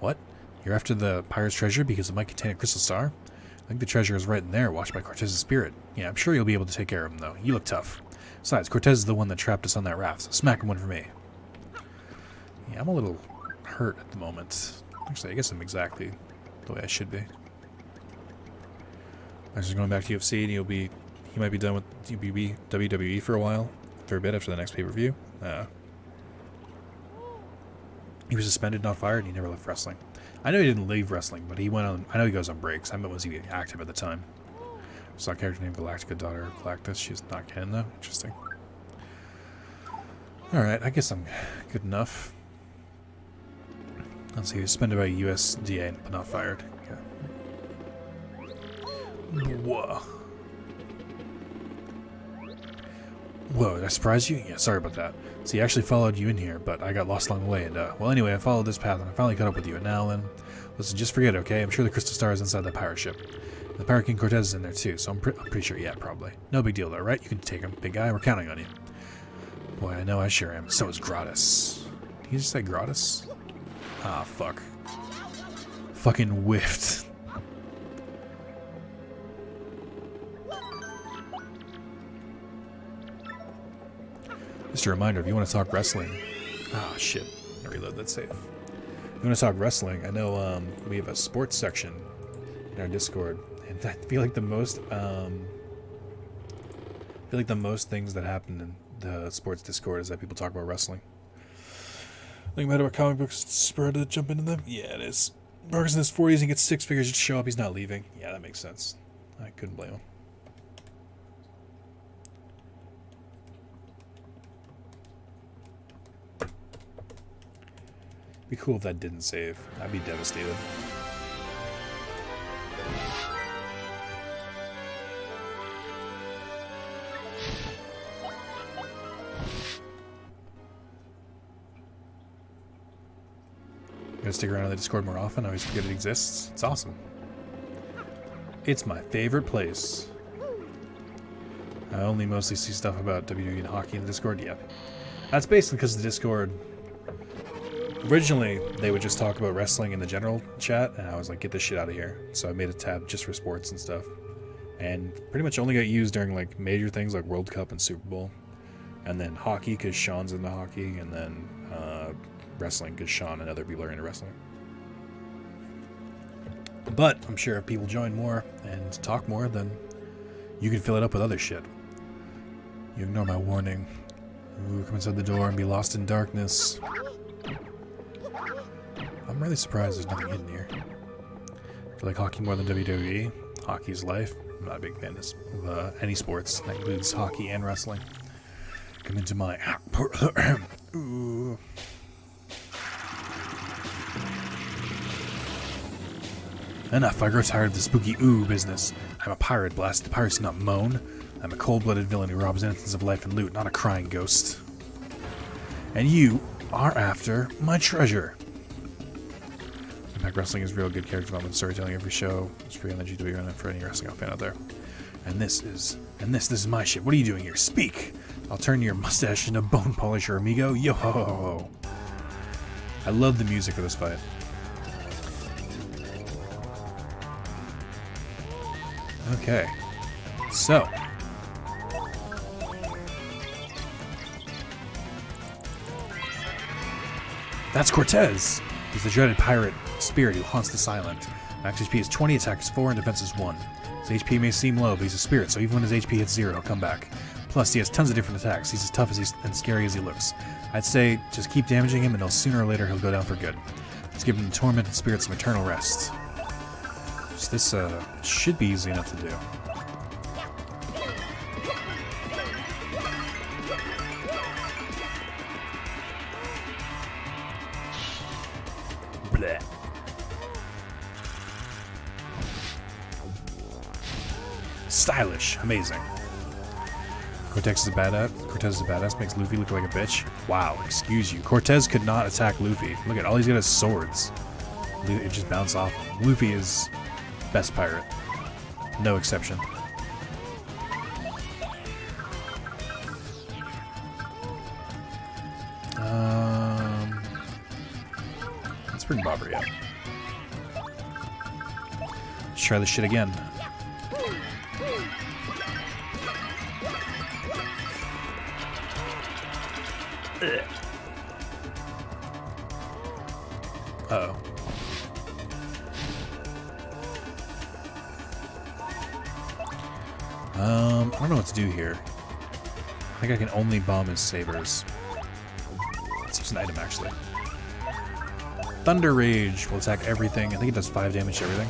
What? You're after the pirate's treasure because it might contain a crystal star? I think the treasure is right in there, watched by Cortez's spirit. Yeah, I'm sure you'll be able to take care of him, though. You look tough. Besides, Cortez is the one that trapped us on that raft, so smack him one for me. Yeah, I'm a little hurt at the moment. Actually, I guess I'm exactly the way I should be. I'm just going back to UFC, and he might be done with WWE for a while, for a bit after the next pay-per-view. He was suspended, not fired, and he never left wrestling. I know he didn't leave wrestling, but he went on. I know he goes on breaks. I meant was he active at the time? Saw a character named Galactica, daughter of Galactus. She's not canon though. Interesting. All right, I guess I'm good enough. Let's see. He was suspended by USDA, but not fired. Yeah. Whoa. Whoa, did I surprise you? Yeah, sorry about that. So he actually followed you in here, but I got lost along the way, and, well, anyway, I followed this path, and I finally caught up with you, and now then, listen, just forget it, okay? I'm sure the crystal star is inside the pirate ship. The Pirate King Cortez is in there, too, so I'm pretty sure, yeah, probably. No big deal, though, right? You can take him, big guy, we're counting on you. Boy, I know I sure am. So is Gratis. Did he just say Gratis? Ah, fuck. Fucking whiffed. Just a reminder, if you want to talk wrestling... Ah, shit. I reload that save. If you want to talk wrestling, I know we have a sports section in our Discord. And I feel like the most... things that happen in the sports Discord is that people talk about wrestling. Think about comic books, spur to jump into them? Yeah, it is. Marcus in his 40s and gets 6 figures just to show up, he's not leaving. Yeah, that makes sense. I couldn't blame him. Be cool if that didn't save. I'd be devastated. Gonna stick around on the Discord more often. I always forget it exists. It's awesome. It's my favorite place. I only mostly see stuff about WWE and hockey in the Discord. Yeah, that's basically because the Discord. Originally, they would just talk about wrestling in the general chat, and I was like, get this shit out of here. So I made a tab just for sports and stuff. and pretty much only got used during like major things like World Cup and Super Bowl, and then hockey because Sean's into hockey, and then wrestling because Sean and other people are into wrestling. But I'm sure if people join more and talk more, then you can fill it up with other shit. You ignore my warning. Ooh, come inside the door and be lost in darkness. I'm really surprised there's nothing hidden here. I feel like hockey more than WWE. Hockey's life. I'm not a big fan of any sports. That includes hockey and wrestling. Come into my... Ooh. Enough, I grow tired of the spooky ooh business. I'm a pirate, blast. The pirates do not moan. I'm a cold-blooded villain who robs innocents of life and loot, not a crying ghost. And you are after my treasure. Impact Wrestling is real good character development storytelling. Every show is free on the GW and for any wrestling fan out there. And this is my shit. What are you doing here? Speak! I'll turn your mustache into bone polisher, amigo. Yo ho ho ho. I love the music of this fight. Okay, so that's Cortez. He's the dreaded pirate spirit who haunts this island. Max HP is 20, attack is 4, and defense is 1. His HP may seem low, but he's a spirit, so even when his HP hits 0, he'll come back. Plus, he has tons of different attacks. He's as tough as and scary as he looks. I'd say just keep damaging him, and sooner or later he'll go down for good. Let's give him the tormented spirit some eternal rest. So this should be easy enough to do. Blech. Stylish, amazing. Cortez is a badass, makes Luffy look like a bitch. Wow, excuse you. Cortez could not attack Luffy. Look at all he's got is swords. It just bounced off him. Luffy is best pirate. No exception. Let's bring Bobbery up. Let's try this shit again. Uh-oh. I don't know what to do here. I think I can only bomb his sabers. Let's use an item, actually. Thunder Rage will attack everything. I think it does 5 damage to everything.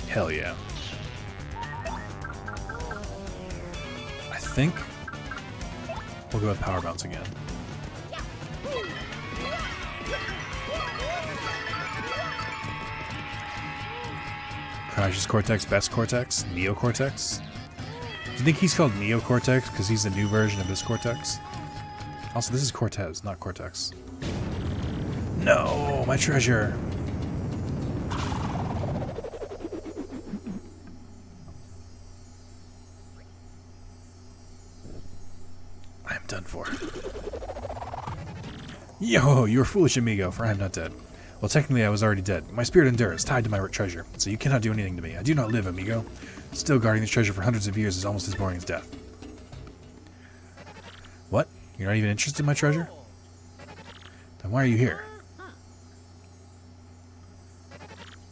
Hell yeah. I think we'll go with Power Bounce again. Crash's Cortex, best Cortex, Neo Cortex. Do you think he's called Neo Cortex because he's the new version of this Cortex? Also, this is Cortez, not Cortex. No, my treasure. I am done for. Yo, you are foolish, amigo, for I am not dead. Well, technically I was already dead. My spirit endures, tied to my treasure, so you cannot do anything to me. I do not live, amigo. Still guarding this treasure for hundreds of years is almost as boring as death. What? You're not even interested in my treasure? Then why are you here?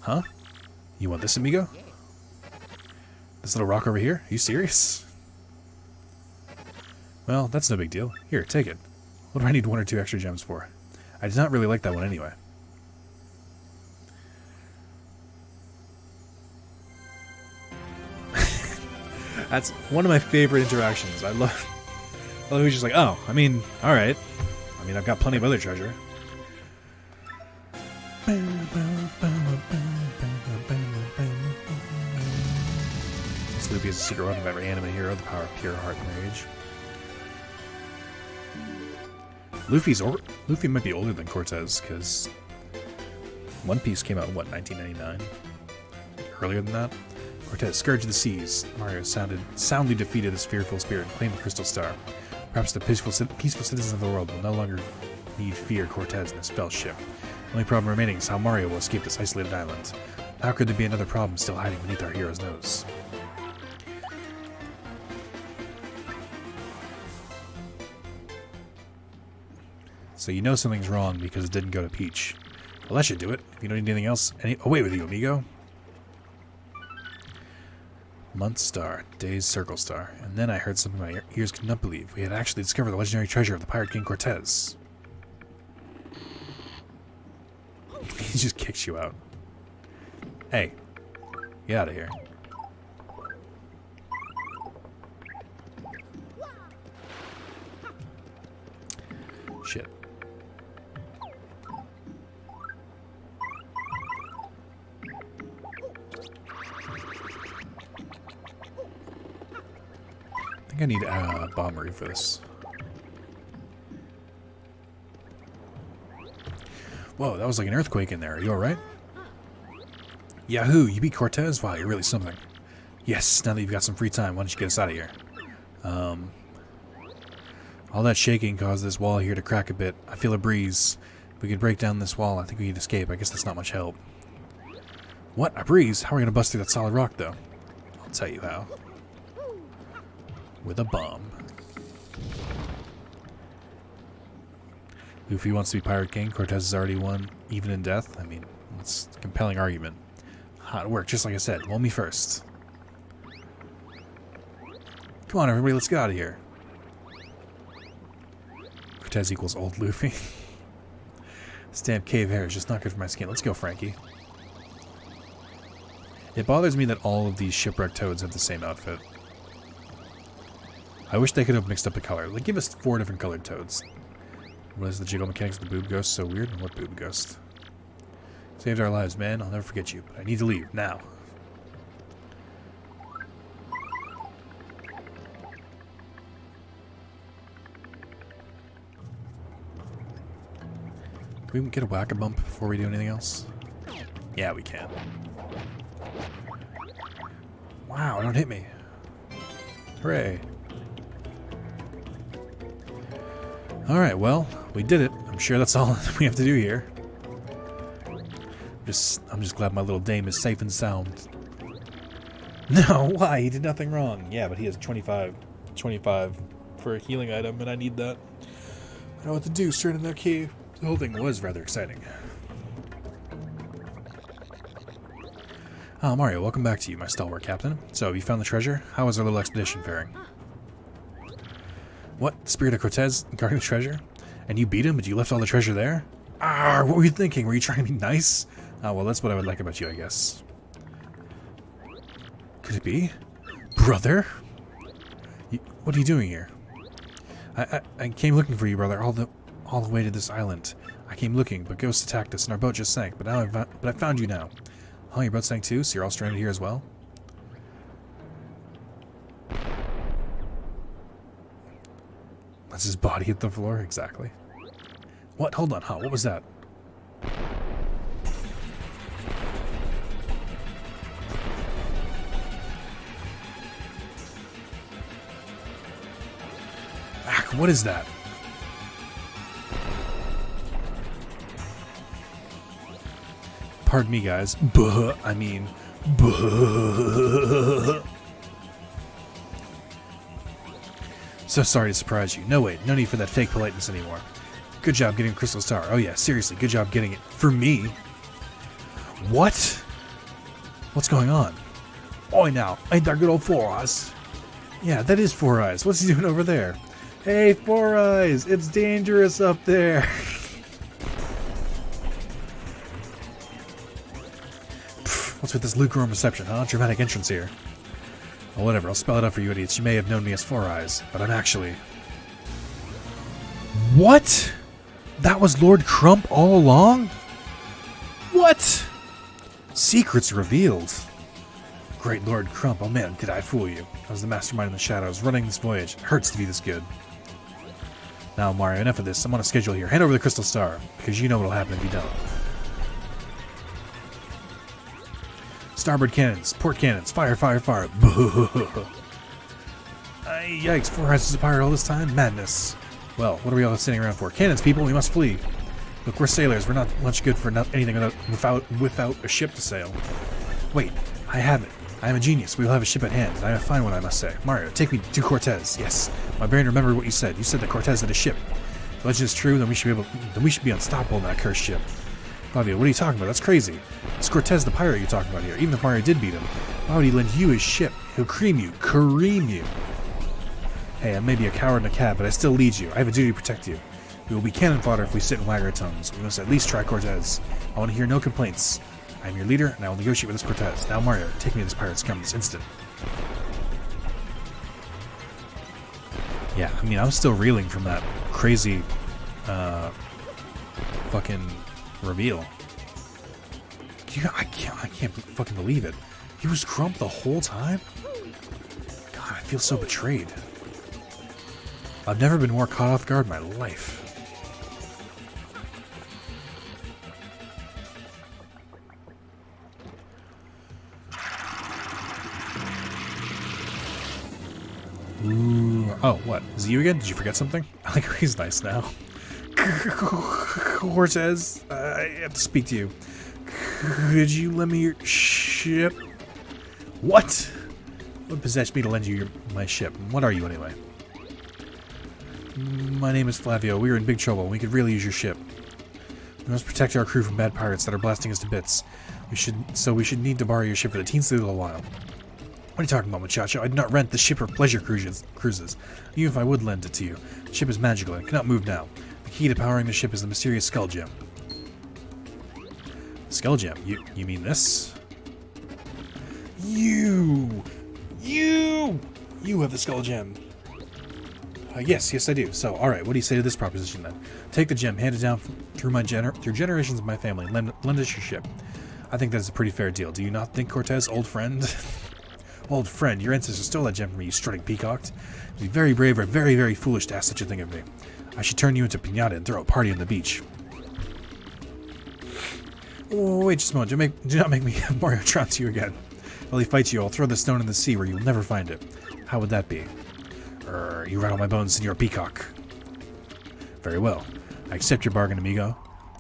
Huh? You want this, amigo? This little rock over here? Are you serious? Well, that's no big deal. Here, take it. What do I need 1 or 2 extra gems for? I did not really like that one anyway. That's one of my favorite interactions. I love he's just like, oh, I mean, alright. I mean, I've got plenty of other treasure. This Luffy is a secret weapon of every anime hero, the power of pure heart and rage. Luffy might be older than Cortez, because One Piece came out in, what, 1999? Earlier than that? Cortez, Scourge of the Seas. Mario soundly defeated this fearful spirit and claimed the Crystal Star. Perhaps the peaceful citizens of the world will no longer need fear Cortez and his spell ship. The only problem remaining is how Mario will escape this isolated island. How could there be another problem still hiding beneath our hero's nose? So you know something's wrong because it didn't go to Peach. Well, that should do it. If you don't need anything else... away with you, amigo. Month star, day's circle star. And then I heard something my ears could not believe. We had actually discovered the legendary treasure of the Pirate King Cortez. He just kicks you out. Hey, get out of here. Shit. I think I need a bombery for this. Whoa, that was like an earthquake in there. Are you alright? Yahoo! You beat Cortez? Wow, you're really something. Yes, now that you've got some free time, why don't you get us out of here? All that shaking caused this wall here to crack a bit. I feel a breeze. If we could break down this wall, I think we could escape. I guess that's not much help. What? A breeze? How are we going to bust through that solid rock, though? I'll tell you how. With a bomb. Luffy wants to be Pirate King. Cortez has already won, even in death. I mean, it's a compelling argument. Hot work, just like I said. Roll me first. Come on, everybody, let's get out of here. Cortez equals old Luffy. Stamp cave hair is just not good for my skin. Let's go, Frankie. It bothers me that all of these shipwrecked toads have the same outfit. I wish they could have mixed up the color. Like, give us 4 different colored toads. What is the jiggle mechanics of the boob ghost so weird? What boob ghost? Saved our lives, man. I'll never forget you, but I need to leave now. Can we get a whack-a-bump before we do anything else? Yeah, we can. Wow, don't hit me. Hooray. Alright, well, we did it. I'm sure that's all we have to do here. I'm just glad my little dame is safe and sound. No, why? He did nothing wrong. Yeah, but he has 25 for a healing item, and I need that. I don't know what to do straight in that cave. The whole thing was rather exciting. Ah, Mario, welcome back to you, my stalwart captain. So, have you found the treasure? How was our little expedition faring? What? Spirit of Cortez guarding the treasure? And you beat him, but you left all the treasure there? Ah, what were you thinking? Were you trying to be nice? Ah, well, that's what I would like about you, I guess. Could it be? Brother? What are you doing here? I came looking for you, brother, all the way to this island. I came looking, but ghosts attacked us, and our boat just sank. But I found you now. Oh, your boat sank too, so you're all stranded here as well? That's his body hit the floor? Exactly. What? Hold on, huh? What was that? Ah, what is that? Pardon me, guys. Buh. I mean, buh. So sorry to surprise you. No, wait. No need for that fake politeness anymore. Good job getting a Crystal Star. Oh yeah, seriously. Good job getting it. For me? What? What's going on? Oi now. Ain't that good old Four Eyes? Yeah, that is Four Eyes. What's he doing over there? Hey, Four Eyes. It's dangerous up there. What's with this lukewarm reception, huh? Dramatic entrance here. Well, whatever. I'll spell it out for you idiots. You may have known me as Four Eyes, but I'm actually... What? That was Lord Crump all along? What? Secrets revealed. Great Lord Crump. Oh man, did I fool you? I was the mastermind in the shadows, running this voyage. It hurts to be this good. Now, Mario, enough of this. I'm on a schedule here. Hand over the Crystal Star, because you know what'll happen if you don't. Starboard cannons, port cannons, fire, fire, fire. Yikes, Four Eyes is a pirate all this time? Madness. Well, what are we all standing around for? Cannons, people, we must flee. Look, we're sailors. We're not much good for anything without a ship to sail. Wait, I have it. I am a genius. We will have a ship at hand, and I am a fine one, I must say. Mario, take me to Cortez. Yes, my brain remembered what you said. You said that Cortez had a ship. If the legend is true, then we should be unstoppable in that cursed ship. Flavio, what are you talking about? That's crazy. It's Cortez the pirate you're talking about here. Even if Mario did beat him, why would he lend you his ship? He'll cream you. Hey, I may be a coward and a cad, but I still lead you. I have a duty to protect you. We will be cannon fodder if we sit and wag our tongues. We must at least try Cortez. I want to hear no complaints. I am your leader, and I will negotiate with this Cortez. Now, Mario, take me to this pirate's scum this instant. Yeah, I mean, I'm still reeling from that crazy, fucking reveal. I can't fucking believe it. He was Crump the whole time? God, I feel so betrayed. I've never been more caught off guard in my life. Ooh. Oh, what? Is it you again? Did you forget something? I like he's nice now. Cortez, I have to speak to you. Could you lend me your ship? What? What possessed me to lend you my ship? What are you anyway? My name is Flavio. We are in big trouble. We could really use your ship. We must protect our crew from bad pirates that are blasting us to bits. We should need to borrow your ship for the teensy little while. What are you talking about, muchacho? I do not rent the ship for pleasure cruises. Even if I would lend it to you, the ship is magical and cannot move now. The key to powering the ship is the mysterious skull gem. Skull gem? You mean this? You have the skull gem. Yes, I do. So, alright, what do you say to this proposition then? Take the gem, hand it down through generations of my family, lend us your ship. I think that is a pretty fair deal. Do you not think, Cortez, old friend? Old friend, your ancestors stole that gem from me, you strutting peacock. It would be very brave or very, very foolish to ask such a thing of me. I should turn you into piñata and throw a party on the beach. Oh, wait just a moment. Do not make me Mario trounce you again. While he fights you, I'll throw the stone in the sea where you'll never find it. How would that be? You rattle my bones, Senor Peacock. Very well. I accept your bargain, amigo.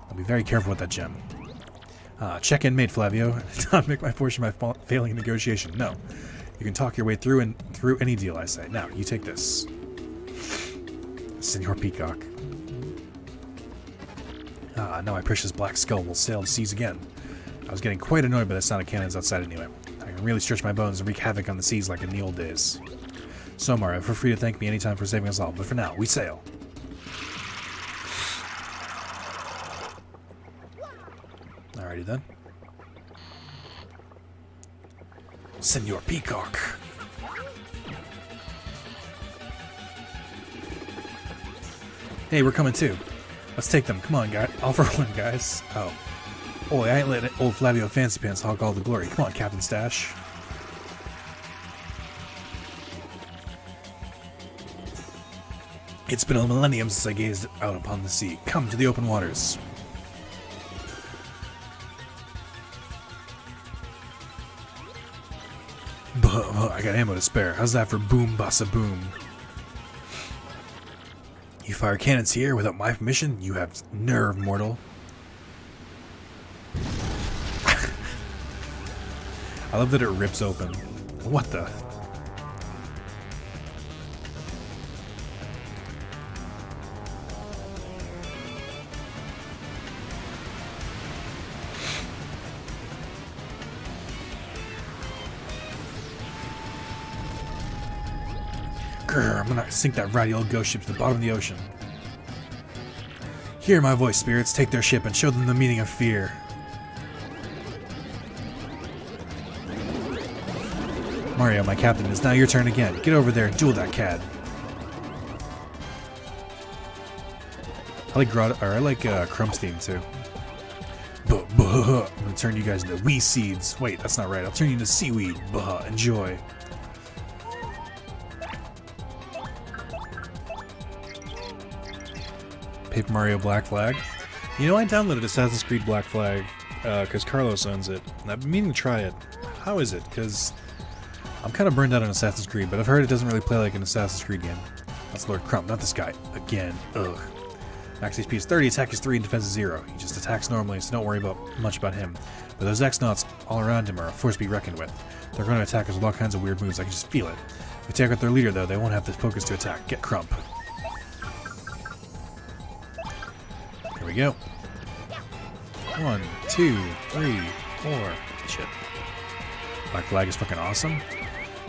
I'll be very careful with that gem. Check-in made, Flavio. Do not make my fortune by failing a negotiation. No. You can talk your way through any deal, I say. Now, you take this. Senor Peacock. Now my precious black skull will sail the seas again. I was getting quite annoyed by the sound of cannons outside anyway. I can really stretch my bones and wreak havoc on the seas like in the old days. So, Mario, feel free to thank me anytime for saving us all, but for now, we sail. Alrighty then. Senor Peacock. Hey, we're coming too. Let's take them. Come on, guys. All for one, guys. Oh. Oh, I ain't letting old Flavio Fancy Pants hog all the glory. Come on, Captain Stash. It's been a millennium since I gazed out upon the sea. Come to the open waters. I got ammo to spare. How's that for boom bassa boom? You fire cannons here without my permission? You have nerve, mortal. I love that it rips open. What the? Grr, I'm gonna sink that ratty old ghost ship to the bottom of the ocean. Hear my voice, spirits. Take their ship and show them the meaning of fear. Mario, my captain, it's now your turn again. Get over there and duel that cad. I like Crump's theme too. I'm gonna turn you guys into wee seeds. Wait, that's not right. I'll turn you into seaweed. Enjoy. Paper Mario Black Flag. You know, I downloaded Assassin's Creed Black Flag because Carlos owns it, and I've been meaning to try it. How is it? Because I'm kind of burned out on Assassin's Creed, but I've heard it doesn't really play like an Assassin's Creed game. That's Lord Crump, not this guy. Again. Ugh. Max HP is 30, attack is 3, and defense is 0. He just attacks normally, so don't worry much about him. But those X-Nauts all around him are a force to be reckoned with. They're going to attack us with all kinds of weird moves, I can just feel it. If we take out their leader, though, they won't have the focus to attack. Get Crump. Here we go. 1, 2, 3, 4. Shit. Black Flag is fucking awesome.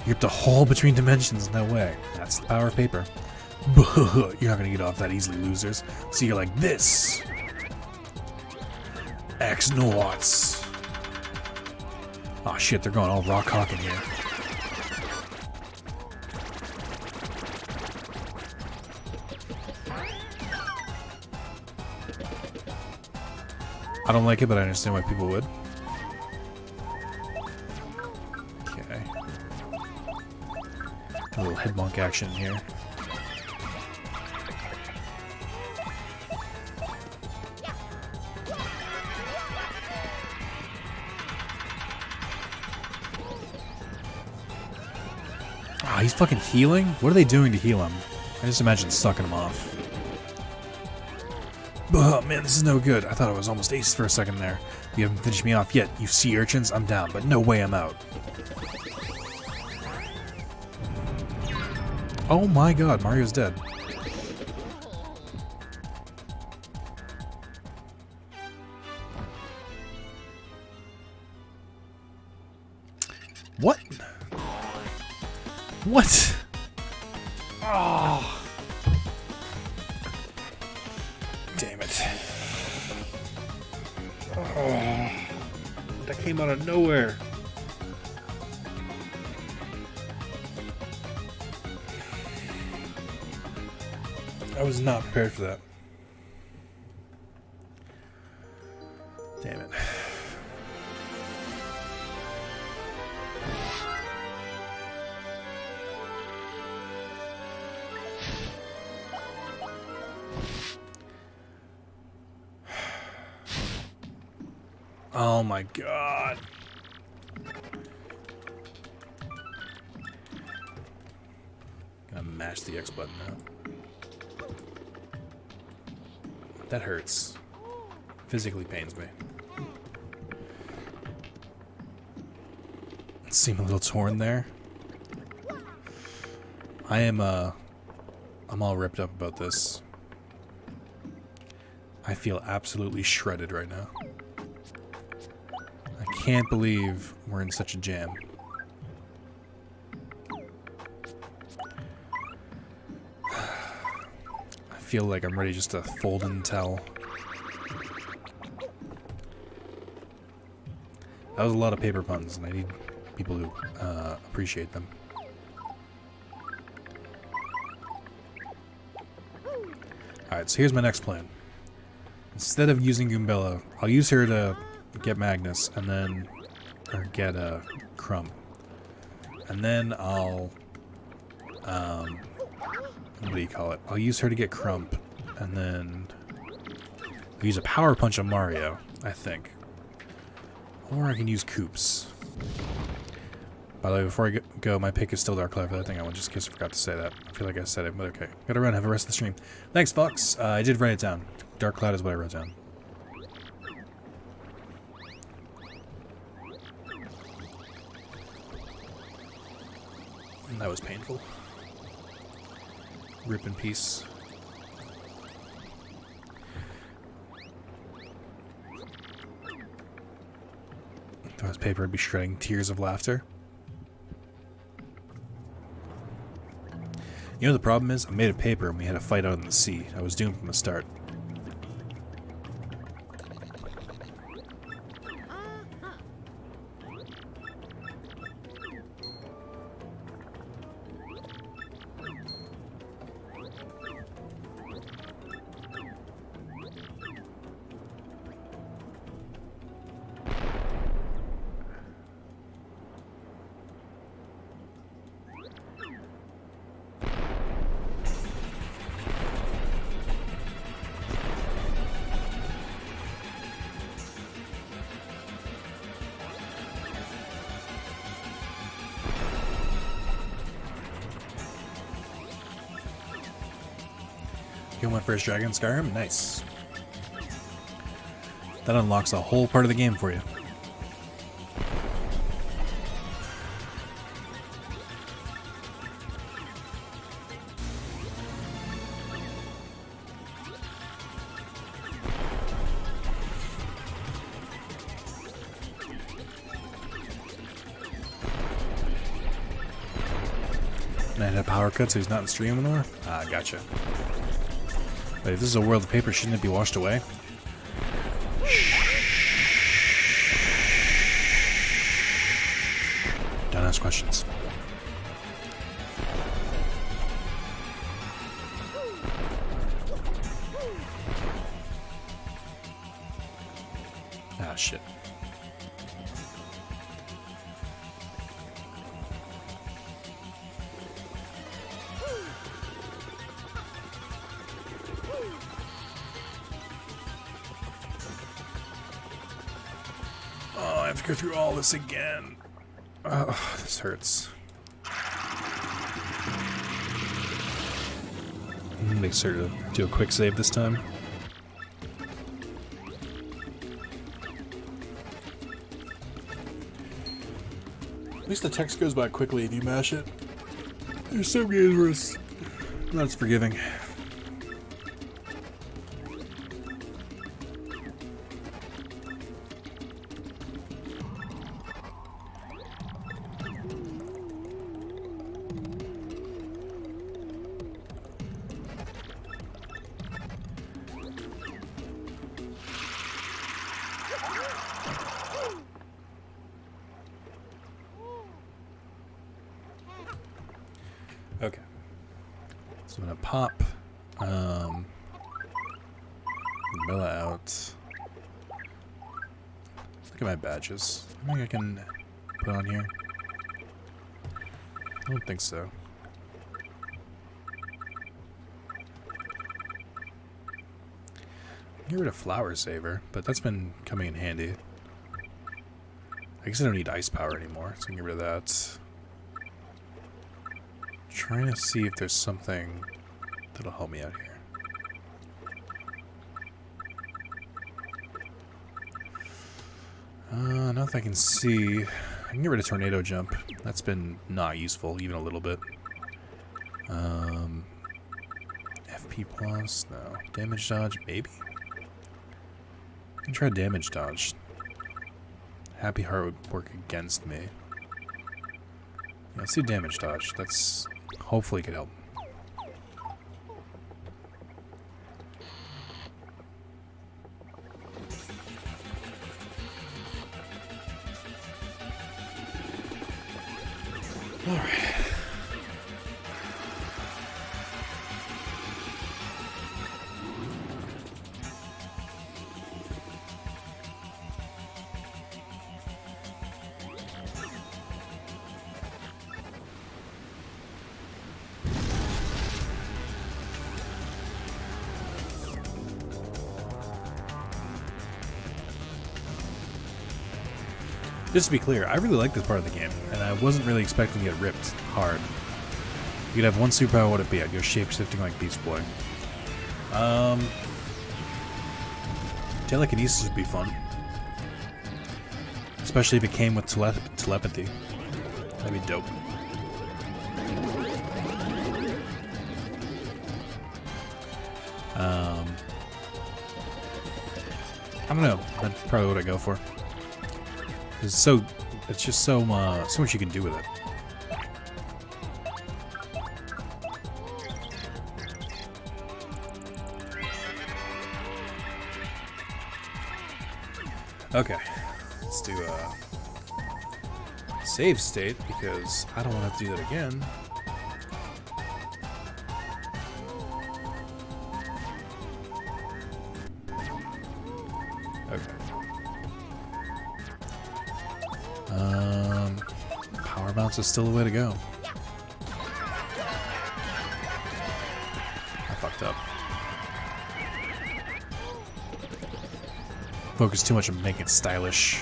You ripped a hole between dimensions, no way. That's the power of paper. You're not gonna get off that easily, losers. So you're like this. X-Nauts. Oh shit, they're going all rock hawk in here. I don't like it, but I understand why people would. Okay. A little head bonk action here. Ah, he's fucking healing? What are they doing to heal him? I just imagine sucking him off. Oh man, this is no good. I thought I was almost ace for a second there. You haven't finished me off yet, you sea urchins. I'm down, but no way I'm out. Oh my god, Mario's dead. What? What? Oh. Damn it. Oh. That came out of nowhere. I was not prepared for that. Damn it. Oh my god. Gonna mash the X button now. That hurts. Physically pains me. Seem a little torn there. I'm all ripped up about this. I feel absolutely shredded right now. I can't believe we're in such a jam. I feel like I'm ready just to fold and tell. That was a lot of paper puns, and I need people to appreciate them. Alright, so here's my next plan. Instead of using Goombella, I'll use her to get Magnus, and then... or get Crump. And then I'll... what do you call it? I'll use her to get Crump, and then... I'll use a Power Punch on Mario, I think. Or I can use Koops. By the way, before I go, my pick is still Dark Cloud for that thing. I just forgot to say that. I feel like I said it, but okay. Gotta run, have the rest of the stream. Thanks, Fox. I did write it down. Dark Cloud is what I wrote down. And that was painful. Rip in peace. If I was paper, I'd be shredding tears of laughter. You know the problem is, I made of paper and we had a fight out in the sea. I was doomed from the start. Kill my first dragon in Skyrim? Nice. That unlocks a whole part of the game for you. And I had a power cut so he's not in stream anymore? Ah, gotcha. Wait, if this is a world of paper, shouldn't it be washed away? Don't ask questions. Ah, shit. I have to go through all this again. Oh, this hurts. Make sure to do a quick save this time. At least the text goes by quickly if you mash it. There's some games where it's not as forgiving. Okay, so I'm gonna pop Milla out. Look at my badges. I think I can put on here. I don't think so. Get rid of Flower Saver, but that's been coming in handy. I guess I don't need Ice Power anymore, so I can get rid of that. Trying to see if there's something that'll help me out here. Not that I can see. I can get rid of Tornado Jump. That's been not useful, even a little bit. FP plus, no. Damage dodge, maybe? I can try damage dodge. Happy Heart would work against me. Yeah, let's do damage dodge. That's hopefully could help. All right. Just to be clear, I really like this part of the game, and I wasn't really expecting to get ripped hard. You could have one superpower, what would it be? I'd go shape-shifting like Beast Boy. Telekinesis would be fun. Especially if it came with telepathy. That'd be dope. I don't know. That's probably what I go for. It's just so much you can do with it. Okay, let's do a save state because I don't want to do that again. Okay. Power bounce is still the way to go. I fucked up. Focus too much on making it stylish.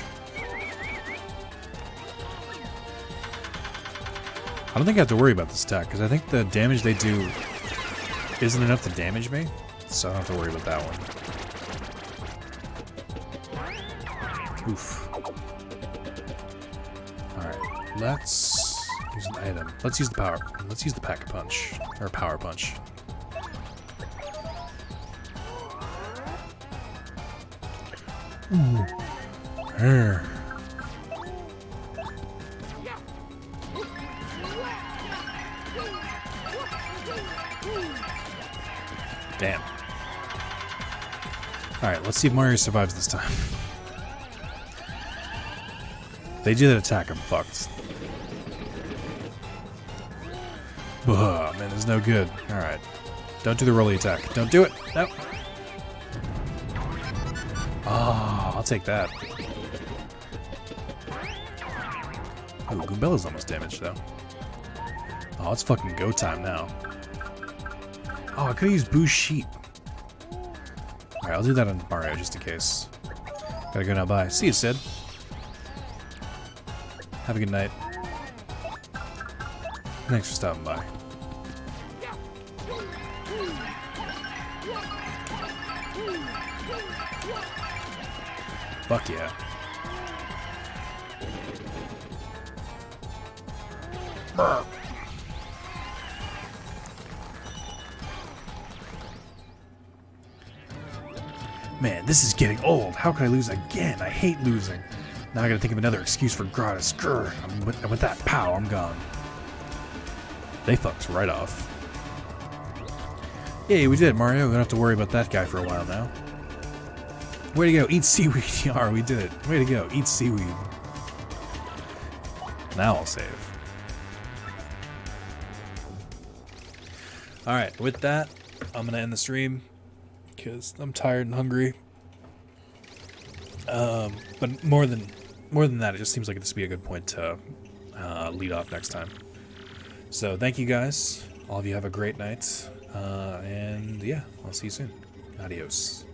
I don't think I have to worry about this attack because I think the damage they do isn't enough to damage me, so I don't have to worry about that one. Oof. Alright, let's use an item. Let's use the power. Let's use the pack-a-punch. Or power punch. Ooh. Arr. Damn. Alright, let's see if Mario survives this time. If they do that attack, I'm fucked. Ugh, man, this is no good. Alright. Don't do the rolly attack. Don't do it! No! Oh, I'll take that. Oh, Goombella's almost damaged, though. Oh, it's fucking go time now. Oh, I could've used Boo's Sheep. Alright, I'll do that on Mario just in case. Gotta go now, bye. See you, Sid. Have a good night. Thanks for stopping by. Fuck yeah. Brr. Man, this is getting old. How could I lose again? I hate losing. Now I gotta think of another excuse for gratis. Grr. With that pow, I'm gone. They fucked right off. Yay, we did it, Mario. We don't have to worry about that guy for a while now. Way to go. Eat seaweed. Yar, we did it. Way to go. Eat seaweed. Now I'll save. Alright, with that, I'm gonna end the stream. Because I'm tired and hungry. But more than that, it just seems like this would be a good point to lead off next time. So thank you guys. All of you have a great night. And yeah, I'll see you soon. Adios.